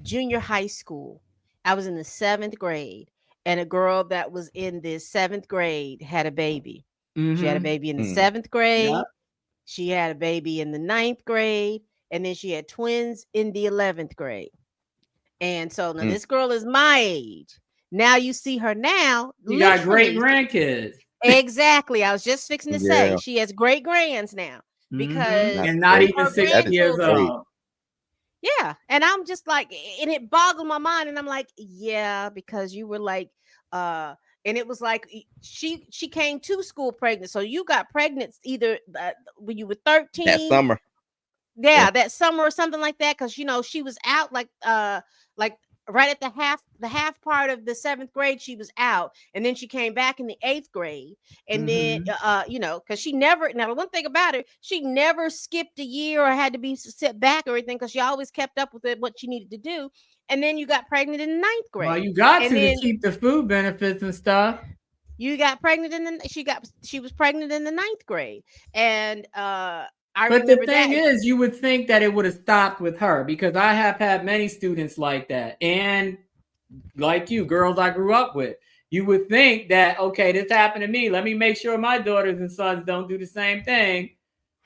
S1: junior high school. I was in the 7th grade, and a girl that was in the 7th grade had a baby. She had a baby in the 7th grade.
S2: Yep.
S1: She had a baby in the 9th grade, and then she had twins in the 11th grade. And so now this girl is my age. Now you see her now.
S2: You got great grandkids.
S1: Exactly. I was just fixing to say
S3: Yeah.
S1: she has great grands now because
S2: and not
S3: great.
S2: even
S1: her
S2: 6 years
S1: grandchildren-
S2: old.
S1: Yeah. And I'm just like, and it boggled my mind. And I'm like, yeah, because you were like, and it was like she came to school pregnant. So you got pregnant either when you were 13.
S3: That summer.
S1: Yeah, that summer or something like that. Cause you know, she was out like right at the half part of the 7th grade, she was out, and then she came back in the 8th grade, and then you know, because she never. Now, one thing about her, she never skipped a year or had to be set back or anything, because she always kept up with what she needed to do. And then you got pregnant in the 9th grade.
S2: Well, you got
S1: and
S2: to keep the food benefits and stuff.
S1: You got pregnant she was pregnant in the 9th grade, and
S2: But the thing is, you would think that it would have stopped with her, because I have had many students like that. And like you, girls I grew up with, you would think that, okay, this happened to me. Let me make sure my daughters and sons don't do the same thing.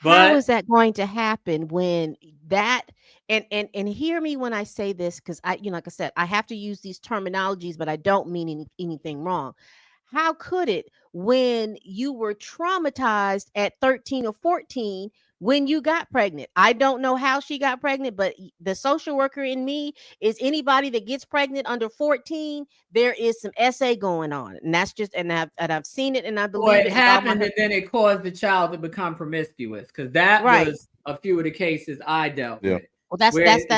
S2: But
S1: how is that going to happen when that, and hear me when I say this, because like I said, I have to use these terminologies, but I don't mean anything wrong. How could it, when you were traumatized at 13 or 14 when you got pregnant? I don't know how she got pregnant, but the social worker in me is anybody that gets pregnant under 14, there is some SA going on. And that's just, and I've seen it, and I believe
S2: it happened, and then it caused the child to become promiscuous, because that was a few of the cases I dealt with.
S1: Well, that's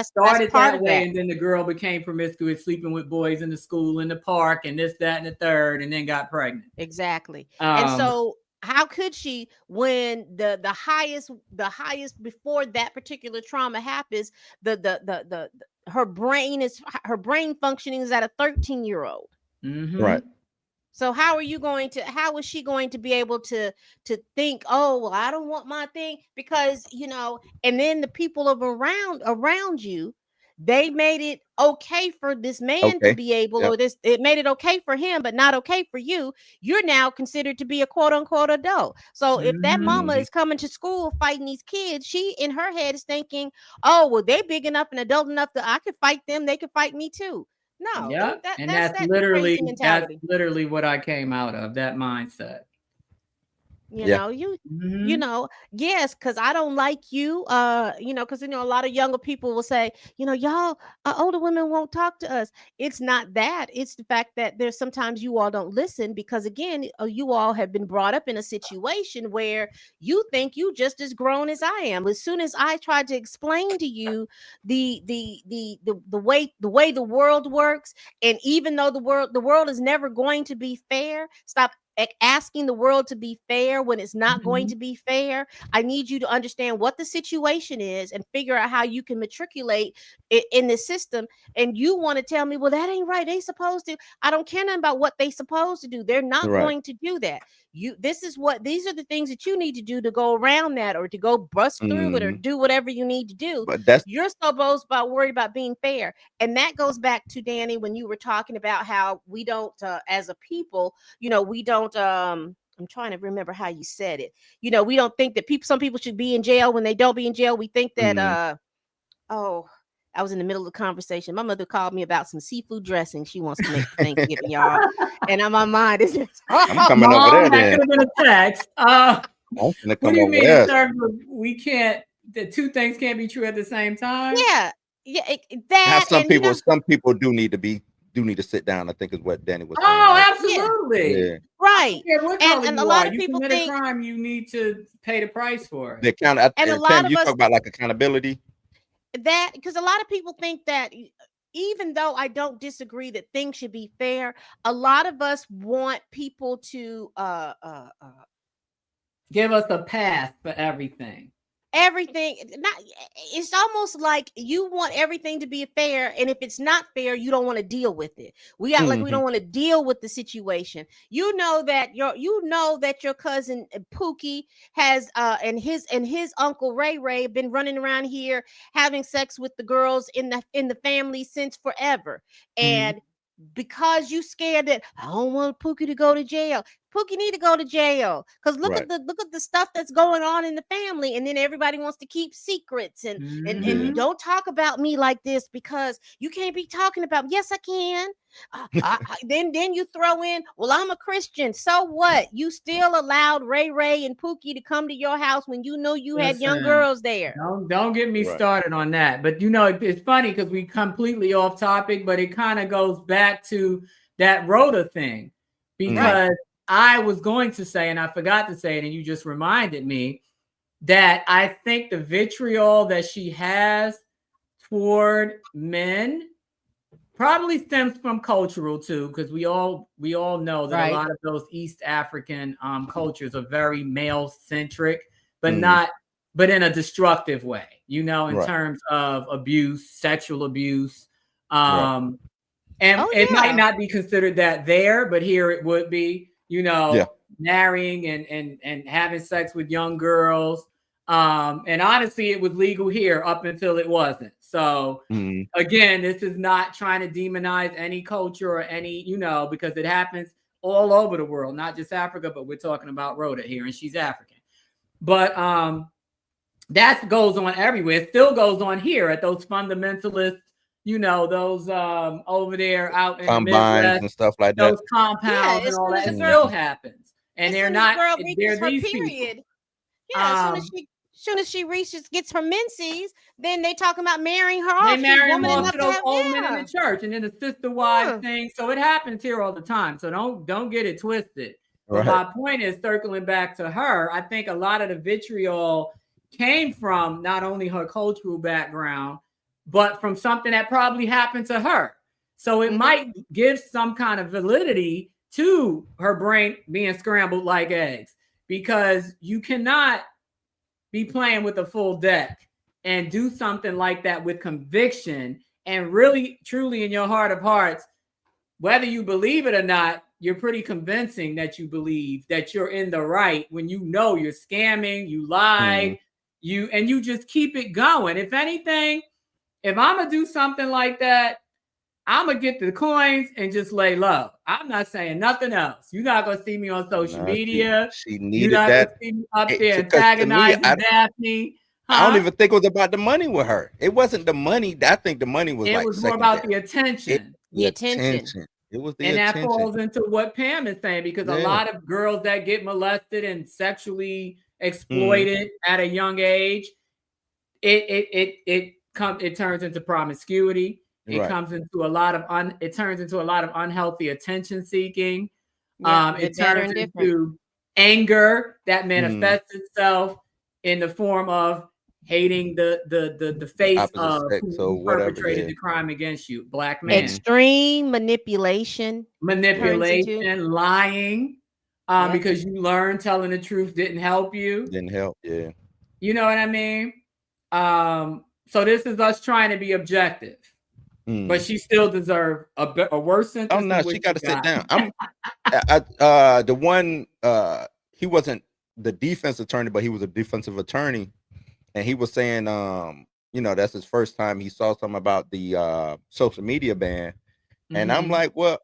S2: started
S1: part
S2: that
S1: of
S2: way,
S1: that.
S2: and then the girl became promiscuous, sleeping with boys in the school, in the park, and this, that, and the third, and then got pregnant.
S1: Exactly. And so how could she, when the highest before that particular trauma happens, her brain functioning is at a 13-year-old.
S3: Right.
S1: So how is she going to be able to think, oh, well, I don't want my thing, because, and then the people around you, they made it okay for this man to
S3: Okay.
S1: be able,
S3: Yep.
S1: or it made it okay for him, but not okay for you. You're now considered to be a quote unquote adult. So if that mama
S3: Mhm.
S1: is coming to school fighting these kids, she in her head is thinking, oh, well, they're big enough and adult enough that I could fight them. They could fight me too. No,
S2: Yeah, and
S1: that's that crazy mentality.
S2: literally what I came out of, that mindset.
S3: Yeah.
S1: Yes, because I don't like you, because a lot of younger people will say, y'all, older women won't talk to us. It's not that. It's the fact that there's sometimes you all don't listen, because again, you all have been brought up in a situation where you think you just as grown as I am. As soon as I tried to explain to you the way the world works, and even though the world is never going to be fair, stop asking the world to be fair when it's not going to be fair. I need you to understand what the situation is and figure out how you can matriculate it in the system. And you want to tell me, well, that ain't right, they supposed to. I don't care nothing about what they supposed to do. They're not
S3: Right.
S1: going to do that. These are the things that you need to do to go around that, or to go bust through it, or
S3: Mhm.
S1: do whatever you need to do.
S3: But that's
S1: You're supposed about worried about being fair. And that goes back to Danny, when you were talking about how we don't, as a people, we don't, I'm trying to remember how you said it. We don't think that some people should be in jail when they don't be in jail. We think that, I was in the middle of the conversation. My mother called me about some seafood dressing she wants to make for Thanksgiving, y'all. And on my mind is
S3: I'm coming over there
S2: Mom, that
S3: then.
S2: could have been a text.
S3: I'm gonna
S2: What
S3: come
S2: do you
S3: over
S2: mean
S3: there.
S2: in terms of the two things can't be true at the same time?
S1: yeah,
S3: How
S1: that,
S3: some
S1: and
S3: people do need to sit down, I think is what Danny was saying.
S2: Oh,
S3: Like,
S2: absolutely.
S3: yeah.
S1: right.
S2: I don't care what color
S1: And a
S2: you
S1: lot
S2: are.
S1: of
S2: You
S1: people
S2: commit a
S1: think,
S2: crime, you need to pay the price for
S3: The
S2: it.
S1: and a
S3: and
S1: lot
S3: Tam,
S1: of
S3: you
S1: us,
S3: talk about like accountability.
S1: that because a lot of people think that, even though I don't disagree that things should be fair, a lot of us want people to
S2: Give us a pass for everything.
S1: everything. Not, it's almost like you want everything to be fair, and if it's not fair, you don't want to deal with it. We act like we don't want to deal with the situation. You know that your cousin Pookie has and his uncle Ray been running around here having sex with the girls in the family since forever. And because you scared that I don't want Pookie to go to jail. Pookie need to go to jail, because look
S3: Right.
S1: at the stuff that's going on in the family, and then everybody wants to keep secrets, and
S3: Yeah.
S1: don't talk about me like this, because you can't be talking about. Yes, I can. Then you throw in, well, I'm a Christian. So what? You still allowed Ray and Pookie to come to your house when you know you had young
S2: Listen,
S1: girls there.
S2: Don't get me
S3: Right.
S2: started on that. But it's funny because we completely off topic, but it kind of goes back to that Rhoda thing, because I was going to say, and I forgot to say it, and you just reminded me, that I think the vitriol that she has toward men probably stems from cultural too, because we all know that
S1: Right.
S2: a lot of those East African cultures are very male centric, but in a destructive way, in
S3: Right.
S2: terms of abuse, sexual abuse.
S3: Right.
S2: And
S1: Oh,
S2: it might
S1: yeah.
S2: not be considered that there, but here it would be,
S3: Yeah.
S2: marrying and having sex with young girls. And honestly, it was legal here up until it wasn't. So again, this is not trying to demonize any culture or any, because it happens all over the world, not just Africa, but we're talking about Rhoda here, and she's African. But that goes on everywhere. It still goes on here at those fundamentalists, those over there out in the
S3: Combines
S2: Midwest,
S3: and stuff like
S2: those
S3: that.
S2: compounds
S1: Yeah,
S2: and
S1: as
S2: all
S1: soon as
S2: that.
S1: the
S2: It
S1: girl-
S2: still happens. And
S1: as
S2: they're
S1: soon as the
S2: not,
S1: girl
S2: they're
S1: reaches her
S2: these
S1: period.
S2: people.
S1: Yeah, as soon as she gets her menses, then they talking about marrying her off.
S2: They
S1: She's
S2: marry them
S1: woman
S2: off
S1: enough
S2: to
S1: to
S2: those
S1: have,
S2: old men in
S1: yeah.
S2: the church, and then the sister wives
S1: Yeah.
S2: thing. So it happens here all the time. So don't get it twisted. But
S3: Right.
S2: my point is, circling back to her, I think a lot of the vitriol came from not only her cultural background, but from something that probably happened to her. So it might give some kind of validity to her brain being scrambled like eggs, because you cannot be playing with a full deck and do something like that with conviction and really, truly in your heart of hearts, whether you believe it or not, you're pretty convincing that you believe that you're in the right when you know you're scamming, you lied, you just keep it going. If anything, if I'm gonna do something like that, I'm gonna get the coins and just lay low. I'm not saying nothing else. You're not gonna see me on social media.
S3: She
S2: You're
S3: needed
S2: not
S3: that.
S2: gonna see me up there
S3: Because to me,
S2: antagonizing Daphne.
S3: I don't even think it was about the money with her. It wasn't the money. I think the money was
S2: It
S3: like
S2: was more about
S3: secondary.
S2: the attention.
S3: The attention. It was the
S2: And that
S3: attention.
S2: falls into what Pam is saying, because a lot of girls that get molested and sexually exploited at a young age, it turns into promiscuity. It comes into a lot of turns into a lot of unhealthy attention seeking. It turns into anger that manifests itself in the form of hating the face of who perpetrated the crime against you, black man.
S1: Extreme manipulation,
S2: lying, because you learned telling the truth didn't help you.
S3: Didn't help, yeah.
S2: You know what I mean? So this is us trying to be objective, but she still deserves a worse sentence.
S3: Oh no, she got to sit down. The one he wasn't the defense attorney, but he was a defensive attorney, and he was saying, that's his first time he saw something about the social media ban, and I'm like, well,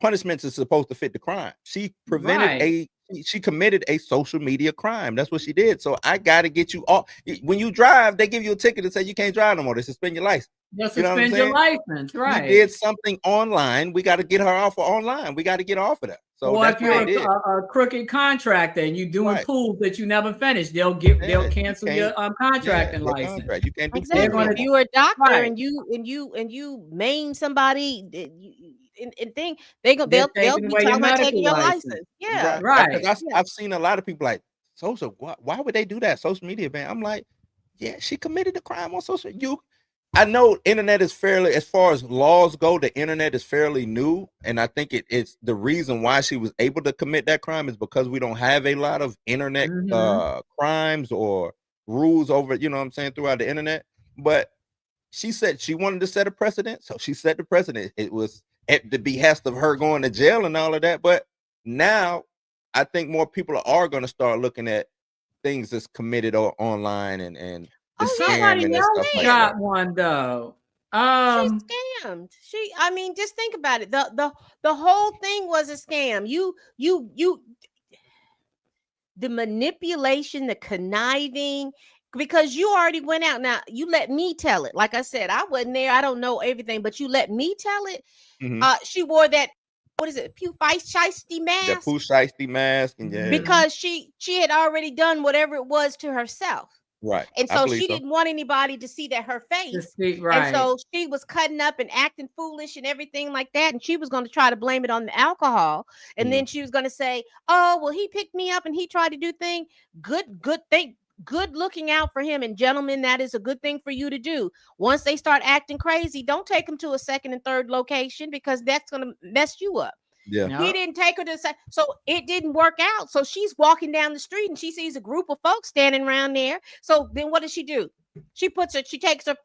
S3: punishments is supposed to fit the crime. She prevented she committed a social media crime. That's what she did. So I got to get you off. When you drive, they give you a ticket and say you can't drive no more. They suspend your license.
S2: They'll suspend your license, right?
S3: You did something online. We got to get her off of online. We got to get off of that. So
S2: if you're a crooked contractor and you're doing pools that you never finished, they'll cancel your contracting license.
S3: You can't do
S1: exactly. If you were a doctor and you maim somebody and thing, they'll be talking about taking your license. Yeah,
S3: right. I've seen a lot of people like social. Why would they do that? Social media ban. I'm like, yeah, she committed a crime on social. I know internet is fairly, as far as laws go, the internet is fairly new. And I think it's the reason why she was able to commit that crime is because we don't have a lot of internet crimes or rules over, throughout the internet. But she said she wanted to set a precedent. So she set the precedent. It was at the behest of her going to jail and all of that. But now I think more people are going to start looking at things that's committed online and
S2: somebody else got one though.
S1: She scammed. Just think about it. The whole thing was a scam. The manipulation, the conniving, because you already went out. Now you let me tell it. Like I said, I wasn't there. I don't know everything, but you let me tell it. She wore that. What is it? Pooh Shiesty mask.
S3: The Pooh Shiesty mask, and
S1: because she had already done whatever it was to herself.
S3: Right.
S1: And so she didn't want anybody to see that her face. And so she was cutting up and acting foolish and everything like that. And she was going to try to blame it on the alcohol. And then she was going to say, oh, well, he picked me up and he tried to do things. Good thing. Good looking out for him. And gentlemen, that is a good thing for you to do. Once they start acting crazy, don't take them to a second and third location, because that's going to mess you up.
S3: Yeah.
S1: He didn't take her to so it didn't work out. So she's walking down the street and she sees a group of folks standing around there. So then what does she do? She takes her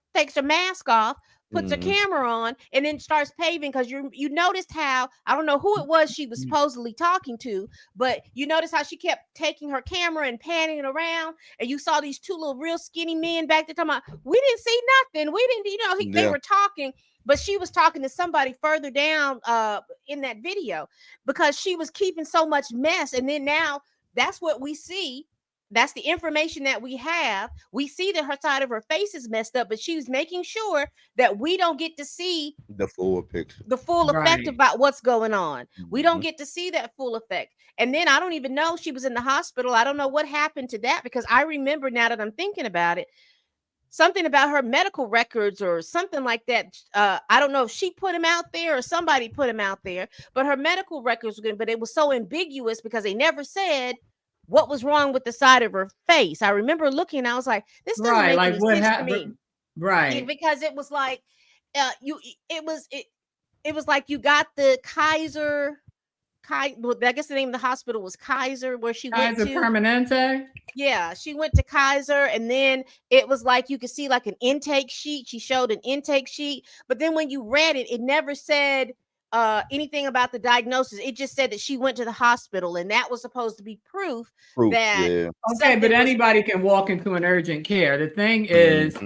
S1: mask off, puts her camera on, and then starts paving, because you noticed how, I don't know who it was she was supposedly talking to, but you notice how she kept taking her camera and panning it around, and you saw these two little real skinny men back there talking about, we didn't see nothing. We didn't, they were talking. But she was talking to somebody further down in that video, because she was keeping so much mess. And then now that's what we see. That's the information that we have. We see that her side of her face is messed up, but she was making sure that we don't get to see
S3: the full picture,
S1: the full effect about what's going on. We don't get to see that full effect. And then I don't even know, she was in the hospital. I don't know what happened to that, because I remember, now that I'm thinking about it, something about her medical records or something like that. I don't know if she put him out there or somebody put him out there, but her medical records were good, but it was so ambiguous because they never said what was wrong with the side of her face. I remember looking, I was like, this doesn't make any sense to me.
S2: Right.
S1: Because it was like, it was like you got the Kaiser, I guess the name of the hospital was Kaiser, where she went to.
S2: Kaiser Permanente?
S1: Yeah, she went to Kaiser, and then it was like you could see like an intake sheet. She showed an intake sheet, but then when you read it, it never said anything about the diagnosis. It just said that she went to the hospital, and that was supposed to be proof that
S2: Okay, but
S1: something was-
S2: anybody can walk into an urgent care. The thing is,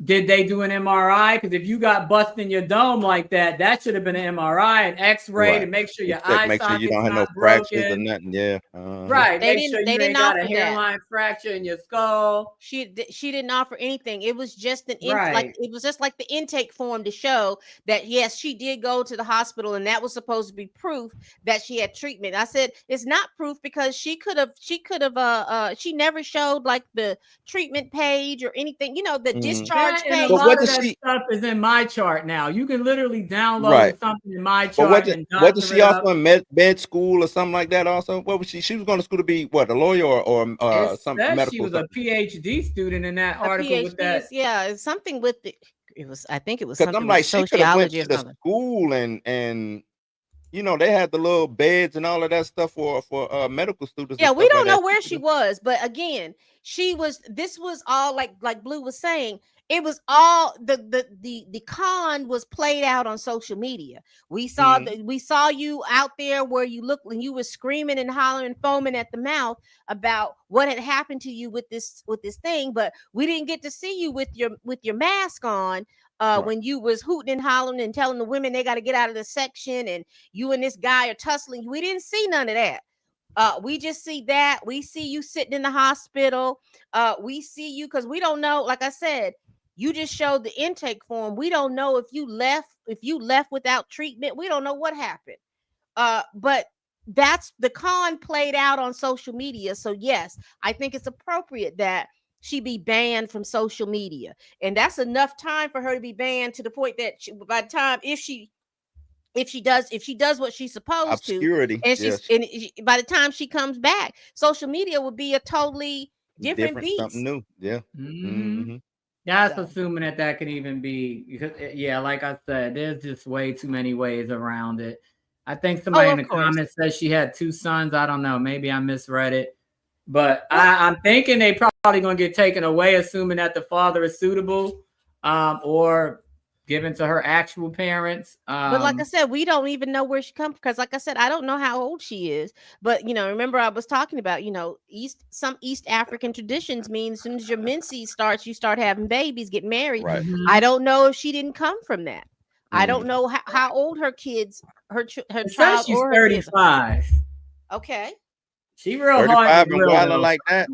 S2: did they do an MRI? Because if you got busted in your dome like that, that should have been an MRI, an X-ray to make sure your eye
S3: make sure you
S2: socket's
S3: don't have no
S2: not
S3: fractures or
S2: broken.
S3: nothing. Yeah.
S2: Right.
S1: They
S2: Make sure
S1: didn't-
S2: you
S1: they
S2: ain't
S1: didn't
S2: got a
S1: offer that.
S2: hairline fracture in your skull.
S1: She didn't offer anything. It was just like
S2: Right.
S1: it was just like the intake form to show that yes, she did go to the hospital, and that was supposed to be proof that she had treatment. I said it's not proof because she never showed like the treatment page or anything, you know, the discharge
S2: That and
S1: page.
S2: a lot of that stuff is in my chart now. You can literally download something in my chart and
S3: wasn't
S2: doctor
S3: she
S2: it
S3: also
S2: up.
S3: in med school or something like that? Also, what was she? She was going to school to be what, a lawyer or
S2: It
S3: some
S2: says
S3: medical.
S2: she was a PhD student in that
S1: A
S2: article with
S1: PhD
S2: that.
S1: it's something with it. It was, I think it was
S3: Because
S1: something
S3: I'm
S1: with
S3: like, she could have went
S1: sociology
S3: to
S1: or
S3: the
S1: something.
S3: school and you know they had the little beds and all of that stuff for medical students.
S1: Yeah,
S3: and
S1: we
S3: stuff
S1: don't
S3: like
S1: know
S3: that.
S1: where she was, but again, this was all like Blue was saying, it was all the con was played out on social media. We saw we saw you out there where you looked when you were screaming and hollering, foaming at the mouth about what had happened to you with this thing, but we didn't get to see you with your mask on. When you was hooting and hollering and telling the women they got to get out of the section, and you and this guy are tussling, we didn't see none of that. We just see that. We see you sitting in the hospital. We see you because we don't know. Like I said, you just showed the intake form. We don't know if you left without treatment. We don't know what happened. But that's the con played out on social media. So yes, I think it's appropriate that she be banned from social media, and that's enough time for her to be banned to the point that by the time if she does what she's supposed
S3: Obscurity,
S1: to, and
S3: yes.
S1: by the time she comes back, social media will be a totally different beast.
S3: something new. Yeah.
S2: That's assuming that can even be, because yeah, like I said, there's just way too many ways around it. I think somebody in the comments says she had 2 sons. I don't know. Maybe I misread it. But I'm thinking they probably going to get taken away, assuming that the father is suitable, or given to her actual parents.
S1: But like I said, we don't even know where she comes from, because like I said, I don't know how old she is. But remember I was talking about, some East African traditions mean as soon as your menses starts, you start having babies, get married.
S3: Right.
S1: I don't know if she didn't come from that. I don't know how old her kids, her child,
S2: she's
S1: or her kids.
S2: 35.
S1: Okay.
S2: She real
S3: 35
S2: hard
S3: and wilding like that.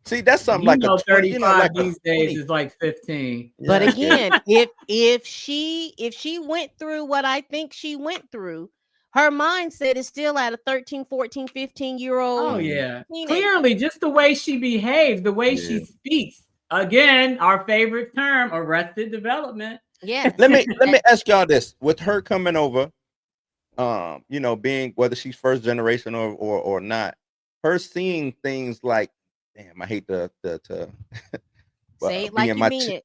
S3: See, that's something like a
S2: 35
S3: like
S2: these days is like 15.
S1: But again, if she went through what I think she went through, her mindset is still at a 13, 14, 15-year-old.
S2: Oh yeah.
S1: teenager.
S2: Clearly, just the way she behaves, the way she speaks. Again, our favorite term, arrested development.
S1: Yeah.
S3: Let me ask y'all this: with her coming over, being whether she's first generation or not, her seeing things like, damn, I hate to
S1: say it like you mean it.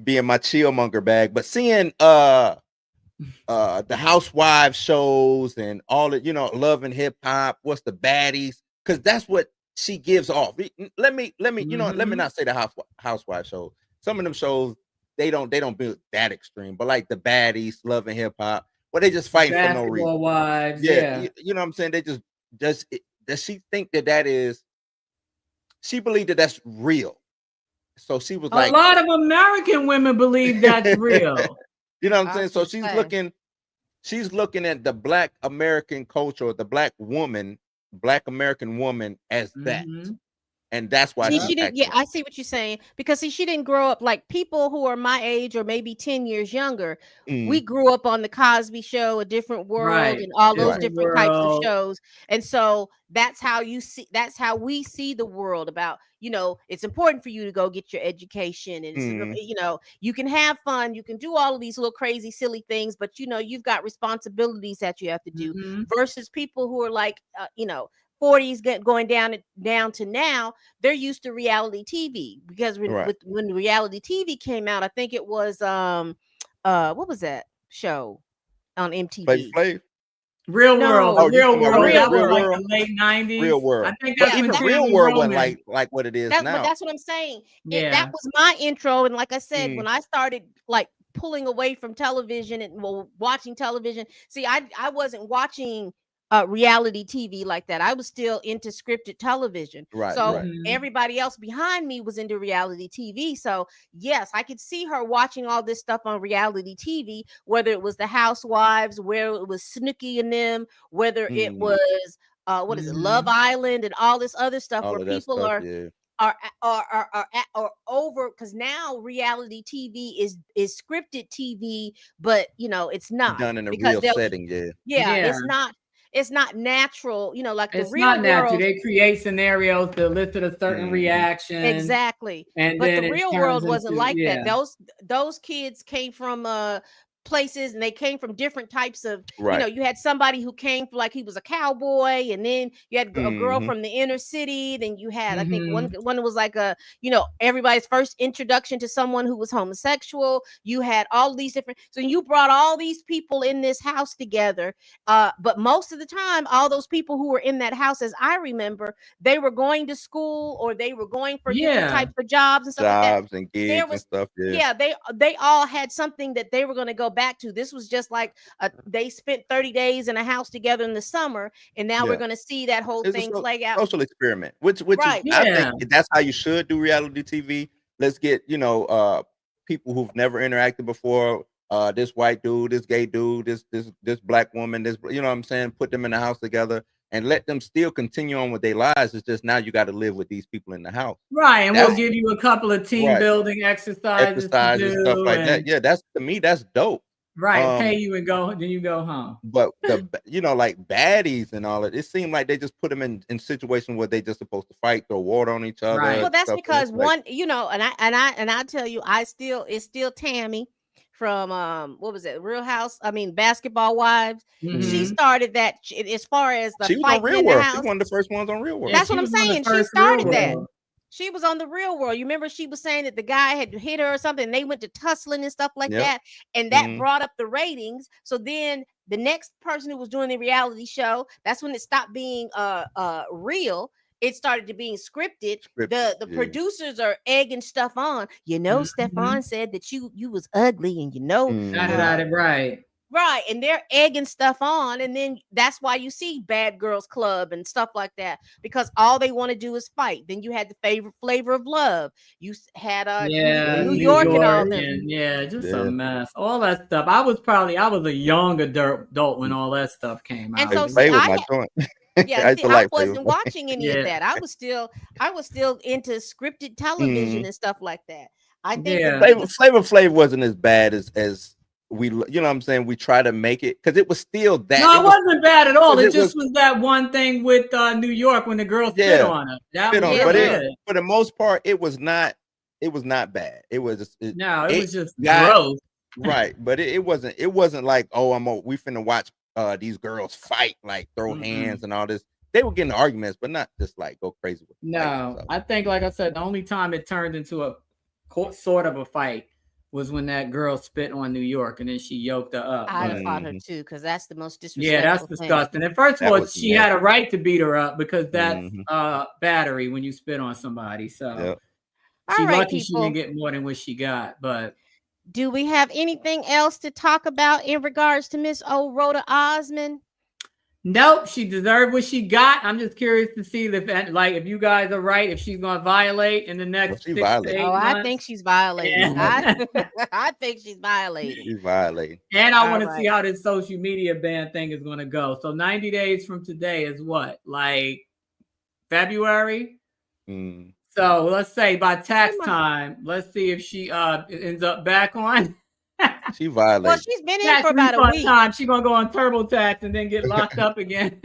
S3: Being my chillmonger bag, but seeing the housewives shows and all that, Love and Hip Hop, what's the baddies, because that's what she gives off. Let me let me not say the housewives shows. Some of them shows they don't be that extreme, but like the baddies, Love and Hip Hop, where they just fighting for no reason.
S2: Wives,
S3: yeah. You know what I'm saying? They just does she think that is, she believed that that's real. So she was like,
S2: a lot of American women believe that's real.
S3: You know what I'm saying? So she's looking at the Black American culture, the Black American woman as that. And that's why
S1: she didn't. Yeah, I see what you're saying, because she didn't grow up like people who are my age or maybe 10 years younger. We grew up on the Cosby Show, A Different World, and all those different types of shows. And so that's how we see the world about, it's important for you to go get your education, and you can have fun, you can do all of these little crazy silly things, but you've got responsibilities that you have to do, versus people who are like 40s going down to now, they're used to reality TV, because when reality TV came out, I think it was what was that show on MTV?
S2: Real World.
S3: Real World.
S2: That was like the late 90s.
S3: Real World.
S2: I think that's
S3: even Real World wasn't like what it is now.
S1: But that's what I'm saying.
S2: Yeah.
S1: That was my intro, and like I said, when I started like pulling away from television and watching television. See, I wasn't watching reality TV like that. I was still into scripted television.
S3: Right,
S1: So
S3: right.
S1: everybody else behind me was into reality TV. So yes, I could see her watching all this stuff on reality TV, whether it was the Housewives, where it was Snooki and them, whether it was what is it, Love Island, and all this other stuff
S3: All
S1: where
S3: of that
S1: people
S3: stuff,
S1: are
S3: yeah.
S1: are over, because now reality TV is scripted TV, but it's not,
S3: Done in a
S1: because
S3: real
S1: they'll
S3: setting, yeah.
S1: yeah, it's not natural, like the
S2: It's
S1: real
S2: not natural.
S1: world.
S2: They create scenarios to elicit a certain reaction.
S1: Exactly.
S2: And
S1: But
S2: then
S1: the
S2: it
S1: real
S2: turns
S1: world wasn't
S2: into-
S1: like
S2: yeah.
S1: that. Those kids came from places, and they came from different types of,
S3: Right.
S1: you had somebody who came from, like, he was a cowboy, and then you had a girl from the inner city, then you had I think one was like a, everybody's first introduction to someone who was homosexual. You had all these different, so you brought all these people in this house together, but most of the time all those people who were in that house, as I remember, they were going to school, or they were going for different types of jobs and stuff like that.
S3: Jobs and gigs and stuff,
S1: Yeah, they all had something that they were going to go back to. This was just like they spent 30 days in a house together in the summer, and now we're going to see that whole
S3: It's
S1: thing
S3: a
S1: play out.
S3: social experiment, which
S1: Right.
S3: is, I think that's how you should do reality TV. Let's get people who've never interacted before. This white dude, this gay dude, this black woman, this, what I'm saying, put them in the house together and let them still continue on with their lives. It's just now you got to live with these people in the house.
S2: Right, and we'll give you a couple of team building exercises to do,
S3: stuff like that. Yeah, to me, that's dope.
S2: Right, pay you and go, then you go home.
S3: But the like baddies and all it seemed like they just put them in situations where they just supposed to fight, throw water on each other.
S1: Right. Well, that's because
S3: like,
S1: and I tell you, it's still Tammy from what was it, Basketball Wives. She started that, as far as the
S3: she was
S1: fight
S3: on Real
S1: in the
S3: World.
S1: house.
S3: She was one of the first ones on Real World.
S1: That's what I'm saying. She started that. She was on the Real World. You remember she was saying that the guy had hit her or something, and they went to tussling and stuff like that, and that brought up the ratings. So then the next person who was doing the reality show, that's when it stopped being real. It started to being scripted. The producers are egging stuff on. Stefan said that you was ugly, and right, and they're egging stuff on, and then that's why you see Bad Girls Club and stuff like that, because all they want to do is fight. Then you had the favorite Flavor of Love. You had New York and all them.
S2: Just a mess. All that stuff. I was a young adult when all that stuff came out.
S1: And so I wasn't watching any of that. I was still into scripted television and stuff like that. I think
S3: Flavor Flav wasn't as bad as we, we try to make it, because it was still that.
S2: No, it wasn't bad at all. It just was that one thing with New York when the girl spit on her.
S3: But for the most part, it was not bad. It was
S2: just gross.
S3: Right, but it wasn't like, we finna watch these girls fight, like throw hands and all this. They were getting arguments, but not just like go crazy with
S2: fighting, so. I think, like I said, the only time it turned into a sort of a fight was when that girl spit on New York, and then she yoked her up.
S1: I fought her too, because that's the most disrespectful.
S2: Yeah, that's disgusting. And first of all, she had a right to beat her up, because that's battery when you spit on somebody. So she's lucky she didn't get more than what she got. But
S1: do we have anything else to talk about in regards to Miss Rhoda Osman?
S2: Nope, she deserved what she got. I'm just curious to see if you guys are right, if she's going to violate in the next 6 to 8 months.
S1: I think she's violating. I think she's violating.
S3: She's violating.
S2: And I want to see how this social media ban thing is going to go. So 90 days from today is what? Like February? So let's say by tax time, let's see if she ends up back on.
S3: She violated.
S1: Well, she's been in for about a week.
S2: She's gonna go on TurboTax and then get locked up again.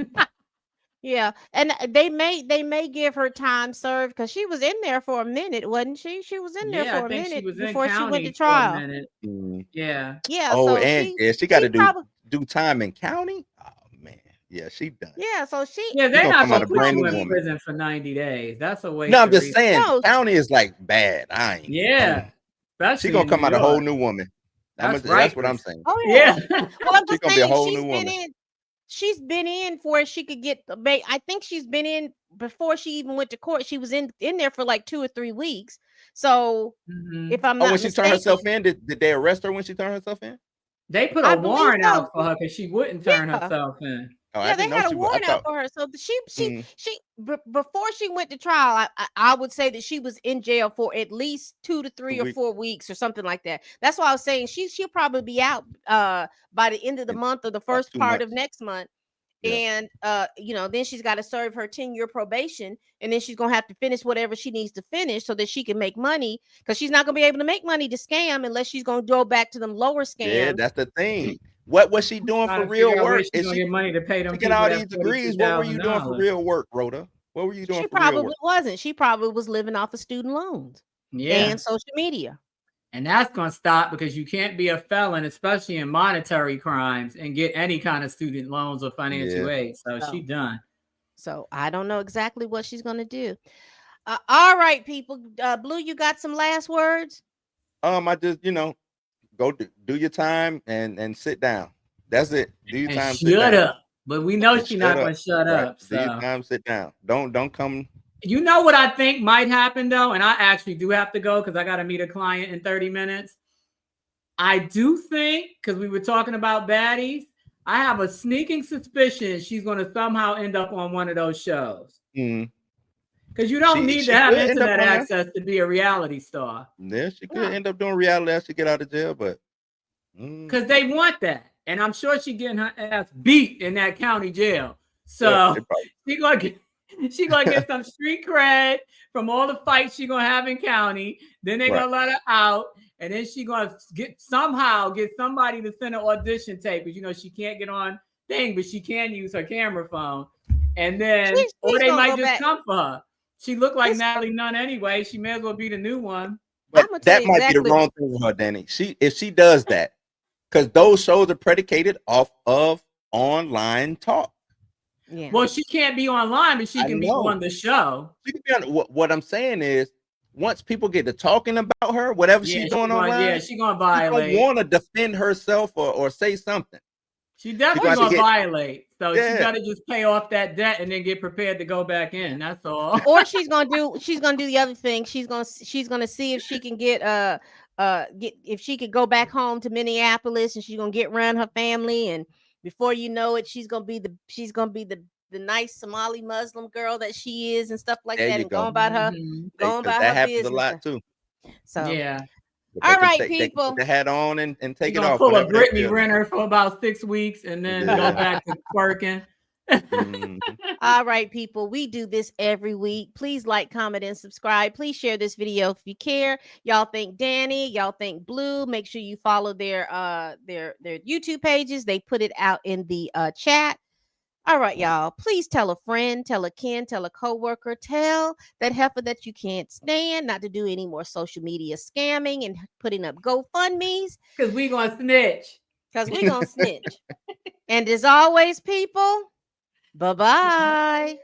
S1: Yeah, and they may give her time served, because she was in there for a minute, wasn't she? She was in there for a minute before she went to trial.
S2: Yeah.
S3: Oh, so she got to do time in county. Oh man, yeah, she done.
S1: Yeah, so
S2: they're not gonna put you in prison for 90 days. That's a waste.
S3: No, I'm just saying, county is like bad. She's gonna come out a whole new woman. That's what I'm saying.
S1: Oh yeah. Well, I'm just saying, she's been in for she could get the bait. I think she's been in before she even went to court. She was in there for like 2 or 3 weeks. So if I'm not
S3: when she turned herself
S1: mistaken,
S3: in, did they arrest her when she turned herself in?
S2: They put
S1: I
S2: a
S1: believe
S2: warrant
S1: so.
S2: out for her because she wouldn't turn
S1: Yeah.
S2: herself in.
S3: Oh, I
S1: Yeah, they
S3: didn't know
S1: had a
S3: she was. I
S1: warrant out
S3: thought.
S1: for her. So before she went to trial, I would say that she was in jail for at least 2 to 3 or 4 weeks or something like that. That's why I was saying she'll probably be out by the end of the month or the
S3: About
S1: first
S3: 2
S1: part of
S3: months.
S1: next month.
S3: Yeah.
S1: And then she's got to serve her 10-year probation, and then she's gonna have to finish whatever she needs to finish so that she can make money, because she's not gonna be able to make money to scam unless she's gonna go back to them lower scams.
S3: Yeah, that's the thing. What was she doing
S2: Trying
S3: for
S2: to figure
S3: real
S2: out where
S3: work?
S2: she's gonna get money to pay them
S3: to get
S2: people
S3: all
S2: that
S3: these degrees? What were you doing for
S2: $42,000.
S3: real work, Rhoda? What were you doing
S1: She
S3: for real
S1: probably
S3: work?
S1: wasn't. She probably was living off of student loans
S2: Yeah.
S1: and social media.
S2: And that's going to stop because you can't be a felon, especially in monetary crimes, and get any kind of student loans or financial aid. So she done.
S1: So I don't know exactly what she's going to do. All right, people. Blue, you got some last words?
S3: I just, go do your time and sit down. That's it. Do your
S2: And
S3: time.
S2: shut up. But we know she's not going to shut
S3: Right.
S2: up.
S3: Do your
S2: So.
S3: time. Sit down. Don't come.
S2: You know what I think might happen though, and I actually do have to go because I got to meet a client in 30 minutes. I do think, because we were talking about baddies, I have a sneaking suspicion she's going to somehow end up on one of those shows. Because you don't need to have internet access to be a reality star.
S3: Yeah, she could end up doing reality after she get out of jail, but
S2: because they want that, and I'm sure she's getting her ass beat in that county jail. So she's gonna get some street cred from all the fights she's gonna have in county. Then they're gonna let her out, and then she's gonna get somebody to send an audition tape, because she can't get on thing, but she can use her camera phone. And then or they might just come for her. She looked like Natalie Nunn anyway. She may as well be the new one.
S3: But that might be the wrong thing with her, Danny. If she does that, because those shows are predicated off of online talk.
S2: Yeah. Well, she can't be online, but she can be on the show.
S3: She can be on. What I'm saying is, once people get to talking about her, whatever she's doing online,
S2: she's gonna violate.
S3: She want to defend herself or say something.
S2: She definitely gonna violate. So she gotta just pay off that debt and then get prepared to go back in. That's all.
S1: Or she's gonna do the other thing. She's gonna see if she can get if she could go back home to Minneapolis, and she's gonna get around her family, and before you know it, she's gonna be the nice Somali Muslim girl that she is and stuff like that, and going about her
S3: that happens a lot too.
S1: So
S2: yeah.
S1: All right, people.
S3: They put the hat on and take it off.
S2: Pull a Britney Renner for about 6 weeks and then go back to twerking.
S1: All right, people. We do this every week. Please like, comment, and subscribe. Please share this video if you care. Y'all think Danny, y'all think Blue. Make sure you follow their YouTube pages. They put it out in the chat. All right, y'all. Please tell a friend, tell a kin, tell a coworker, tell that heifer that you can't stand not to do any more social media scamming and putting up GoFundMes.
S2: Because we're going to snitch.
S1: And as always, people, bye-bye.